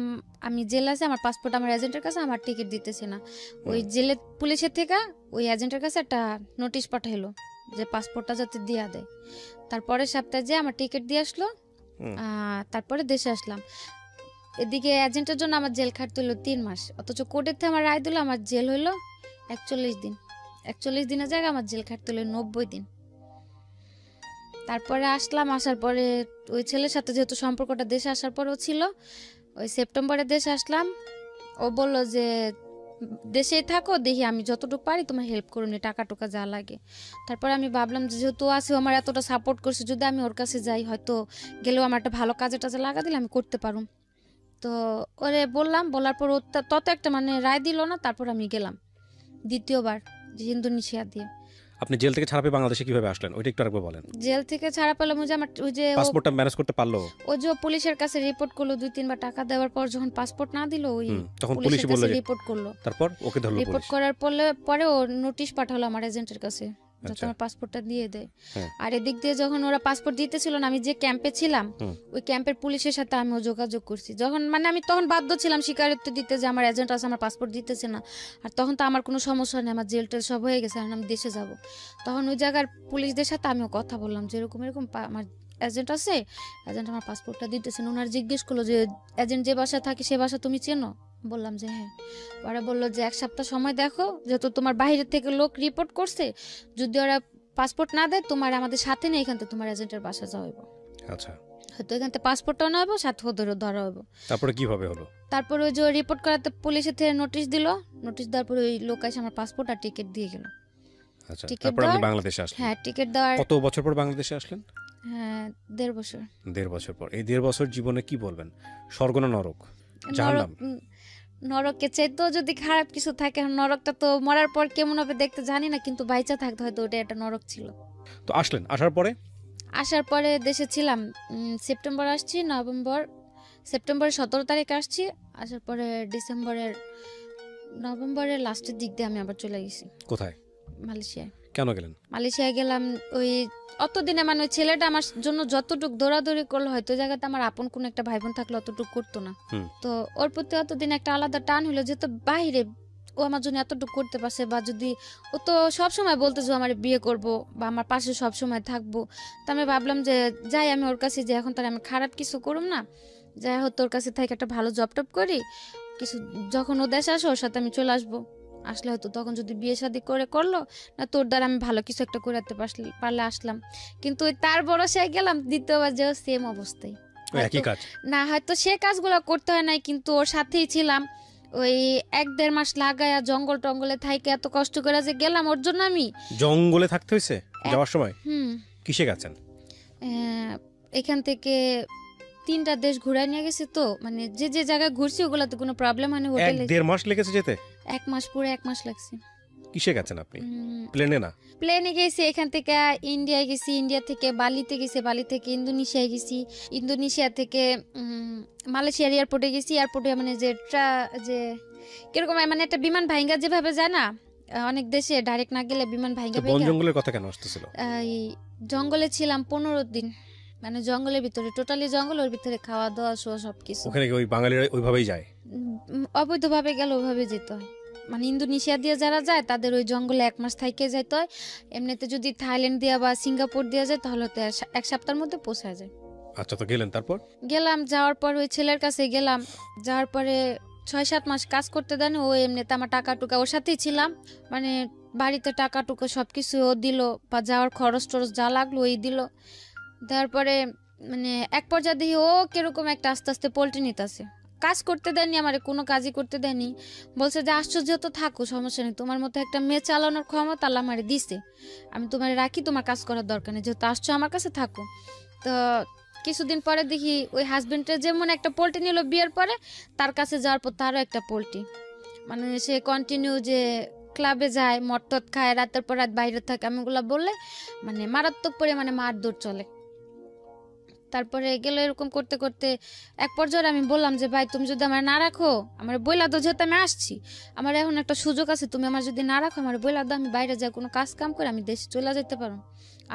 আমি জেল আছে, আমার পাসপোর্ট আমার এজেন্টের কাছে, আমার টিকিট দিতেছে না। ওই জেলে পুলিশের থেকে ওই এজেন্টের কাছে একটা নোটিশ পাঠাইলো যে পাসপোর্টটা যাতে দিয়া দেয়। তারপরের সপ্তাহে যে আমার টিকিট দিয়ে আসলো, তারপরে দেশে আসলাম। এদিকে এজেন্টের জন্য আমার জেল খাটতে হলো 3 মাস, অথচ কোর্টের থেকে আমার রায় দিল আমার জেল হইলো 41 দিন। 41 দিনের জায়গায় আমার জেল খাটতে হলো 90 দিন। তারপরে আসলাম, আসার পরে ওই ছেলের সাথে যেহেতু সম্পর্কটা দেশে আসার পরেও ছিল, ওই সেপ্টেম্বরে দেশে আসলাম। ও বললো যে দেশেই থাকো, দেখি আমি যতটুকু পারি তোমার হেল্প করুন, টাকা টুকা যা লাগে। তারপরে আমি ভাবলাম যে যেহেতু আছে আমার এতটা সাপোর্ট করছে, যদি আমি ওর কাছে যাই হয়তো গেলেও আমার একটা ভালো কাজে টাজে লাগা দিলে আমি করতে পারুম। তো ওরে বললাম, বলার পর ও তত একটা মানে রায় দিল না। তারপর আমি গেলাম 2য় বার যে ইন্দোনেশিয়া দিয়ে। আপনি জেল থেকে ছাড়া পেয়ে বাংলাদেশে কিভাবে আসলেন ওইটা একটু আরেকবার বলেন। জেল থেকে ছাড়া পেলাম ওই যে আমার ওই যে পাসপোর্টটা ম্যানেজ করতে পারলো? ওই যে পুলিশের কাছে রিপোর্ট করলো, 2-3 বার টাকা দেওয়ার পর যখন পাসপোর্ট না দিল, ওই তখন পুলিশ পুলিশের বলল কাছে রিপোর্ট করলো। তারপর ওকে ধরলো রিপোর্ট পুলিশ। করার পরে ও নোটিশ পাঠালো আমার এজেন্টের কাছে যাতে আমার পাসপোর্টটা দিয়ে দেয়। আর এদিক দিয়ে যখন ওরা পাসপোর্ট দিতেছিল না, আমি যে ক্যাম্পে ছিলাম ওই ক্যাম্পের পুলিশের সাথে আমিও যোগাযোগ করছি। যখন মানে আমি তখন বাধ্য ছিলাম স্বীকারোক্তি দিতে যে আমার এজেন্ট আছে, আমার পাসপোর্ট দিতেছে না। আর তখন তো আমার কোনো সমস্যা নেই, আমার জেল টেল সব হয়ে গেছে, আর আমি দেশে যাব। তখন ওই জায়গার পুলিশদের সাথে আমিও কথা বললাম যে এরকম এরকম আমার এজেন্ট আছে, এজেন্ট আমার পাসপোর্টটা দিতেছেন। ওনার জিজ্ঞেস করলো যে এজেন্ট যে বাসা থাকে সে বাসা তুমি চেনো? বললাম যে হ্যাঁ। ওরা বললো যে 1 সপ্তাহ সময় দেখো, যেহেতু তোমার বাইরের থেকে লোক রিপোর্ট করছে, যদি ওরা পাসপোর্ট না দেয় তোমার আমাদের সাথে নেই, এখান থেকে তোমার এজেন্টের বাসা যাওয়াইব। আচ্ছা, হয়তো এখান থেকে পাসপোর্টটাও নেওয়াবো, সাথে ধরা হইব। তারপরে কিভাবে হলো? তারপর ওই যে রিপোর্ট করাতে পুলিশের থেকে নোটিশ দিল, নোটিশ দেওয়ার পর ওই লোক এসে আমার পাসপোর্ট আর টিকিট দিয়ে গেল। আচ্ছা, তারপর আপনি বাংলাদেশে আসলেন? হ্যাঁ, টিকিট দেওয়ার কত বছর পর বাংলাদেশে আসলেন? হ্যাঁ, 1.5 বছর। 1.5 বছর পর। এই 1.5 বছর জীবনে কি বলবেন, স্বর্গ না নরক? জাহান্নাম? নরকের চাইতেও যদি খারাপ কিছু থাকে, নরকটা তো মরার পর কেমন হবে দেখতে জানি না, কিন্তু বাইচা থাকতে হয়তো ওটা একটা নরক ছিল। তো আসলেন, আসার পরে দেশে ছিলাম সেপ্টেম্বর আসছি, সেপ্টেম্বরের 17 তারিখ আসছি। আসার পরে নভেম্বরের লাস্টের দিক দিয়ে আমি আবার চলে গেছি। কোথায়? মালয়েশিয়ায়। কেন গেলেন? মালয়েশিয়া গেলাম ওই অতদিনে মানে ওই ছেলেটা আমার জন্য যতটুকু দৌড়াদৌড়ি করলো হয়তো ওই জায়গাতে আমার আপন কোনো একটা ভাই বোন থাকলে অতটুকু করতো না। তো ওর প্রতি অতদিন একটা আলাদা টান হলো, যেহেতু বাইরে ও আমার জন্য এতটুকু করতে পারছে, বা যদি ও তো সবসময় বলতো যে আমার বিয়ে করব বা আমার পাশে সবসময় থাকবো, তো আমি ভাবলাম যে যাই আমি ওর কাছে যে এখন তার আমি খারাপ কিছু করুম না, যাই হোক তোর কাছে থেকে একটা ভালো জব টপ করি কিছু, যখন ও দেশে আসে ওর সাথে আমি চলে আসবো, আসলে হয়তো তখন যদি বিয়ে শাদী করে করলো না তোর দ্বারা আমি ভালো কিছু একটা করাতে পারলে আসলাম। কিন্তু ওই তার ভরসায় গেলাম, দ্বিতীয়বার যেও সেম অবস্থায়। একই কাজ না হয়তো সে কাজগুলো করতে হয় নাই, কিন্তু ওর সাথেই ছিলাম ওই 1-1.5 মাস লাগায়া জঙ্গল টঙ্গলে থাইকে এত কষ্ট করে যে গেলাম ওর জন্য। আমি জঙ্গলে থাকতে হয়েছে যাওয়ার সময়? হুম কিসে গেছেন? এখান থেকে 3টা দেশ ঘুরাই নিয়ে গেছে, তো মানে যে যে জায়গায় ঘুরছি ওগুলাতে কোনো প্রবলেম হয়নি। হোটেলে 1-1.5 মাস লেগেছে যেতে? 1 মাস, পুরো 1 মাস লাগছে। কিসে গেছেন আপনি? প্লেনে না? প্লেনে গেছি, এখান থেকে ইন্ডিয়ায় গেছি, ইন্ডিয়া থেকে বালিতে গেছি, বালি থেকে ইন্দোনেশিয়ায় গেছি, ইন্দোনেশিয়া থেকে মালয়েশিয়ার এয়ারপোর্টে গেছি। এয়ারপোর্টে মানে যে কিরকম মানে একটা বিমান ভাইঙ্গা যেভাবে যায় না অনেক দেশে ডাইরেক্ট না গেলে বিমান ভাইঙ্গা বন জঙ্গলের কথা কেন আসতেছিল? এই জঙ্গলে ছিলাম 15 দিন, মানে জঙ্গলের ভিতরে টোটালি জঙ্গল, ওর ভিতরে খাওয়া দাওয়া শোয়া সবকিছু। ওখানে ওই বাঙালিরা ওইভাবেই যায়? অবৈধভাবে গেলে ওইভাবে যেতে হয়, মানে ইন্দোনেশিয়া দিয়ে যারা যায় তাদের ওই জঙ্গলে 1 মাস থাইকে যেতে হয়। এমনিতে যদি থাইল্যান্ড দিয়া বা সিঙ্গাপুর দিয়া যায় তাহলে তো 1 সপ্তাহের মধ্যে পৌঁছায় যায়। আচ্ছা, তো গেলেন, তারপর? গেলাম, যাওয়ার পর ওই ছেলের কাছে গেলাম, যাওয়ার পরে 6-7 মাস কাজ করতে দেন। ও এমনিতে আমার টাকা টুকা ওর সাথেই ছিলাম, মানে বাড়িতে টাকা টুকা সবকিছু ও দিল, বা যাওয়ার খরচ টরচ যা লাগলো ওই দিল। তারপরে মানে এক পর্যায়ে দেখি ও কিরকম একটা আস্তে আস্তে পোল্ট্রি নিতেছে, কাজ করতে দেয়নি, আমার কোনো কাজই করতে দেয়নি। বলছে যে আশ্চর্য, তো থাকো, সমস্যা নেই, তোমার মতো একটা মেয়ে চালানোর ক্ষমতা আল্লাহ আমারে দিছে, আমি তোমার রাখি, তোমার কাজ করার দরকার নেই, যেহেতু আসছো আমার কাছে থাকো। তো কিছুদিন পরে দেখি ওই হাজবেন্ডের যেমন একটা পোল্ট্রি নিল বিয়ের পরে, তার কাছে যাওয়ার পর তারও একটা পোল্ট্রি, মানে সে কন্টিনিউ যে ক্লাবে যায়, মটট খায়, রাতের পর রাত বাইরে থাকে, আমি ওগুলো বললে মানে মারাত্মক পরিমাণে মারধর চলে। তারপরে গেল এরকম করতে করতে এক পর্যায়ে আমি বললাম যে ভাই তুমি যদি আমার না রাখো, আমার বইলা দাও, যেহেতু আমি আসছি, আমার এখন একটা সুযোগ আছে, তুমি আমার যদি না রাখো আমার বইলা দাও, আমি বাইরে যাই কোনো কাজ কাম করে আমি দেশে চলে যেতে পারো।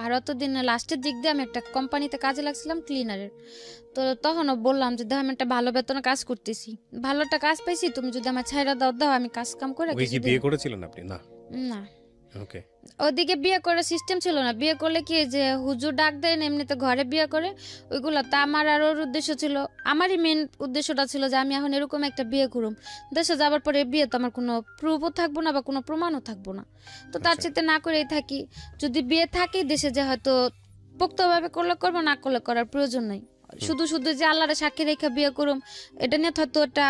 আর অতদিন লাস্টের দিক দিয়ে আমি একটা কোম্পানিতে কাজে লাগছিলাম ক্লিনারের, তো তখনও বললাম যে দেখো আমি একটা ভালো বেতনে কাজ করতেছি, ভালো একটা কাজ পাইছি, তুমি যদি আমার ছাইরা দাও আমি কাজ কাম করে। ওই কি বিয়ে করেছিলেন আপনি? না না, ওকে। ওদিকে বিয়ে করার সিস্টেম ছিল না, বিয়ে করলে কি যে হুজুর ডাক দেয় না, এমনিতে ঘরে বিয়ে করে ওইগুলো। তা আমার আর ওর উদ্দেশ্য ছিল, আমারই মেন উদ্দেশ্যটা ছিল যে আমি এখন এরকম একটা বিয়ে করুম, দেশে যাবার পরে বিয়ে তো আমার কোনো প্রুফও থাকবো না বা কোনো প্রমাণও থাকবো না, তো তার চেয়ে না করেই থাকি। যদি বিয়ে থাকে দেশে যে হয়তো পোক্তভাবে করলে করবো, না করলে করার প্রয়োজন নেই। শুধু শুধু যে আল্লাহরে সাক্ষী রেখে বিয়ে করুম, এটা নিয়ে হয়তো একটা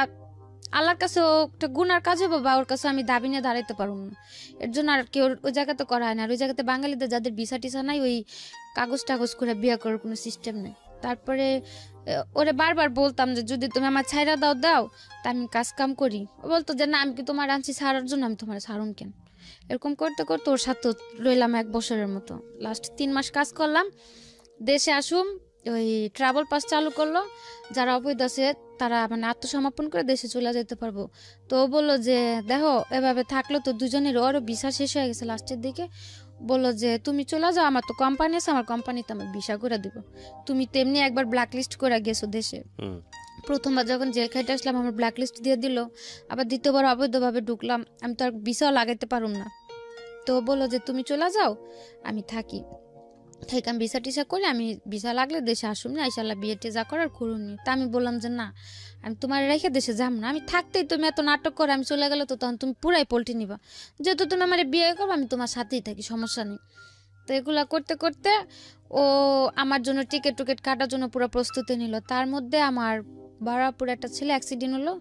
আল্লাহর কাছে একটা গুনার কাজ হবে, বা ওর কাছে আমি দাবি নিয়ে দাঁড়াইতে পারবো না। এর জন্য আর কেউ ওই জায়গাতে করা হয় না। আর ওই জায়গাতে বাঙালিদের যাদের ভিসা টিসা নাই, ওই কাগজ টাগজ করে বিয়ে করার কোনো সিস্টেম নেই। তারপরে ওরে বারবার বলতাম যে যদি তুমি আমার ছাইরা দাও তা আমি কাজ কাম করি। ও বলতো যে না, আমি কি তোমার আনছি ছাড়ার জন্য, আমি তোমার ছাড়ুন কেন। এরকম করতে করতে ওর সাথে রইলাম 1 বছরের মতো। লাস্ট 3 মাস কাজ করলাম, দেশে আসুম ওই ট্রাভেল পাস চালু করলো, যারা অবৈধ আছে তারা মানে আত্মসমর্পণ করে দেশে চলে যেতে পারবো। তো ও বললো যে দেখো এভাবে থাকলো তো দুজনের, ওরও ভিসা শেষ হয়ে গেছে লাস্টের দিকে, বললো যে তুমি চলে যাও, আমার তো কোম্পানি আছে, আমার কোম্পানিতে আমার ভিসা করে দিব, তুমি তেমনি একবার ব্ল্যাক লিস্ট করে গেছো দেশে। প্রথমবার যখন জেল খাইতে আসলাম আমার ব্ল্যাক লিস্ট দিয়ে দিল, আবার দ্বিতীয়বার অবৈধভাবে ঢুকলাম, আমি তো আর ভিসাও লাগাইতে পারুম না। তো বললো যে তুমি চলে যাও, আমি থাকি, ঠিক আমি ভিসা টিসা করে আমি ভিসা লাগলে দেশে আসুন না, ইনশাল্লাহ বিয়ে টেজা করার করুন। তা আমি বললাম যে না, আমি তোমার রেখে দেশে যাম না, আমি থাকতেই তুমি এত নাটক করে আমি চলে গেলে তো তখন তুমি পুরাই পল্টি নিবা, যেহেতু তুমি আমার বিয়ে করবো আমি তোমার সাথেই থাকি, সমস্যা নেই। তো এগুলা করতে করতে ও আমার জন্য টিকিট টুকেট কাটার জন্য পুরো প্রস্তুতি নিল। তার মধ্যে আমার বারাপুর একটা ছেলে অ্যাক্সিডেন্ট হলো,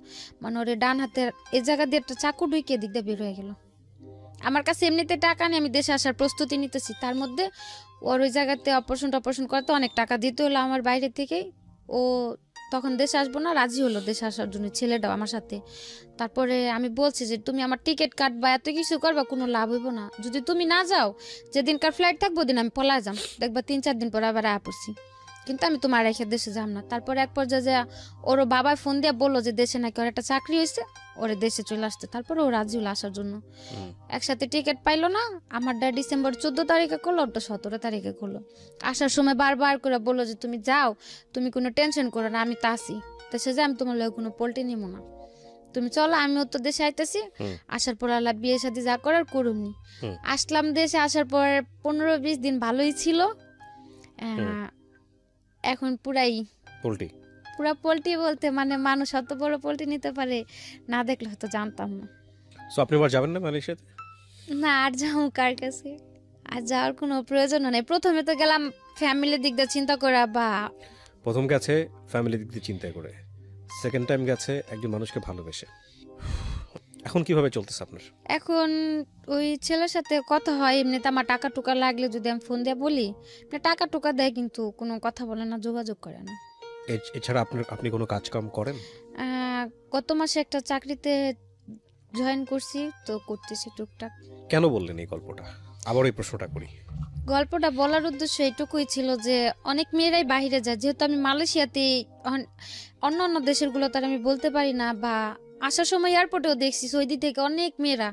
মানে ওর ডান হাতের এই জায়গা দিয়ে একটা চাকু ঢুকিয়ে দিক দিয়ে বের হয়ে গেল। আমার কাছে এমনিতে টাকা নেই, আমি দেশে আসার প্রস্তুতি নিতেছি, তার মধ্যে ওর ওই জায়গাতে অপারেশন করতে অনেক টাকা দিতে হলো আমার বাইরে থেকেই। ও তখন দেশে আসবো না, রাজি হলো দেশে আসার জন্য ছেলেটাও আমার সাথে। তারপরে আমি বলছি যে তুমি আমার টিকিট কাটবা, এত কিছু করবা, কোনো লাভ হইব না, যদি তুমি না যাও যেদিনকার ফ্লাইট থাকবো দিন আমি পলায় যাম, দেখবা 3-4 দিন পর আবার পড়ছি। কিন্তু আমি তোমার রেখে দেশে যাব না। তারপর এক পর্যায়ে যে ওর বাবা ফোন দিয়ে বললো যে দেশে নাকি ওর একটা চাকরি হয়েছে, ওরে দেশে চলে আসতে। তারপর ও রাজি হলো আসার জন্য। একসাথে টিকিট পাইলো না, আমারটা ডিসেম্বর 14 তারিখে করলো, ওটা 17 তারিখে করলো। আসার সময় বারবার করে বললো যে তুমি যাও, তুমি কোনো টেনশন করো না, আমি তা আসি দেশে, যে আমি তোমার লগে কোনো পোল্টি নিব না, তুমি চলো, আমিও তো দেশে আইতেছি। আসার পর আল্লাহ বিয়ে শাদী যা করার করুমনি। আসলাম দেশে, আসার পর 15-20 দিন ভালোই ছিল। এখন পুরাই পোল্টি, পুরা পোল্ট্রি বলতে মানে মানুষ অত বড় পোল্ট্রি নিতে পারে না দেখলে হয়তো জানতাম না। সো আপনি আবার যাবেন না মালয়েশিয়াতে? না, আর যাও কার কাছে, আর যাওয়ার কোনো প্রয়োজন নেই। প্রথমে তো গেলাম ফ্যামিলির দিক দিয়ে চিন্তা করা, বা প্রথম গেছে ফ্যামিলি দিক দিয়ে চিন্তা করে, সেকেন্ড টাইম গেছে একজন মানুষকে ভালোবেসে। এখন কিভাবে চলতেছে আপনার? এখন ওই ছেলের সাথে কথা হয়, এমনিতে আমার টাকা টুকা লাগলে যদি আমি ফোন দিয়ে বলি, টাকা টুকা দেয়, কিন্তু কোনো কথা বলে না, যোগাযোগ করে না। এছাড়া আপনি কোনো কাজ কাম করেন? গত মাসে একটা চাকরিতে জয়েন করছি, তো করতেছি টুকটাক। কেন বললেন এই গল্পটা? আবার এই প্রশ্নটা করি। গল্পটা বলার উদ্দেশ্য এইটুকুই ছিল যে অনেক মেয়েরাই বাইরে যায়, যেহেতু আমি মালয়েশিয়াতে, অন্য অন্য দেশের গুলো তার আমি বলতে পারি না, বা আসার সময় এয়ারপোর্টেও দেখছি সৌদি থেকে অনেক মেয়েরা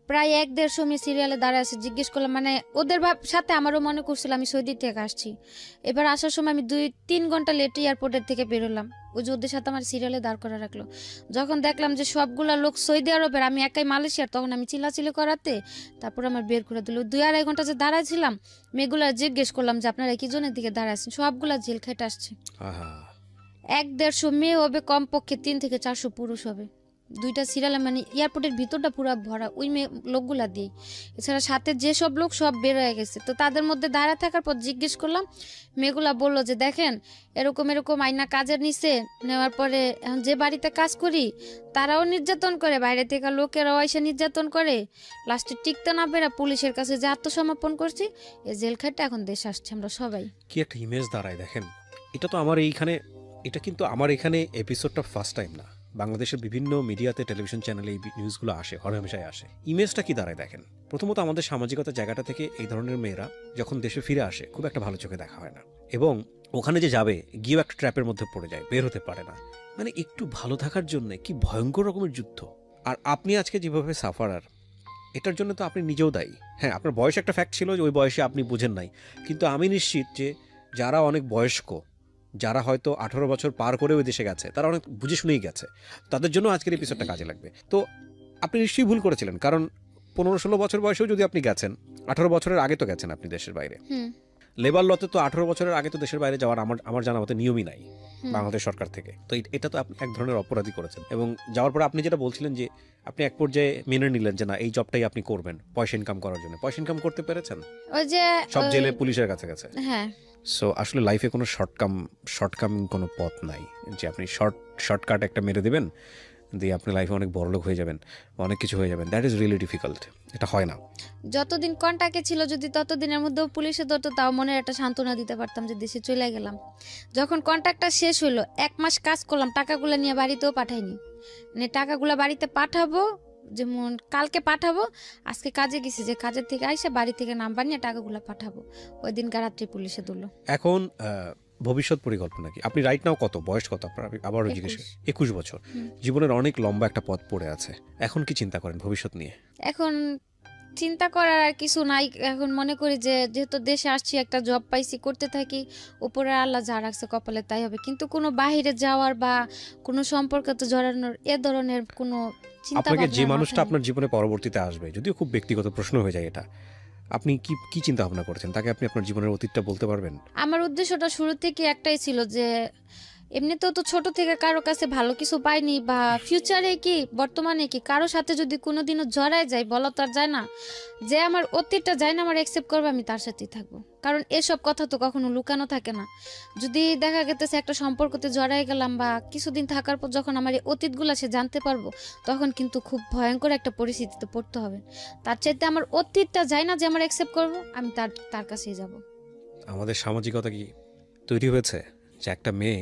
প্রায় 1-1.5 মেয়ে সিরিয়ালে দাঁড়ায় আছে। জিজ্ঞেস করলাম, মানে ওদের সাথে আমারও মনে করছিল আমি সৌদি থেকে আসছি। এবার আসার সময় আমি 2-3 ঘন্টা লেটে এয়ারপোর্টের থেকে বেরোলাম, ওই যে ওদের সাথে আমার সিরিয়ালে দাঁড় করা রাখলো। যখন দেখলাম যে সবগুলা লোক সৌদি আরবের, আমি একাই মালয়েশিয়ার, তখন আমি চিল্লাচিল্লি করাতে তারপর আমার বের করে দিল। 2-2.5 ঘন্টা যে দাঁড়াইছিলাম, মেয়েগুলা জিজ্ঞেস করলাম যে আপনারা কি জনের দিকে দাঁড়াচ্ছেন, সবগুলা জেল খেটে আসছে। 1-150 মেয়ে হবে, কমপক্ষে 3 থেকে 400 পুরুষ হবে। 2টা সিরিয়ালে, মানে এয়ারপোর্টের ভিতরটা পুরো ভরা ওই মেয়ে লোকগুলা দিয়ে। এছাড়া সাথে যেসব লোক সব বের হয়ে গেছে। তো তাদের মধ্যে দাঁড়া থাকার পর জিজ্ঞেস করলাম, মেয়েগুলা বললো যে দেখেন এরকম এরকম আইনা কাজের নিচে নেওয়ার পরে এখন যে বাড়িতে কাজ করি তারাও নির্যাতন করে, বাইরে থেকে লোকেরাও এসে নির্যাতন করে, লাস্টে টিকতে না পেরে পুলিশের কাছে যে আত্মসমর্পণ করছি, এই জেল খাটটা এখন দেশে আসছে আমরা সবাই। কি একটা ইমেজ দাঁড়ায় দেখেন। এটা তো আমার এইখানে, এটা কিন্তু আমার এখানে এপিসোডটা ফার্স্ট টাইম না, বাংলাদেশের বিভিন্ন মিডিয়াতে, টেলিভিশন চ্যানেলে এই নিউজগুলো আসে, হরহামেশাই আসে। ইমেজটা কি দাঁড়ায় দেখেন। প্রথমত আমাদের সামাজিকতার জায়গাটা থেকে এই ধরনের মেয়েরা যখন দেশে ফিরে আসে খুব একটা ভালো চোখে দেখা হয় না, এবং ওখানে যে যাবে গিয়েও একটা ট্র্যাপের মধ্যে পড়ে যায়, বের হতে পারে না। মানে একটু ভালো থাকার জন্য কি ভয়ঙ্কর রকমের যুদ্ধ। আর আপনি আজকে যেভাবে সাফারার, এটার জন্য তো আপনি নিজেও দায়ী। হ্যাঁ, আপনার বয়স একটা ফ্যাক্ট ছিল যে ওই বয়সে আপনি বুঝেন নাই, কিন্তু আমি নিশ্চিত যে যারা অনেক বয়স্ক, যারা হয়তো 18 বছর পার করে ওই দেশে গেছে, তারা অনেক বুঝে শুনেই গেছে, তাদের জন্য আজকের এপিসোডটা কাজে লাগবে। তো আপনি নিশ্চয়ই ভুল করেছিলেন, কারণ 15-16 বছর বয়সেও যদি আপনি গেছেন, 18 বছরের আগে তো গেছেন আপনি দেশের বাইরে। লেবার লতে তো 18 বছরের আগে তো দেশের বাইরে যাওয়ার আমার জানা মতে নিয়মই নাই বাংলাদেশ সরকার থেকে। তো এটা তো আপনি এক ধরনের অপরাধী করেছেন। এবং যাওয়ার পরে আপনি যেটা বলছিলেন যে আপনি এক পর্যায়ে মেনে নিলেন যে না, এই জবটাই আপনি করবেন পয়সা ইনকাম করার জন্য। পয়সা ইনকাম করতে পেরেছেন? ওই যে সব জেলে পুলিশের কাছে গেছে। হ্যাঁ। সো আসলে লাইফে কোনো শর্টকামিং কোনো পথ নাই যে আপনি শর্টকাট একটা মেরে দেবেন, দিয়ে আপনি লাইফে অনেক বড়লোক হয়ে যাবেন, অনেক কিছু হয়ে যাবেন। That is really difficult. এটা হয় না। যতদিন কন্টাক্টে ছিল, যদি ততদিনের মধ্যেও পুলিশে ধরতো, তাও মনের একটা সান্ত্বনা দিতে পারতাম যে দেশে চলে গেলাম। যখন কন্ট্রাক্টটা শেষ হইলো, 1 মাস কাজ করলাম, টাকাগুলো নিয়ে বাড়িতেও পাঠাইনি। মানে টাকাগুলো বাড়িতে পাঠাবো, যেমন কালকে পাঠাবো, আজকে কাজে গেছি, যে কাজের থেকে আইসা বাড়ি থেকে নাম্বার নিয়ে টাকাগুলো পাঠাবো, ওই দিন রাত্রে পুলিশে ধরলো। এখন ভবিষ্যৎ পরিকল্পনা কি? আপনি রাইট নাও কত বয়স, কত আপনার? আবারও জিজ্ঞেস। 21 বছর। জীবনের অনেক লম্বা একটা পথ পড়ে আছে। এখন কি চিন্তা করেন ভবিষ্যৎ নিয়ে? এখন চিন্তা করার আর কিছু নাই। এখন মনে করি যে যেহেতু দেশে আসছি, একটা জব পাইছি, করতে থাকি, উপরে আল্লাহ যা রাখছে কপালে তাই হবে। কিন্তু কোনো বাহিরে যাওয়ার বা কোনো সম্পর্কতে জড়ানোর এ ধরনের কোনো চিন্তা ভাবনা। আপনাকে যে মানুষটা আপনার জীবনে পরবর্তীতে আসবে, যদিও খুব ব্যক্তিগত প্রশ্ন হয়ে যায় এটা, আপনি কি চিন্তা ভাবনা করছেন? তাকে আপনি আপনার জীবনের অতীতটা বলতে পারবেন? আমার উদ্দেশ্যটা শুরু থেকে একটাই ছিল যে এমনিতেও তো ছোট থেকে কারো কাছে ভালো কিছু পাইনি, বা ফিউচারে কি বর্তমানে কি কারো সাথে যদি কোনোদিনও জড়ায় যায়, বলা তো আর যায় না। যে আমার অতীতটা যায় না আমার অ্যাকসেপ্ট করবে, আমি তার সাথেই থাকবো। কারণ এসব কথা তো কখনো লুকানো থাকে না। যদি দেখা গেতেছে একটা সম্পর্কতে জড়ায় গেলাম, বা কিছুদিন থাকার পর যখন আমার এই অতীতগুলো সে জানতে পারবো, তখন কিন্তু খুব ভয়ঙ্কর একটা পরিস্থিতিতে পড়তে হবে। তার চাইতে আমার অতীতটা যায় না যে আমার অ্যাকসেপ্ট করবো, আমি তার কাছেই যাব। আমাদের সামাজিকতা কি তৈরি হয়েছে যে একটা মেয়ে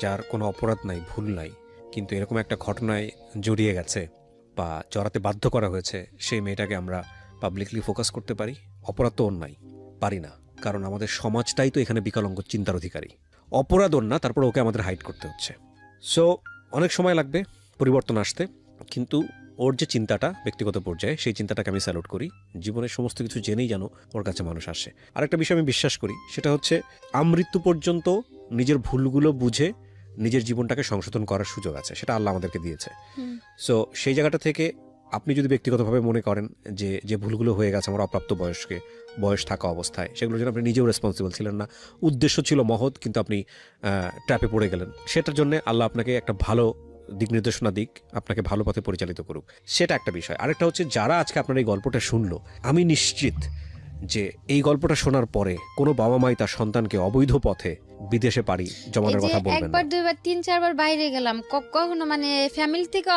যার কোনো অপরাধ নাই, ভুল নাই, কিন্তু এরকম একটা ঘটনায় জড়িয়ে গেছে বা জড়াতে বাধ্য করা হয়েছে, সেই মেয়েটাকে আমরা পাবলিকলি ফোকাস করতে পারি? অপরাধ তো ওর নাই, পারি না। কারণ আমাদের সমাজটাই তো এখানে বিকলাঙ্গ চিন্তার অধিকারী। অপরাধ ওর না, তারপর ওকে আমাদের হাইড করতে হচ্ছে। সো অনেক সময় লাগবে পরিবর্তন আসতে, কিন্তু ওর যে চিন্তাটা ব্যক্তিগত পর্যায়ে, সেই চিন্তাটাকে আমি স্যালুট করি। জীবনের সমস্ত কিছু জেনেই যেন ওর কাছে মানুষ আসে। আরেকটা বিষয় আমি বিশ্বাস করি, সেটা হচ্ছে আমৃত্যু পর্যন্ত নিজের ভুলগুলো বুঝে নিজের জীবনটাকে সংশোধন করার সুযোগ আছে, সেটা আল্লাহ আমাদেরকে দিয়েছে। সো সেই জায়গাটা থেকে আপনি যদি ব্যক্তিগতভাবে মনে করেন যে যে ভুলগুলো হয়ে গেছে আমার অপ্রাপ্ত বয়স থাকা অবস্থায়, সেগুলো যেন আপনি নিজেও রেসপন্সিবল ছিলেন না, উদ্দেশ্য ছিল মহৎ কিন্তু আপনি ট্র্যাপে পড়ে গেলেন, সেটার জন্য আল্লাহ আপনাকে একটা ভালো দিক নির্দেশনা দিক, আপনাকে ভালো পথে পরিচালিত করুক, সেটা একটা বিষয়। আরেকটা হচ্ছে যারা আজকে আপনার এই গল্পটা শুনলো, আমি নিশ্চিত যে এই গল্পটা শোনার পরে কোনো বাবা মাই তার সন্তানকে অবৈধ পথে বিদেশে পাড়ি এই জমানোর যে কথা বলবেন না। একবার 2বার 3-4বার বাইরে গেলাম, কখনো মানে ফ্যামিলি থেকে